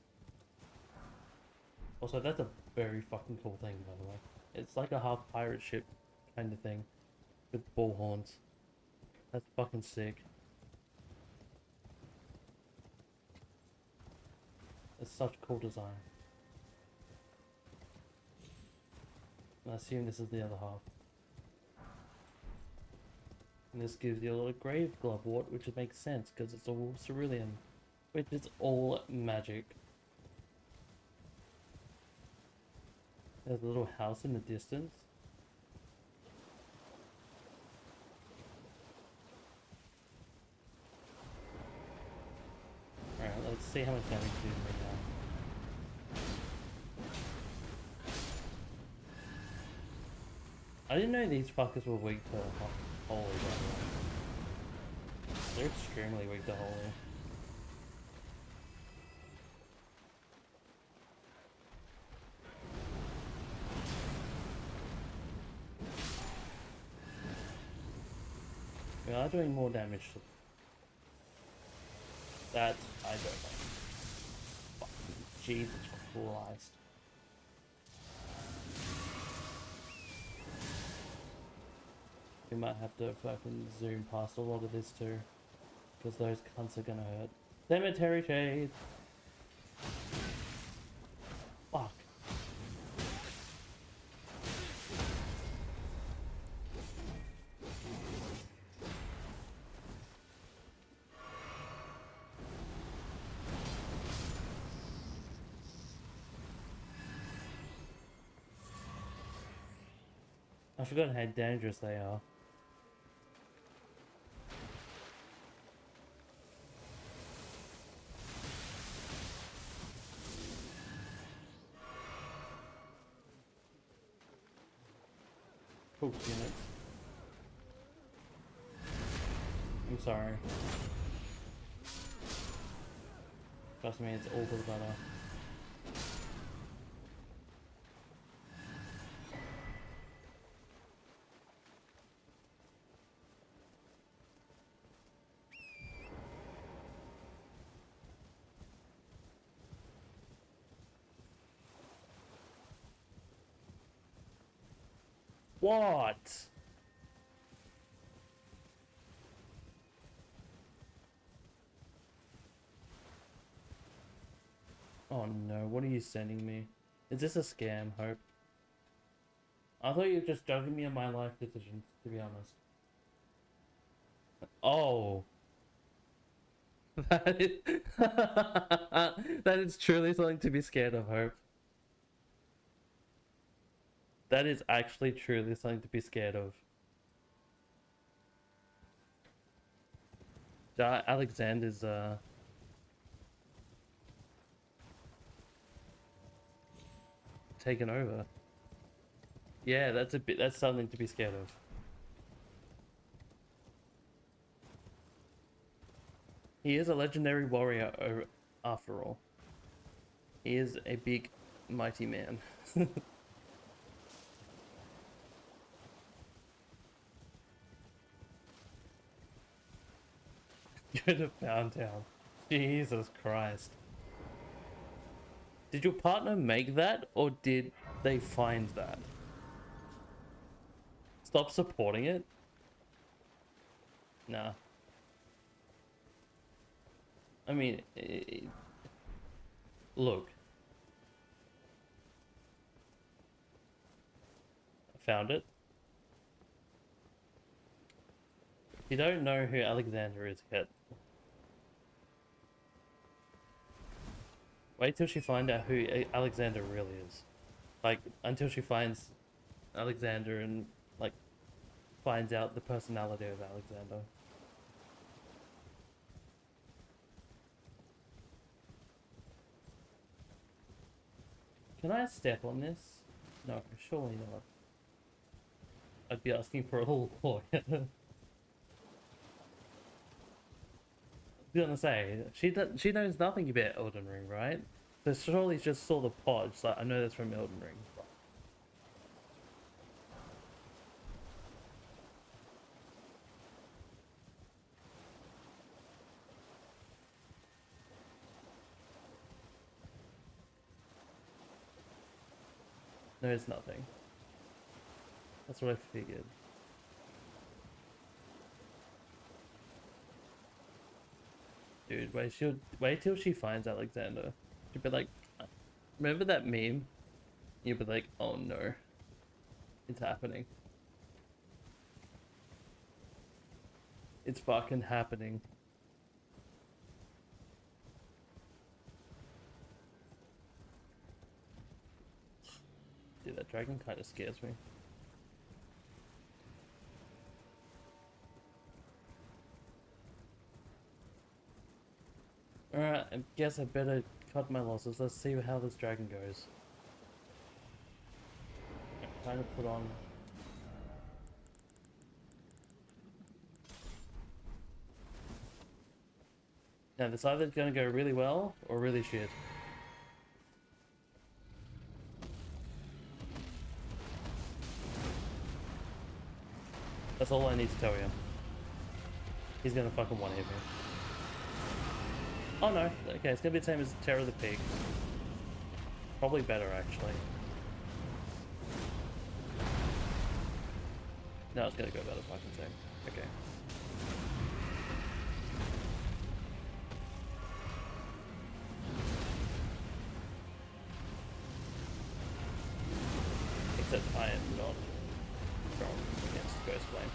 S1: Also, that's a very fucking cool thing, by the way. It's like a half pirate ship kind of thing with bull horns. That's fucking sick. It's such cool design. And I assume this is the other half. And this gives you a little grave glovewort, which makes sense because it's all cerulean, which is all magic. There's a little house in the distance. Alright, let's see how much damage we do right now. I didn't know these fuckers were weak to holy, by the way. They're extremely weak to holy. We are doing more damage to that. I don't know. Fucking Jesus Christ. We might have to fucking zoom past a lot of this too, because those cunts are gonna hurt. Cemetery shade. Fuck. I forgot how dangerous they are. Cool units. I'm sorry. Trust me, it's all for the better. What? Oh no, what are you sending me? Is this a scam, Hope? I thought you were just judging me on my life decisions, to be honest. Oh. That is... that is truly something to be scared of, Hope. That is actually truly something to be scared of. Alexander's, taken over. Yeah, that's something to be scared of. He is a legendary warrior after all. He is a big, mighty man. Go to Pound Town. Jesus Christ. Did your partner make that, or did they find that? Stop supporting it? Nah. I mean, look. I found it. You don't know who Alexander is yet. Wait till she finds out who Alexander really is. Like, until she finds Alexander and, like, finds out the personality of Alexander. Can I step on this? No, surely not. I'd be asking for a little lawyer. I was gonna say, she knows nothing about Elden Ring, right? So surely she just saw the pod, so I know that's from Elden Ring. Knows nothing. That's what I figured. Dude, wait till she finds Alexander. She'll be like, remember that meme? You'll be like, oh no. It's happening. It's fucking happening. Dude, that dragon kind of scares me. Alright, I guess I better cut my losses. Let's see how this dragon goes. I'm trying to put on... Now, this either going to go really well or really shit. That's all I need to tell you. He's gonna fucking one-hit me. Oh no, okay, it's gonna be the same as Terror the Pig. Probably better, actually. No, it's gonna go about the fucking same. Okay. Except I am not strong against Ghost Flame.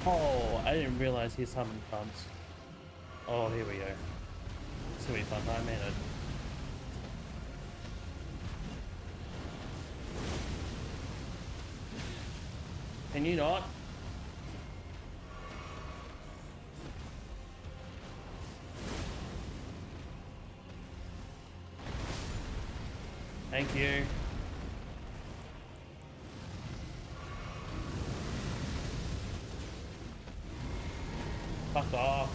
S1: Oh, I didn't realize he summoned cunts. Oh, here we go. It's gonna be fun time, man. Can you not? Thank you. Fuck off.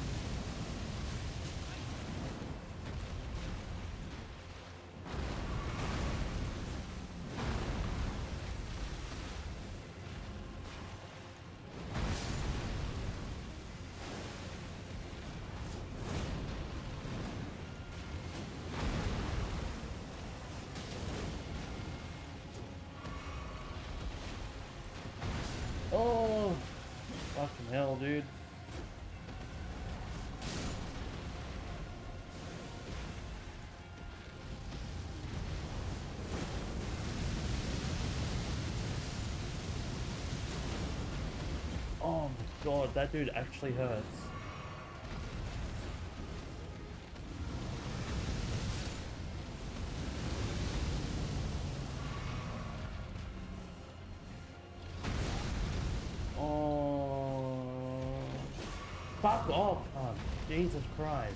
S1: Oh, fucking hell, dude. Oh my God, that dude actually hurts. Oh, fuck off, man. Jesus Christ.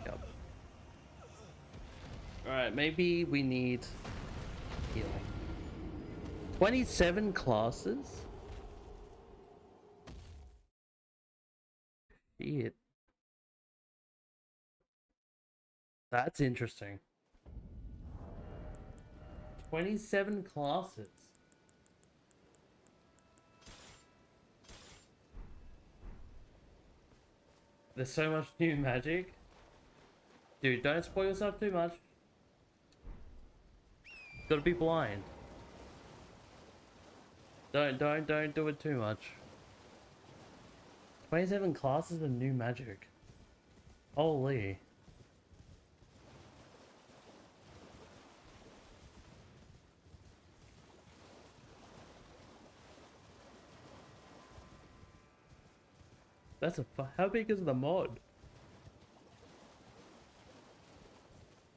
S1: Yep. Alright, maybe we need healing. 27 classes? Shit. That's interesting. 27 classes. There's so much new magic. Dude, don't spoil yourself too much. Gotta be blind. Don't do it too much. 27 classes of new magic. Holy. That's a how big is the mod?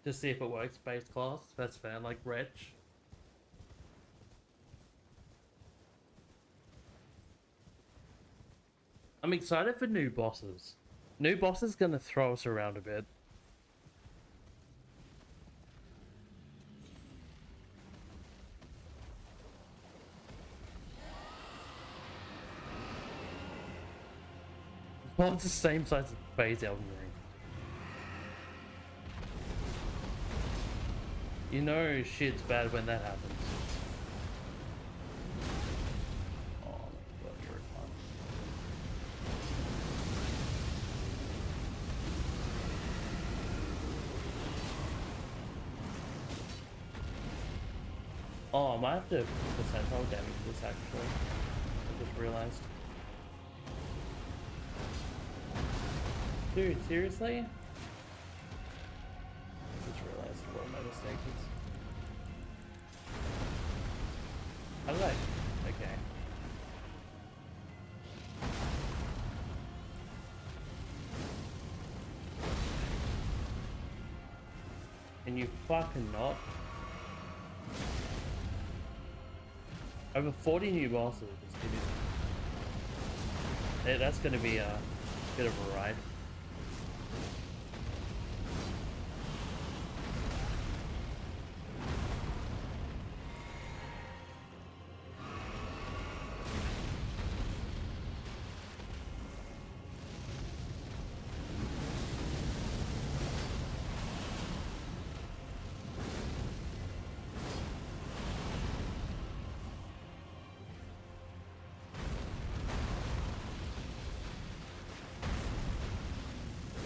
S1: Just see if it works base class. That's fair, like Wretch. I'm excited for new bosses. New bosses gonna throw us around a bit. Well, it's the same size as base Elden Ring. You know shit's bad when that happens. Oh my god, you're a cunt. Oh, I might have to percentile damage this actually. I just realized. Dude, seriously? I just realized what my mistake is. How did I? Okay. Can you fucking not? Over 40 new bosses. Hey, that's gonna be a bit of a ride.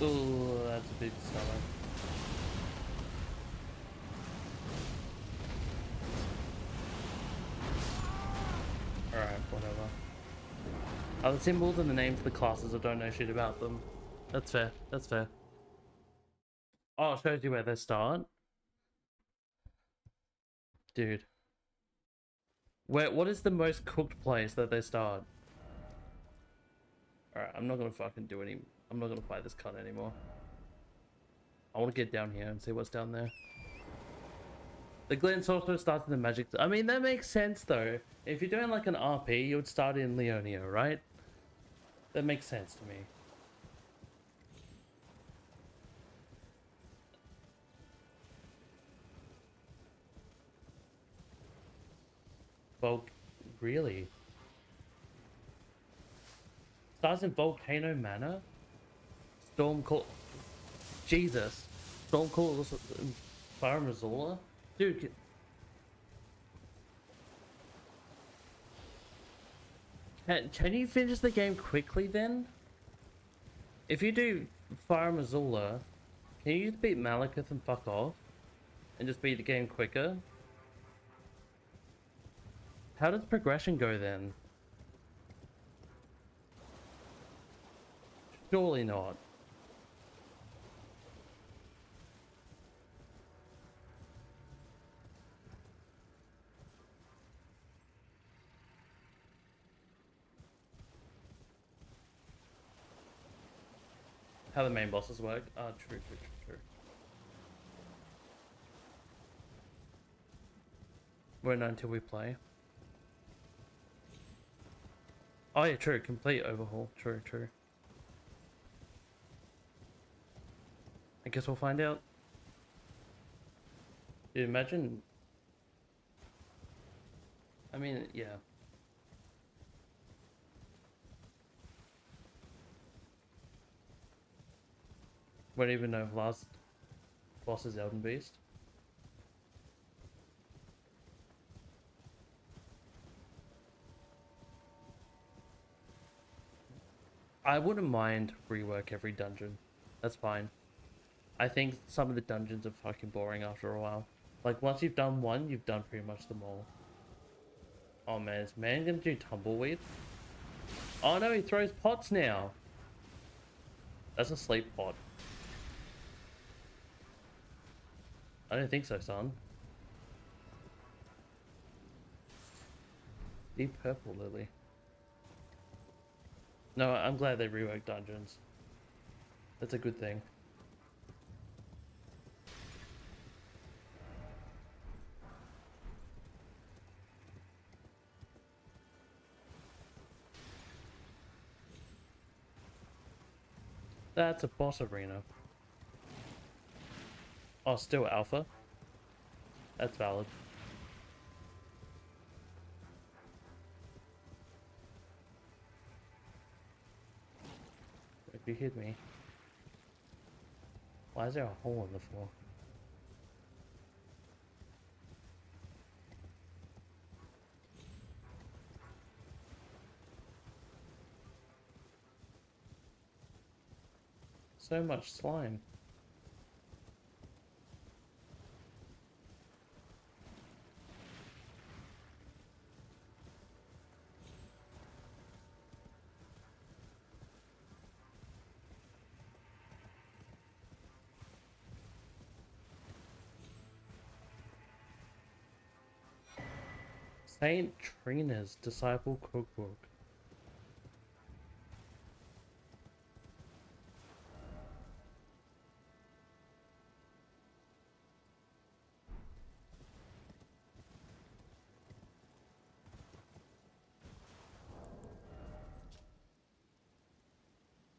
S1: Ooh, that's a big stomach. Alright, whatever. Are the symbols and the names of the classes, I don't know shit about them. That's fair, that's fair. Oh, it shows you where they start. Dude. What is the most cooked place that they start? Alright, I'm not gonna fucking do any... I'm not gonna fight this cunt anymore. I wanna get down here and see what's down there. The Glen also starts in the magic... I mean, that makes sense though. If you're doing like an RP, you would start in Leonia, right? That makes sense to me. Really? Starts in Volcano Manor? Storm Call... Jesus. Storm Call... Fire Missoula? Dude... Can you finish the game quickly then? If you do Fire Missoula, can you just beat Malekith and fuck off? And just beat the game quicker? How does progression go then? Surely not. how the main bosses work. True. Won't know until we play. Oh yeah, true. Complete overhaul. True. I guess we'll find out. Dude, imagine. I mean, yeah. Won't even know if last boss is Elden Beast. I wouldn't mind rework every dungeon. That's fine. I think some of the dungeons are fucking boring after a while. Like, once you've done one, you've done pretty much them all. Oh man, is man gonna do tumbleweed? Oh no, he throws pots now. That's a sleep pot. I don't think so, son. Deep purple lily. No, I'm glad they reworked dungeons. That's a good thing. That's a boss arena. Oh, still alpha? That's valid. If you hit me. Why is there a hole in the floor? So much slime. Saint Trina's Disciple Cookbook.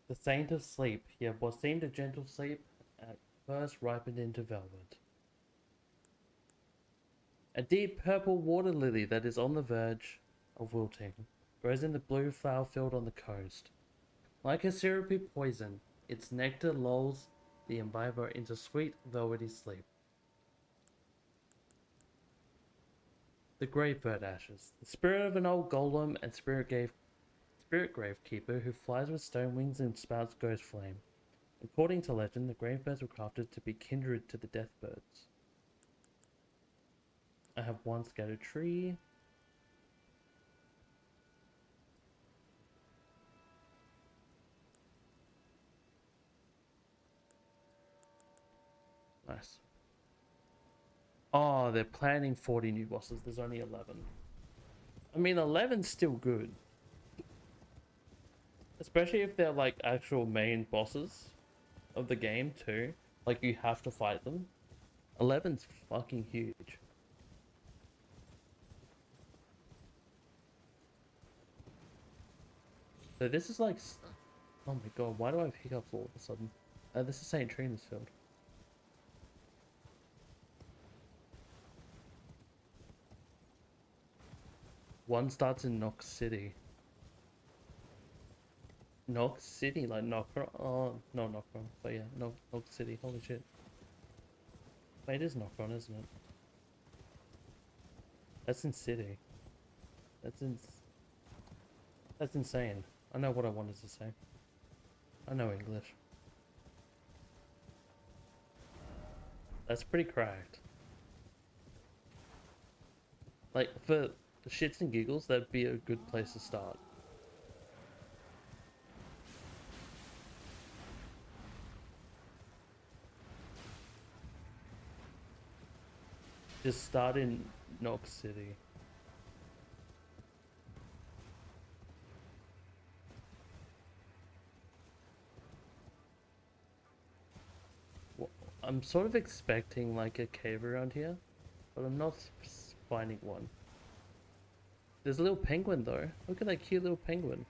S1: The Saint of Sleep. Yeah, what seemed a gentle sleep at first ripened into velvet. A deep purple water lily that is on the verge of wilting grows in the blue flower field on the coast. Like a syrupy poison, its nectar lulls the imbiber into sweet, velvety sleep. The Gravebird Ashes. The spirit of an old golem and spirit gravekeeper who flies with stone wings and spouts ghost flame. According to legend, the gravebirds were crafted to be kindred to the deathbirds. I have one scattered tree. Nice. Oh, they're planning 40 new bosses. There's only 11. I mean, 11's still good. Especially if they're like actual main bosses of the game too. Like you have to fight them. 11's fucking huge. So this is like... Oh my god, why do I have hiccups all of a sudden? This is St. Trina's Field. One starts in Knox City. Knox City? Like Knockron? Oh, no Knockron. But yeah, Knox City. Holy shit. Wait, it is Knockron, isn't it? That's in City. That's insane. I know what I wanted to say. I know English. That's pretty cracked. Like, for the shits and giggles, that'd be a good place to start. Just start in Knox City. I'm sort of expecting like a cave around here, but I'm not finding one. There's a little penguin though. Look at that cute little penguin.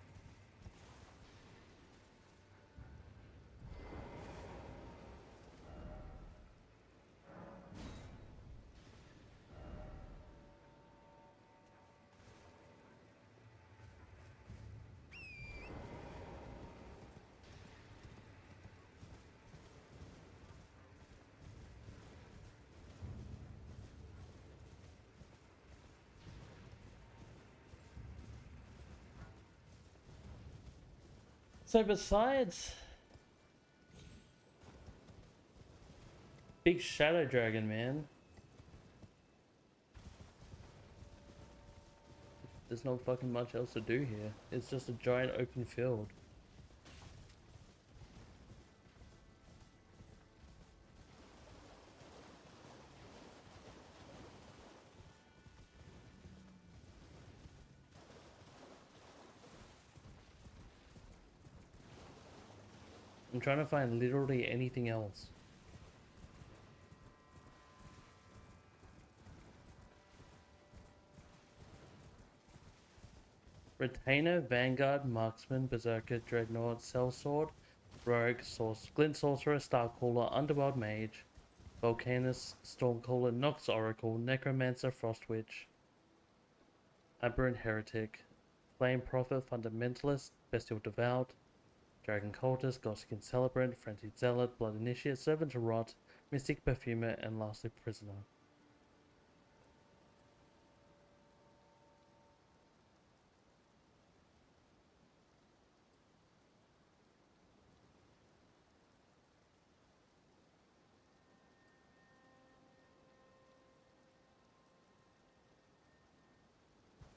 S1: So besides big shadow dragon, man, there's not fucking much else to do here. It's just a giant open field. I'm trying to find literally anything else. Retainer, Vanguard, Marksman, Berserker, Dreadnought, Sellsword, Rogue, Glint Sorcerer, Starcaller, Underworld Mage, Volcanus, Stormcaller, Nox Oracle, Necromancer, Frostwitch, Aberrant Heretic, Flame Prophet, Fundamentalist, Bestial Devout, Dragon Cultist, Godskin Celebrant, Frenzied Zealot, Blood Initiate, Servant to Rot, Mystic Perfumer, and lastly Prisoner.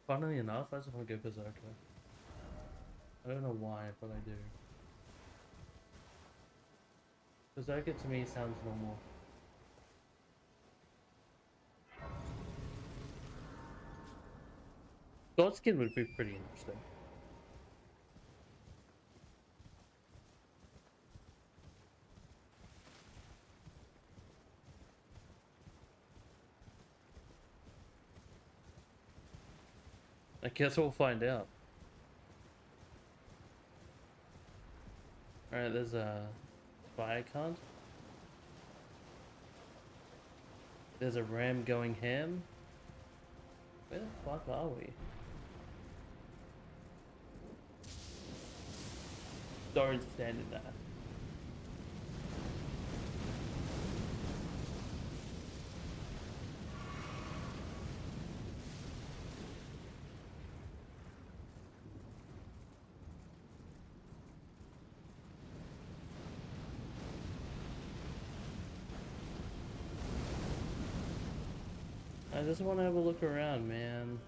S1: Funnily enough, I just want to go Berserker. I don't know why, but I do. Berserker to me sounds normal. Godskin would be pretty interesting. I guess we'll find out. Alright, there's a fire cunt. There's a ram going ham. Where the fuck are we? Don't stand in that. I just want to have a look around, man.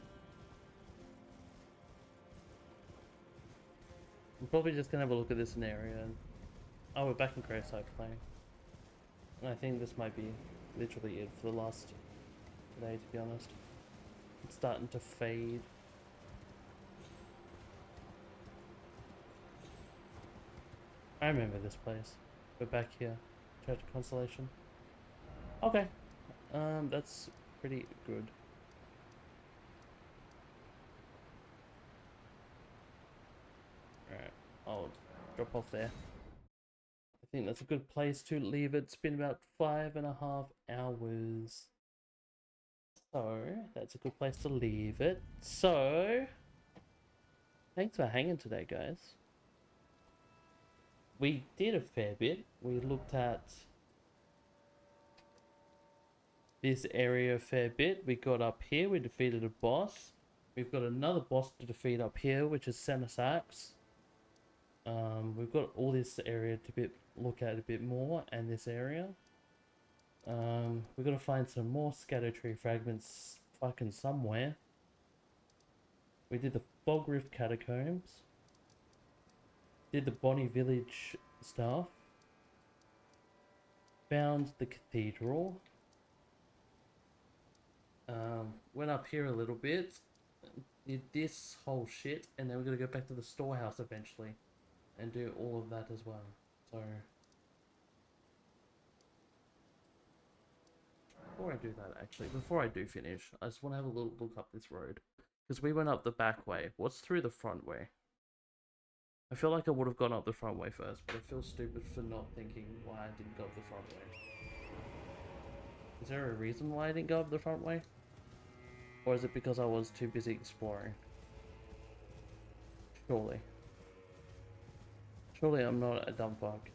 S1: I'm probably just gonna have a look at this area. Oh, we're back in Graveside playing. And I think this might be literally it for the last today, to be honest. It's starting to fade. I remember this place. We're back here. Church of Constellation. Okay. That's pretty good. Alright, I'll drop off there. I think that's a good place to leave it. It's been about 5.5 hours. So, that's a good place to leave it. So, thanks for hanging today, guys. We did a fair bit. We looked at this area a fair bit. We got up here, we defeated a boss. We've got another boss to defeat up here, which is Senasax. We've got all this area to look at a bit more, and this area. We've got to find some more Erdtree fragments fucking somewhere. We did the Fog Rift Catacombs. Did the Bonnie Village stuff. Found the cathedral. Went up here a little bit. Did this whole shit, and then we're gonna go back to the storehouse eventually and do all of that as well. So before I do that, actually, before I do finish, I just want to have a little look up this road. Because we went up the back way. What's through the front way? I feel like I would have gone up the front way first, but I feel stupid for not thinking why I didn't go up the front way. Is there a reason why I didn't go up the front way? Or is it because I was too busy exploring? Surely. Surely I'm not a dumb fuck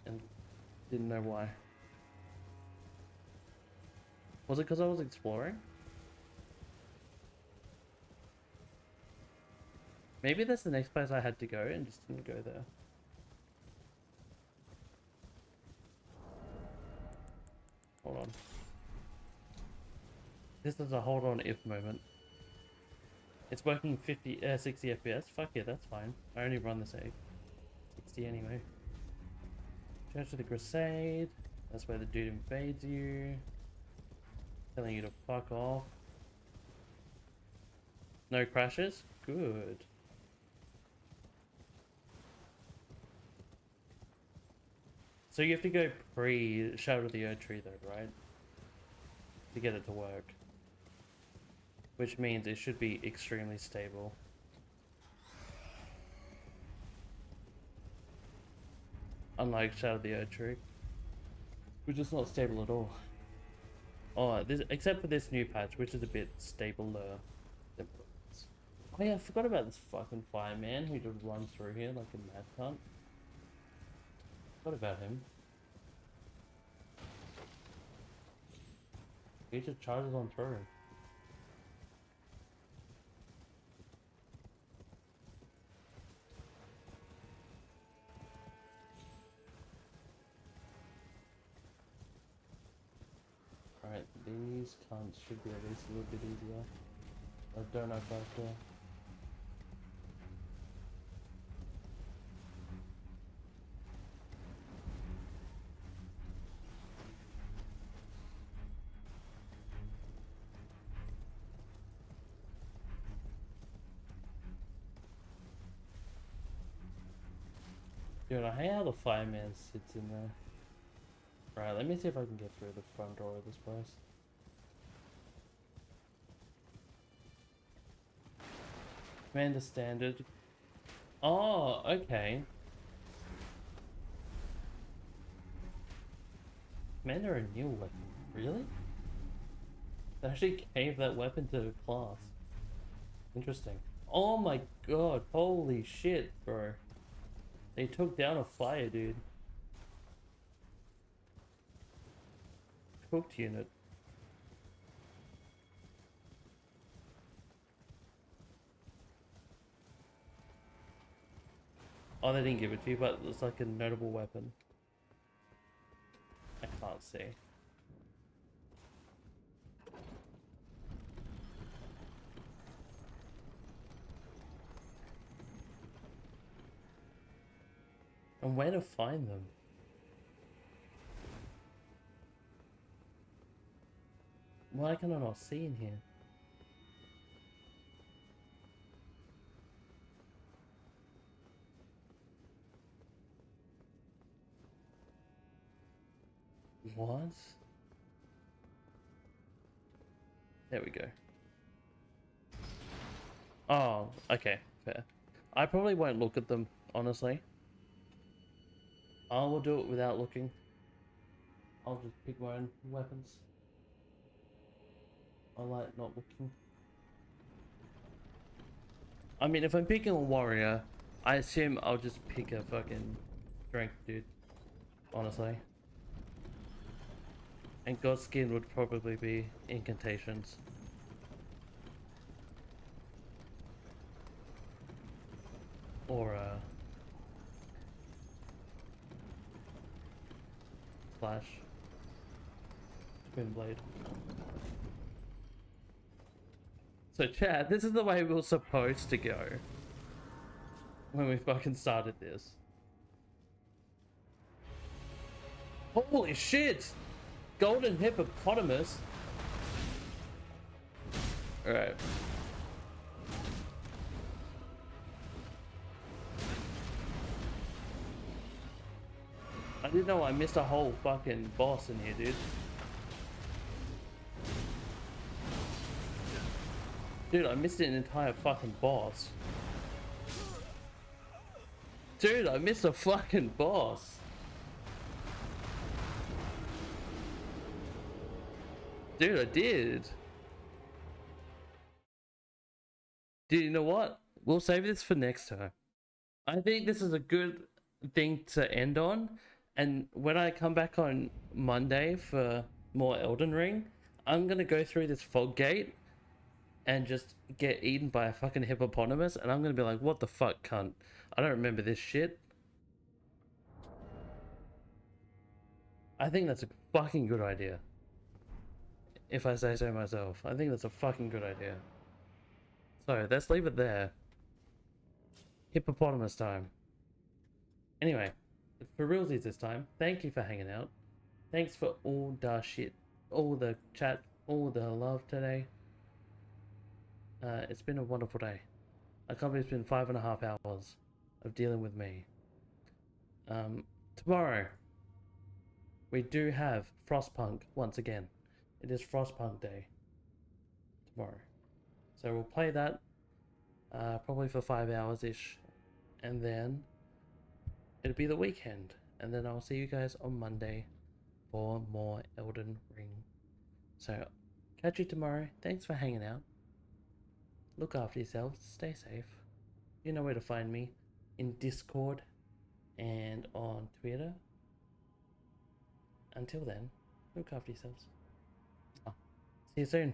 S1: and didn't know why. Was it because I was exploring? Maybe that's the next place I had to go and just didn't go there. Hold on. This is a hold on if moment. It's working 60 FPS. Fuck yeah, that's fine. I only run this at 60 anyway. Church of the Crusade. That's where the dude invades you. Telling you to fuck off. No crashes? Good. So you have to go pre-Shadow of the Erdtree though, right? To get it to work. Which means it should be extremely stable. Unlike Shadow of the Erdtree, which is not stable at all. Oh, except for this new patch, which is a bit stabler. Oh yeah, I forgot about this fucking fireman who just runs through here like a mad cunt. What about him? He just charges on through. Alright, these cunts should be at least a little bit easier. I don't know if I will. Dude, I hate how the fireman sits in there. Right, let me see if I can get through the front door of this place. Commander standard. Oh, okay. Commander a new weapon. Really? They actually gave that weapon to the class. Interesting. Oh my god, holy shit, bro. They took down a fire, dude. Cooked unit. Oh, they didn't give it to you, but it's like a notable weapon. I can't see. And where to find them? Why can I not see in here? What? There we go. Oh, okay, fair. I probably won't look at them, honestly. I will do it without looking. I'll just pick my own weapons. I like not looking. I mean, if I'm picking a warrior, I assume I'll just pick a fucking strength dude. Honestly. And Godskin would probably be incantations. Or Flash. Twin Blade. So Chad, this is the way we were supposed to go. When we fucking started this. Holy shit! Golden hippopotamus! Alright. I didn't know I missed a whole fucking boss in here, dude. Dude, I missed an entire fucking boss. Dude, I missed a fucking boss. Dude, I did. Dude, you know what? We'll save this for next time. I think this is a good thing to end on. And when I come back on Monday for more Elden Ring, I'm gonna go through this fog gate and just get eaten by a fucking hippopotamus, and I'm gonna be like, what the fuck, cunt? I don't remember this shit. I think that's a fucking good idea. If I say so myself. I think that's a fucking good idea. So, let's leave it there. Hippopotamus time. Anyway, for realsies this time, thank you for hanging out. Thanks for all the shit, all the chat, all the love today. It's been a wonderful day. I can't believe it's been 5.5 hours of dealing with me. Tomorrow, we do have Frostpunk once again. It is Frostpunk Day tomorrow. So we'll play that probably for 5 hours-ish. And then it'll be the weekend. And then I'll see you guys on Monday for more Elden Ring. So, catch you tomorrow. Thanks for hanging out. Look after yourselves. Stay safe. You know where to find me. In Discord and on Twitter. Until then, look after yourselves. See you soon.